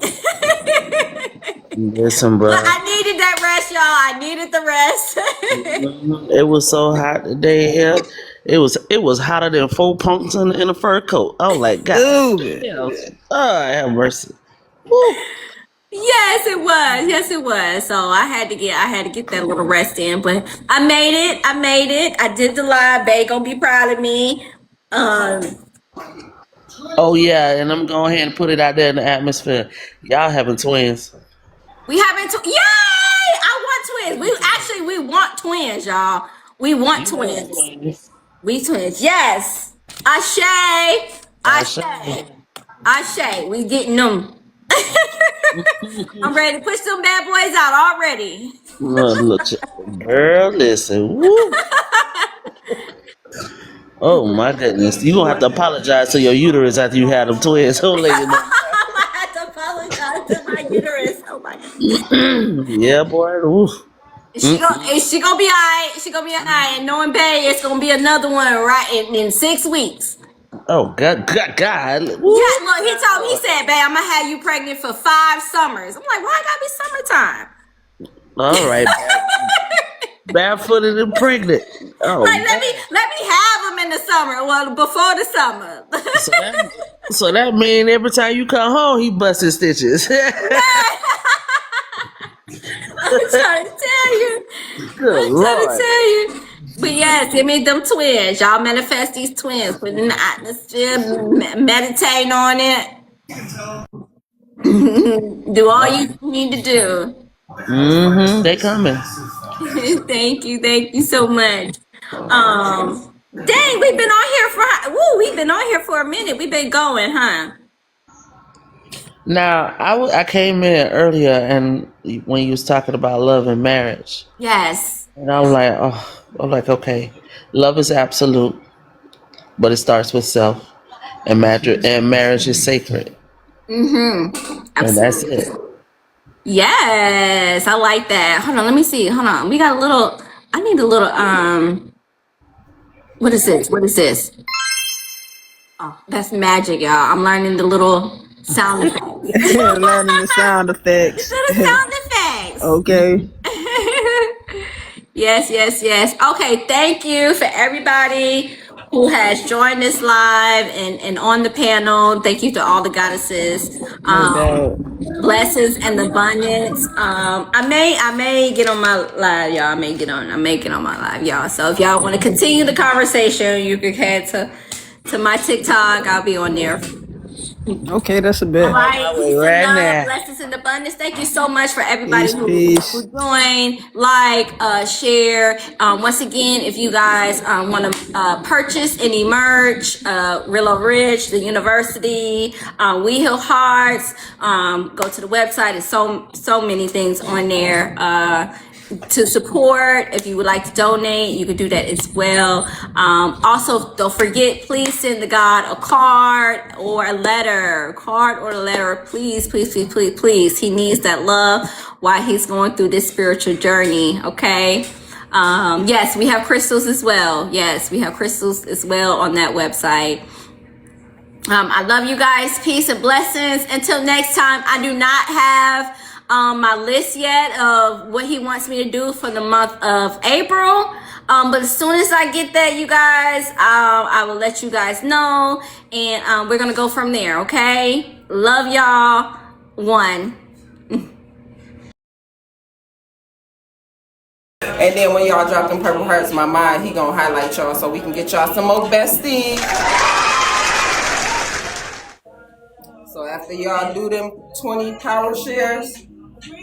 Listen, But bro. I needed that rest, y'all. I needed the rest. It was so hot today here. It was hotter than four punks in a fur coat. I was like, God Ooh, damn. Oh, I have mercy. Woo. Yes, it was. Yes, it was. So I had to get that little rest in. But I made it. I did the live. Bae gonna be proud of me. Um, Oh yeah, and I'm going ahead and put it out there in the atmosphere. Y'all having twins. we having yay! I want twins. We want twins, y'all. We want You want twins. twins. We twins. Yes. Ashe. I say, Ashe. Ashe. We getting them. I'm ready to push them bad boys out already. look, girl, listen. Woo. Oh my goodness. You gonna have to apologize to your uterus after you had them twins. So let you know. I had to Yeah, boy. Oof. She gonna be alright. She gonna be alright. And knowing Bay, it's gonna be another one right in 6 weeks. Oh God. Yeah, Woo. look, he told me, he said, babe, I'm gonna have you pregnant for 5 summers. I'm like, why it gotta be summertime? All right, barefooted and pregnant. Oh Like, man. let me have them in the summer. Well, before the summer. So that mean every time you come home, he busting stitches. I'm trying to tell you. Good I'm trying to Lord. tell you. But yes, give me them twins. Y'all manifest these twins. Put it in the atmosphere. Meditate on it. Do all you need to do. They coming. Thank you so much. Dang, we've been on here for a minute. We've been going, huh? Now I came in earlier and when you was talking about love and marriage, Yes. and I'm like, okay, love is absolute, but it starts with self, and marriage is sacred, and that's Absolutely. it. Yes, I like that. Hold on, let me see. Hold on. We got a little I need a little what is this? What is this? Oh, that's magic, y'all. I'm learning the little sound effects. Learning the sound effects. Little sound effects. Okay. Yes. Okay, thank you for everybody who has joined this live and on the panel. Thank you to all the goddesses. No doubt. Blessings and abundance. I may get on my live, y'all. I may get on my live, y'all. So if y'all want to continue the conversation, you can head to my TikTok. I'll be on there. Okay, that's a All bit. On right, my way peace and right love, now. blessings and abundance. Thank you so much for everybody Peace, who peace. joined, share. Once again, if you guys want to purchase any merch, Real Rich, the university, We Heal Hearts, go to the website. There's so many things on there. To support. If you would like to donate, you could do that as well. Also, don't forget, please send the God a card or a letter. Please. He needs that love while he's going through this spiritual journey. Okay. Yes, we have crystals as well. Yes, we have crystals as well on that website. I love you guys. Peace and blessings. Until next time, I do not have my list yet of what he wants me to do for the month of April. But as soon as I get that, you guys, I will let you guys know. And we're going to go from there, okay? Love y'all. One. And then when y'all drop them purple hearts, my mind, he gonna highlight y'all so we can get y'all some more besties. So after y'all do them 20 power shares,